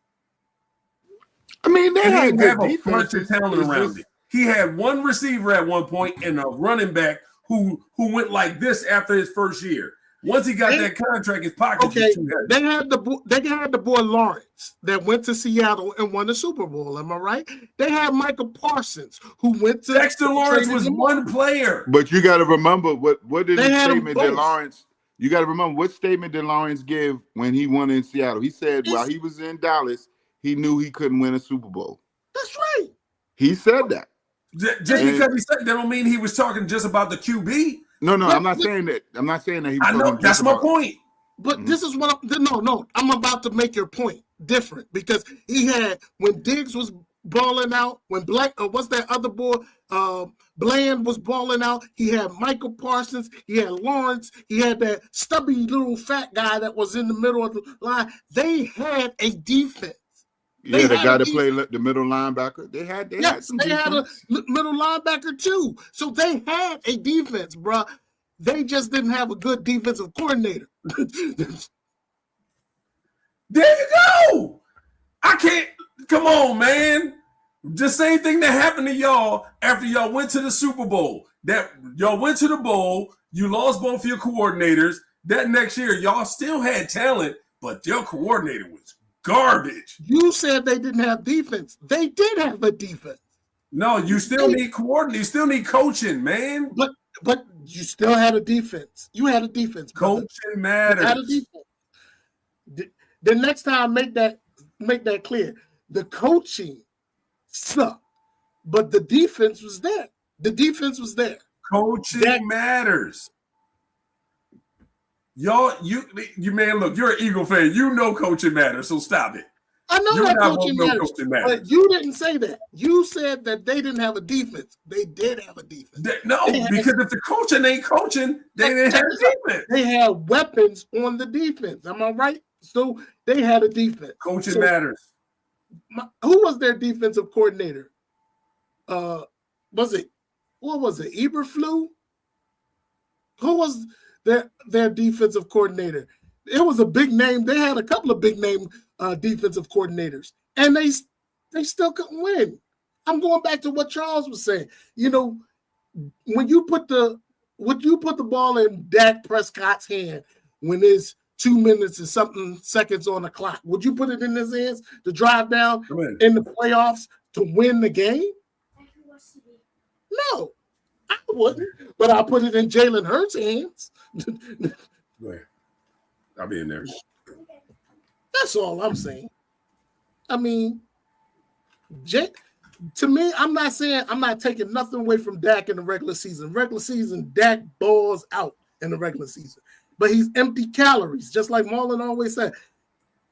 I mean, they have a bunch of talent around it. He had one receiver at one point and a running back who went like this after his first year. Once he got that contract, his pockets were too heavy. They had the boy Lawrence that went to Seattle and won the Super Bowl. Am I right? They had Michael Parsons who went to Dexter Lawrence was one player. But you got to remember what did the statement that Lawrence? You got to remember what statement did Lawrence give when he won in Seattle? He said while he was in Dallas, he knew he couldn't win a Super Bowl. That's right. He said that. Because he said that don't mean he was talking just about the QB. No, I'm not saying that. I'm not saying that he was I know that's my point. But this is what I'm about to make your point different because he had when Diggs was balling out, when what's that other boy? Bland was balling out. He had Michael Parsons. He had Lawrence. He had that stubby little fat guy that was in the middle of the line. They had a defense. Yeah, the guy that played the middle linebacker. They had some defense. They had a middle linebacker too. So they had a defense, bro. They just didn't have a good defensive coordinator. There you go. I can't. Come on, man. The same thing that happened to y'all after y'all went to the Super Bowl. That y'all went to the bowl, you lost both your coordinators. That next year, y'all still had talent, but your coordinator was garbage. You said they didn't have defense. They did have a defense. No, you still need coordinating. You still need coaching, man. But you still had a defense. You had a defense. Coaching matters. You had a defense. The next time, make that clear. The coaching sucked, but the defense was there. The defense was there. Coaching matters. Y'all, you man, look, you're an Eagle fan. You know coaching matters, so stop it. I know that coaching matters, but you didn't say that. You said that they didn't have a defense. They did have a defense. Because if the coaching ain't coaching, they didn't have a defense. They had weapons on the defense. Am I right? So they had a defense. Coaching matters. Who was their defensive coordinator? What was it, Eberflus? Who was their defensive coordinator? It was a big name. They had a couple of big name defensive coordinators, and they still couldn't win. I'm going back to what Charles was saying. You know, when you put the ball in Dak Prescott's hand when it's 2 minutes and something seconds on the clock, would you put it in his hands to drive down in the playoffs to win the game? No, I wouldn't. But I'll put it in Jalen Hurts' hands. Go ahead. I'll be in there. That's all I'm saying. I mean, to me, I'm not taking nothing away from Dak in the regular season. Regular season, Dak balls out in the regular season. But he's empty calories, just like Marlin always said.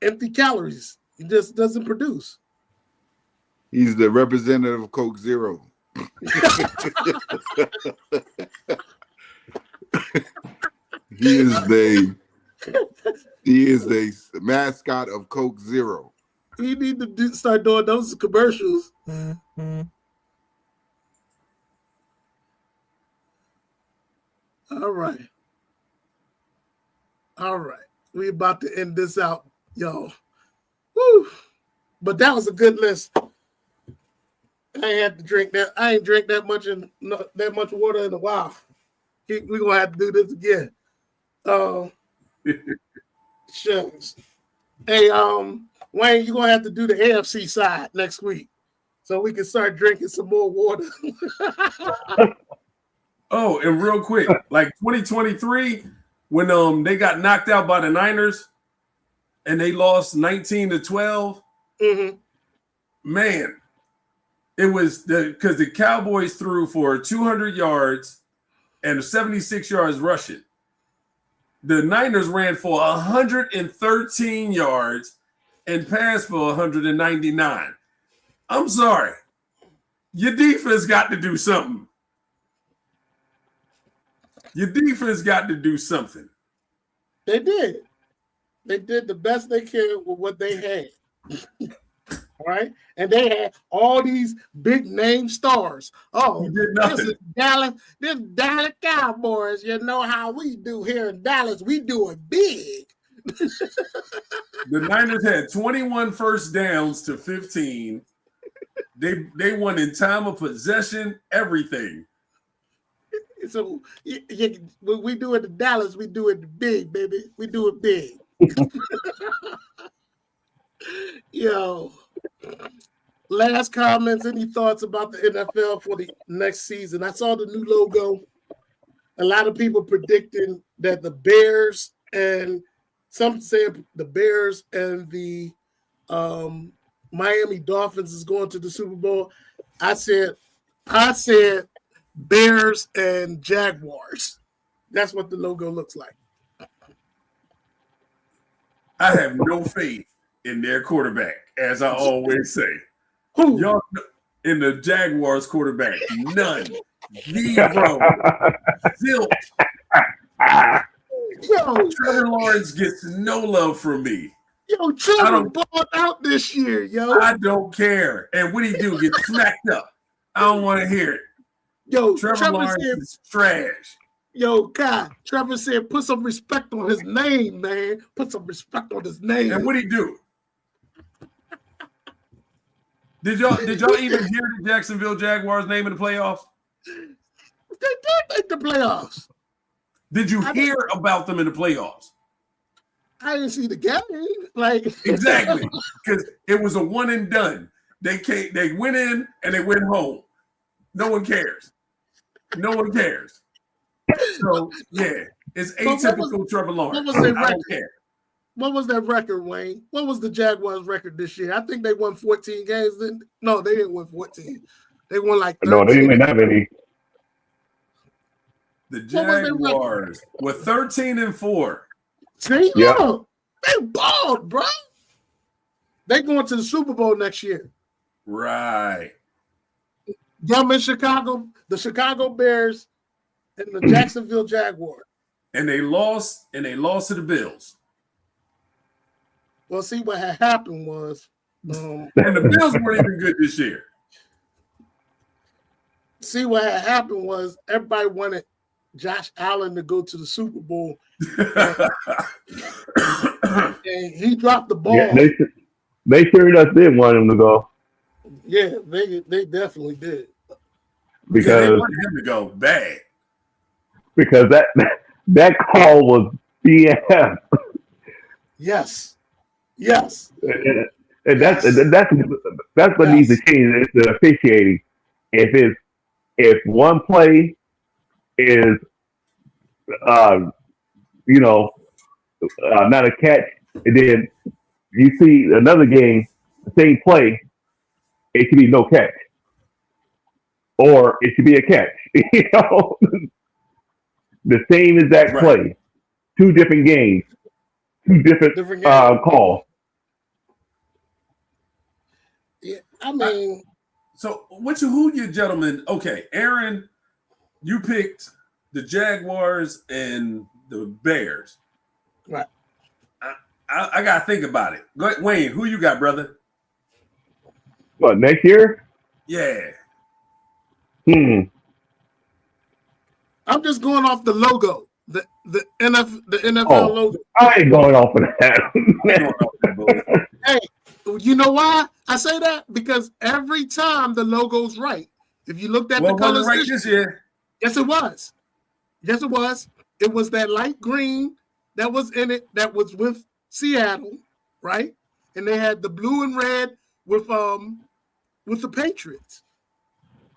Empty calories. He just doesn't produce. He's the representative of Coke Zero. He is the mascot of Coke Zero. You need to start doing those commercials. Mm-hmm. All right. We about to end this out, y'all. Woo! But that was a good list. I ain't drank that much water in a while. We're gonna have to do this again. Shucks. Hey, Wayne, you're gonna have to do the AFC side next week so we can start drinking some more water. Oh, and real quick, like 2023, when they got knocked out by the Niners and they lost 19-12, man, it was because the Cowboys threw for 200 yards and 76 yards rushing. The Niners ran for 113 yards and passed for 199. I'm sorry. Your defense got to do something. Your defense got to do something. They did. They did the best they could with what they had. All right. And they had all these big name stars. Oh, this is Dallas Cowboys. You know how we do here in Dallas. We do it big. The Niners had 21 first downs to 15. They won in time of possession, everything. So we do it in Dallas. We do it big, baby. We do it big. Yo, last comments. Any thoughts about the NFL for the next season? I saw the new logo. A lot of people predicting that the Bears and some say the Bears and the Miami Dolphins is going to the Super Bowl. I said Bears and Jaguars. That's what the logo looks like. I have no faith in their quarterback, as I always say. Who? Y'all in the Jaguars quarterback? None. Zero. Zilch. Yo, Trevor Lawrence gets no love from me. Yo, Trevor balled out this year, yo. I don't care. And what he do? Get smacked up. I don't want to hear it. Yo, Trevor Lawrence is trash. Yo, God, Trevor said, put some respect on his name, man. Put some respect on his name. And what he do? Did y'all even hear the Jacksonville Jaguars name in the playoffs? They did make the playoffs. Did you hear about them in the playoffs? I didn't see the game. Like exactly, because it was a one and done. They went in and they went home. No one cares. No one cares. So yeah, it's atypical Trevor Lawrence. What was their record? I don't care. What was their record, Wayne? What was the Jaguars' record this year? I think they won 14 games. No, they didn't win 14. They won like 13. No, they didn't have any. The Jaguars were 13-4. See, yeah, they balled, bro. They going to the Super Bowl next year. Right. Them in Chicago, the Chicago Bears, and the Jacksonville Jaguars. And they lost to the Bills. Well, see what had happened was, and the Bills weren't even good this year. See what had happened was everybody wanted Josh Allen to go to the Super Bowl, and he dropped the ball. Yeah, they sure enough did want him to go. Yeah, they definitely did. Because they wanted him to go bad. Because that call was BS. Yes. And that's what needs to change. It's the officiating. If one play is not a catch, and then you see another game, the same play, it should be no catch, or it should be a catch. The same exact play, two different games, two different calls. Yeah, I mean. So who you gentlemen? Okay, Aaron, you picked the Jaguars and the Bears. Right. I gotta think about it. Go ahead, Wayne, who you got, brother? What, next year? Yeah. I'm just going off the logo, the NFL logo. I ain't going off of that. Hey, you know why I say that? Because every time the logo's right. If you looked at the colors right this year. Yes, it was. Yes, it was. It was that light green that was in it that was with Seattle, right? And they had the blue and red with the Patriots.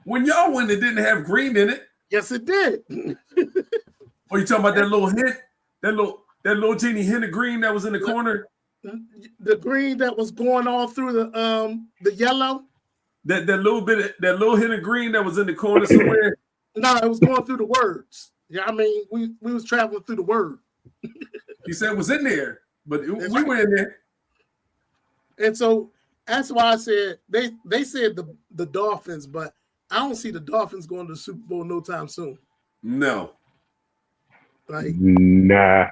When y'all won, it didn't have green in it. Yes, it did. Oh, you talking about that little hint? That little teeny hint of green that was in the corner? The green that was going all through the yellow. That little hint of green that was in the corner somewhere. No, it was going through the words. Yeah, I mean, we was traveling through the word. He said it was in there, but we were in there. And so that's why I said they said the Dolphins, but I don't see the Dolphins going to the Super Bowl no time soon. No. Nah.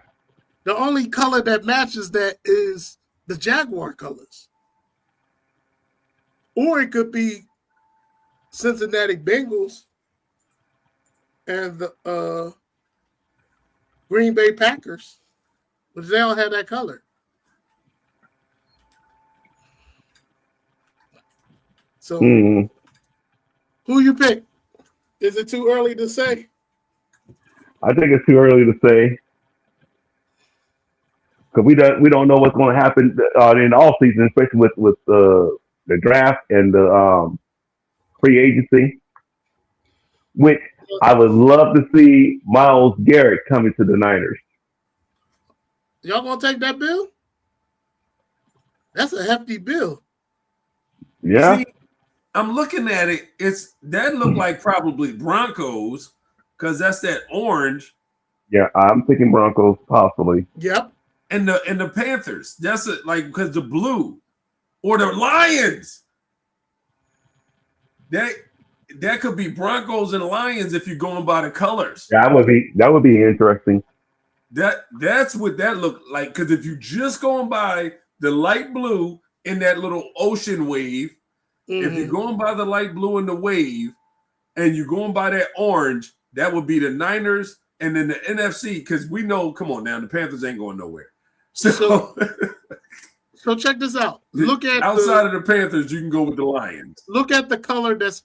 The only color that matches that is the Jaguar colors. Or it could be Cincinnati Bengals and the Green Bay Packers, but they don't have that color. So who you pick? Is it too early to say? I think it's too early to say because we don't know what's going to happen in the off season, especially with the draft and the free agency. Which I would love to see Myles Garrett coming to the Niners. Y'all gonna take that bill? That's a hefty bill. Yeah. See, I'm looking at it. That look like probably Broncos because that's that orange. Yeah, I'm thinking Broncos possibly. Yep. And the Panthers. That's it, like because the blue or the Lions. that could be Broncos and Lions if you're going by the colors. That would be interesting. That's what that looked like. Because if you just going by the light blue in that little ocean wave, if you're going by the light blue in the wave, and you're going by that orange, that would be the Niners, and then the NFC. Because we know, come on now, the Panthers ain't going nowhere. So check this out. Look at outside of the Panthers, you can go with the Lions. Look at the color that's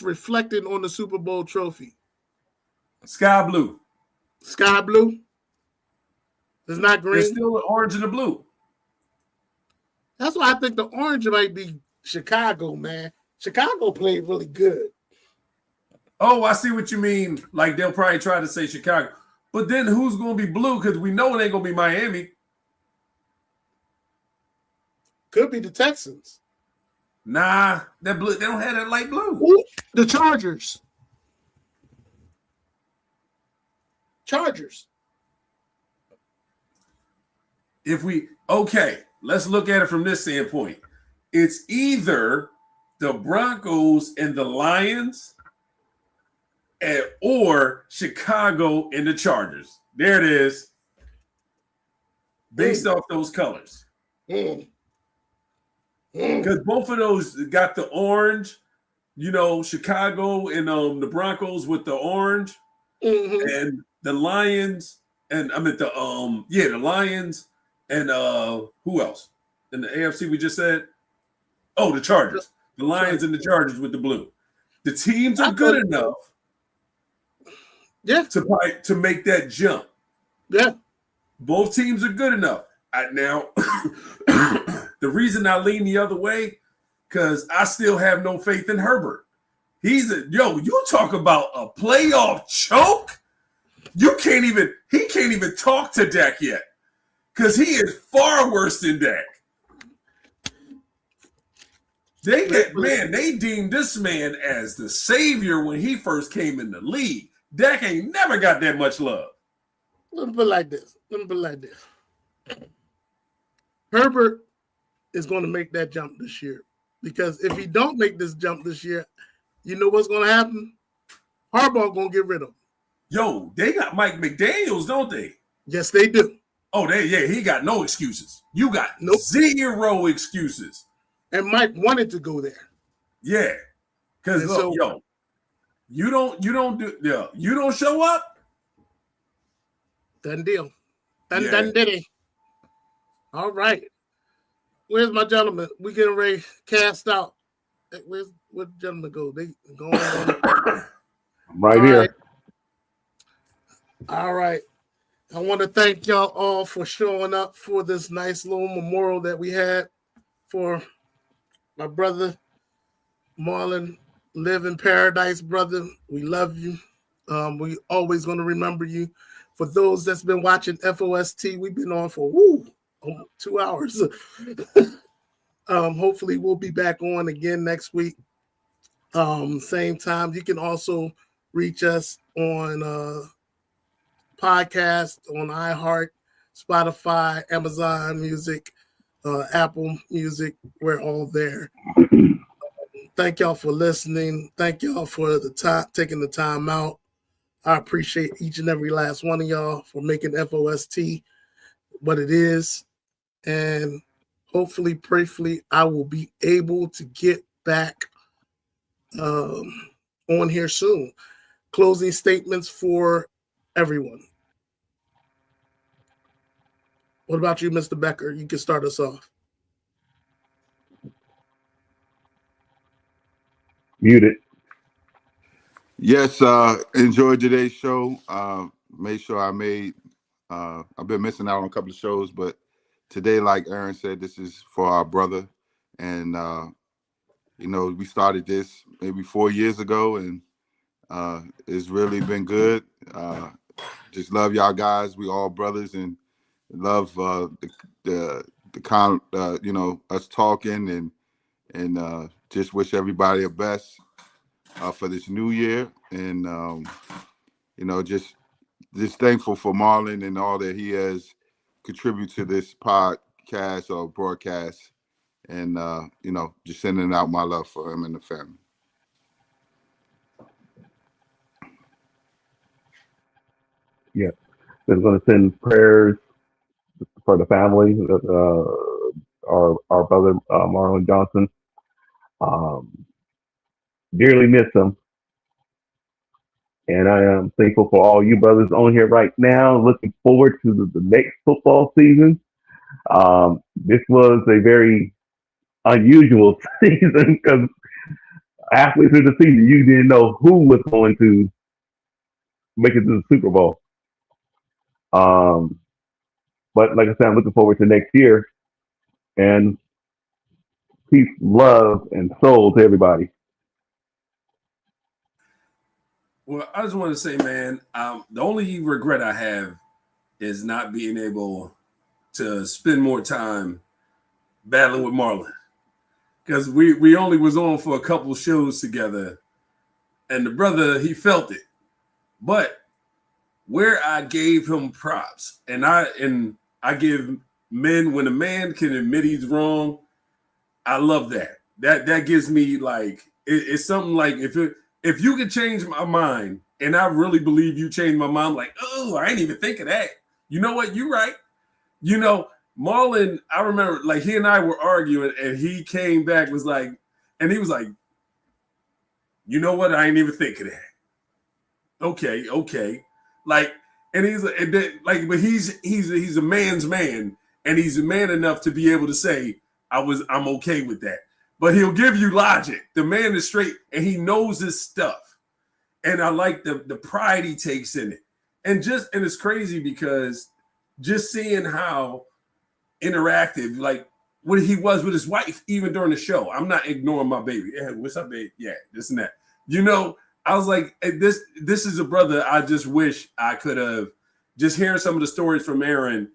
reflected on the Super Bowl trophy. Sky blue. Sky blue. It's not green. It's still the orange and the blue. That's why I think the orange might be Chicago, man. Chicago played really good. Oh, I see what you mean. Like they'll probably try to say Chicago. But then who's going to be blue? Because we know it ain't going to be Miami. Could be the Texans. Nah, that blue. They don't have that light blue. Ooh, the Chargers. Let's look at it from this standpoint. It's either the Broncos and the Lions or Chicago and the Chargers. There it is. Based off those colors. Because both of those got the orange, Chicago and the Broncos with the orange, and the Lions, and the Lions, and who else? In the AFC we just said? Oh, the Chargers. The Lions and the Chargers with the blue. The teams are good enough to make that jump. Yeah. Both teams are good enough. Now, the reason I lean the other way, because I still have no faith in Herbert. You talk about a playoff choke. He can't even talk to Dak yet. Because he is far worse than Dak. They deemed this man as the savior when he first came in the league. Dak ain't never got that much love. Let me put it like this. Herbert is going to make that jump this year. Because if he don't make this jump this year, you know what's going to happen? Harbaugh going to get rid of him. Yo, they got Mike McDaniels, don't they? Yes, they do. Oh, he got no excuses. You got zero excuses. And Mike wanted to go there. Yeah. Because you don't show up. Done deal. Done diddy. All right. Where's my gentleman? We getting ready to cast out. Where's the gentleman go? They going on. I'm right here. Right. All right. I want to thank y'all all for showing up for this nice little memorial that we had for my brother, Marlin. Live in paradise, brother. We love you. We always going to remember you. For those that's been watching F.O.S.T, we've been on for 2 hours. Hopefully we'll be back on again next week. Same time. You can also reach us on podcast on iHeart, Spotify, Amazon Music, Apple Music. We're all there. Thank y'all for listening. Thank y'all for taking the time out. I appreciate each and every last one of y'all for making FOST what it is. And hopefully, prayerfully, I will be able to get back on here soon. Closing statements for everyone. What about you, Mr. Becker? You can start us off. Muted. Yes, enjoyed today's show. Made sure I've been missing out on a couple of shows, but today, like Aaron said, this is for our brother. And, we started this maybe 4 years ago, and it's really been good. Just love y'all guys. We all brothers, and love us talking and just wish everybody the best for this new year. And, just thankful for Marlin and all that he has contributed to this podcast or broadcast. and just sending out my love for him and the family. Yeah, they're going to send prayers for the family. Our brother Marlin Johnson. Dearly miss him, and I am thankful for all you brothers on here right now. Looking forward to the next football season. This was a very unusual season because halfway through the season, you didn't know who was going to make it to the Super Bowl. But like I said, I'm looking forward to next year, and peace, love, and soul to everybody. Well, I just want to say, man, the only regret I have is not being able to spend more time battling with Marlin, because we only was on for a couple shows together, and the brother, he felt it. But where I gave him props, and I give men, when a man can admit he's wrong, I love that. That gives me like it's something like if you could change my mind, and I really believe you changed my mind, like, oh, I ain't even think of that. You know what? You're right. Marlin, I remember like he and I were arguing, and he came back, was like, and he was like, you know what? I ain't even think of that. Okay. Like, and he's like, but he's a man's man, and he's a man enough to be able to say, I'm okay with that. But he'll give you logic. The man is straight, and he knows his stuff. And I like the pride he takes in it. And it's crazy because just seeing how interactive, like what he was with his wife, even during the show. I'm not ignoring my baby. Yeah, what's up, babe? Yeah, this and that. I was like, this is a brother I just wish I could have, just hearing some of the stories from Aaron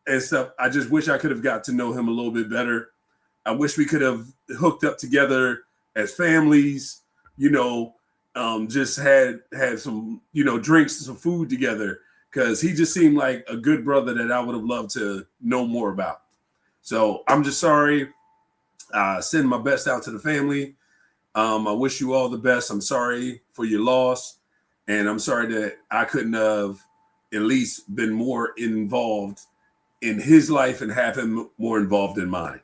and stuff, I just wish I could have got to know him a little bit better. I wish we could have hooked up together as families, just had some, drinks and some food together, because he just seemed like a good brother that I would have loved to know more about. So I'm just sorry. Send my best out to the family. I wish you all the best. I'm sorry for your loss, and I'm sorry that I couldn't have at least been more involved in his life and have him more involved in mine.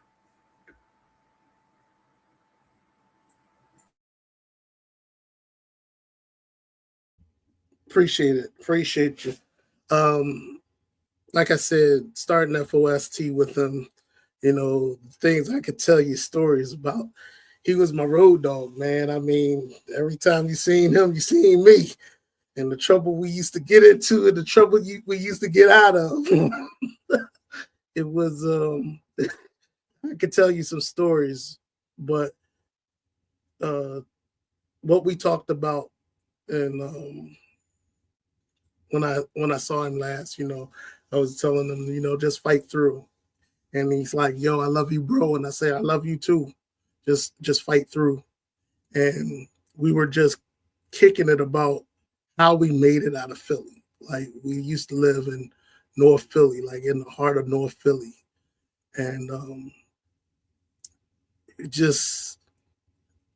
Appreciate it. Appreciate you. Like I said, starting F.O.S.T with him, things I could tell you stories about. He was my road dog, man. I mean, every time you seen him, you seen me. And the trouble we used to get into and the trouble we used to get out of. It was, I could tell you some stories, but what we talked about, and when I saw him last, I was telling him, just fight through. And he's like, yo, I love you, bro. And I say, I love you too. Just fight through. And we were just kicking it about how we made it out of Philly. Like, we used to live in North Philly, like in the heart of North Philly. And just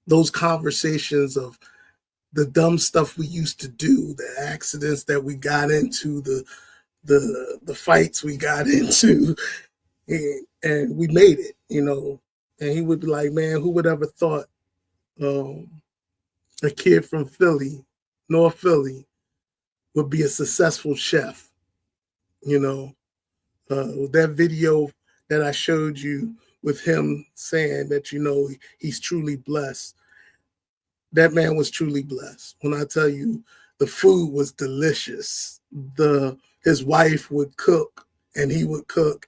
those conversations of the dumb stuff we used to do, the accidents that we got into, the fights we got into, and we made it, And he would be like, man, who would ever thought a kid from Philly, North Philly, would be a successful chef, that video that I showed you with him saying that, he's truly blessed. That man was truly blessed. When I tell you the food was delicious, his wife would cook and he would cook,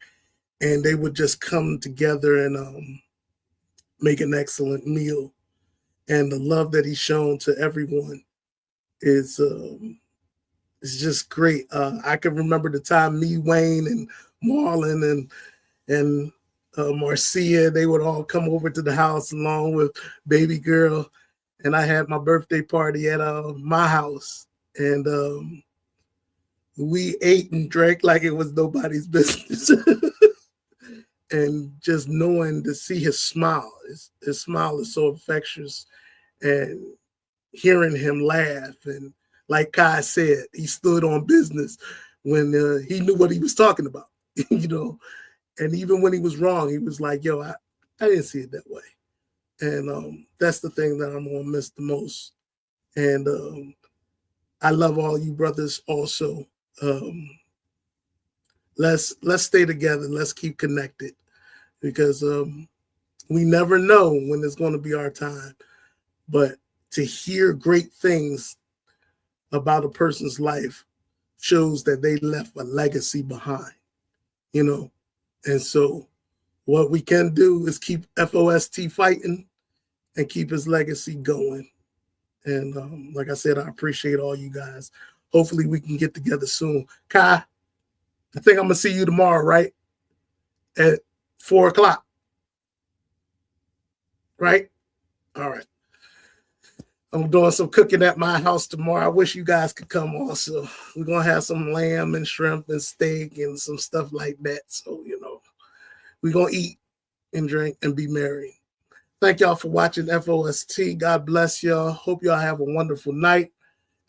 and they would just come together and make an excellent meal. And the love that he's shown to everyone is just great. I can remember the time me, Wayne, and Marlin and Marcia, they would all come over to the house along with baby girl, and I had my birthday party at my house, and we ate and drank like it was nobody's business. and just knowing to see his smile. His smile is so infectious, and hearing him laugh. And like Kai said, he stood on business when he knew what he was talking about, you know. And even when he was wrong, he was like, yo, I didn't see it that way. And that's the thing that I'm going to miss the most. And I love all you brothers also. Let's stay together. Let's keep connected, because we never know when it's going to be our time. But to hear great things about a person's life shows that they left a legacy behind, you know. And so what we can do is keep F.O.S.T fighting and keep his legacy going. And like I said, I appreciate all you guys. Hopefully we can get together soon. Kai, I think I'm going to see you tomorrow, right? At 4:00. Right? All right. I'm doing some cooking at my house tomorrow. I wish you guys could come also. We're going to have some lamb and shrimp and steak and some stuff like that. So, you know, we're going to eat and drink and be merry. Thank y'all for watching F.O.S.T. God bless y'all. Hope y'all have a wonderful night.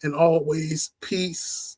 And always, peace.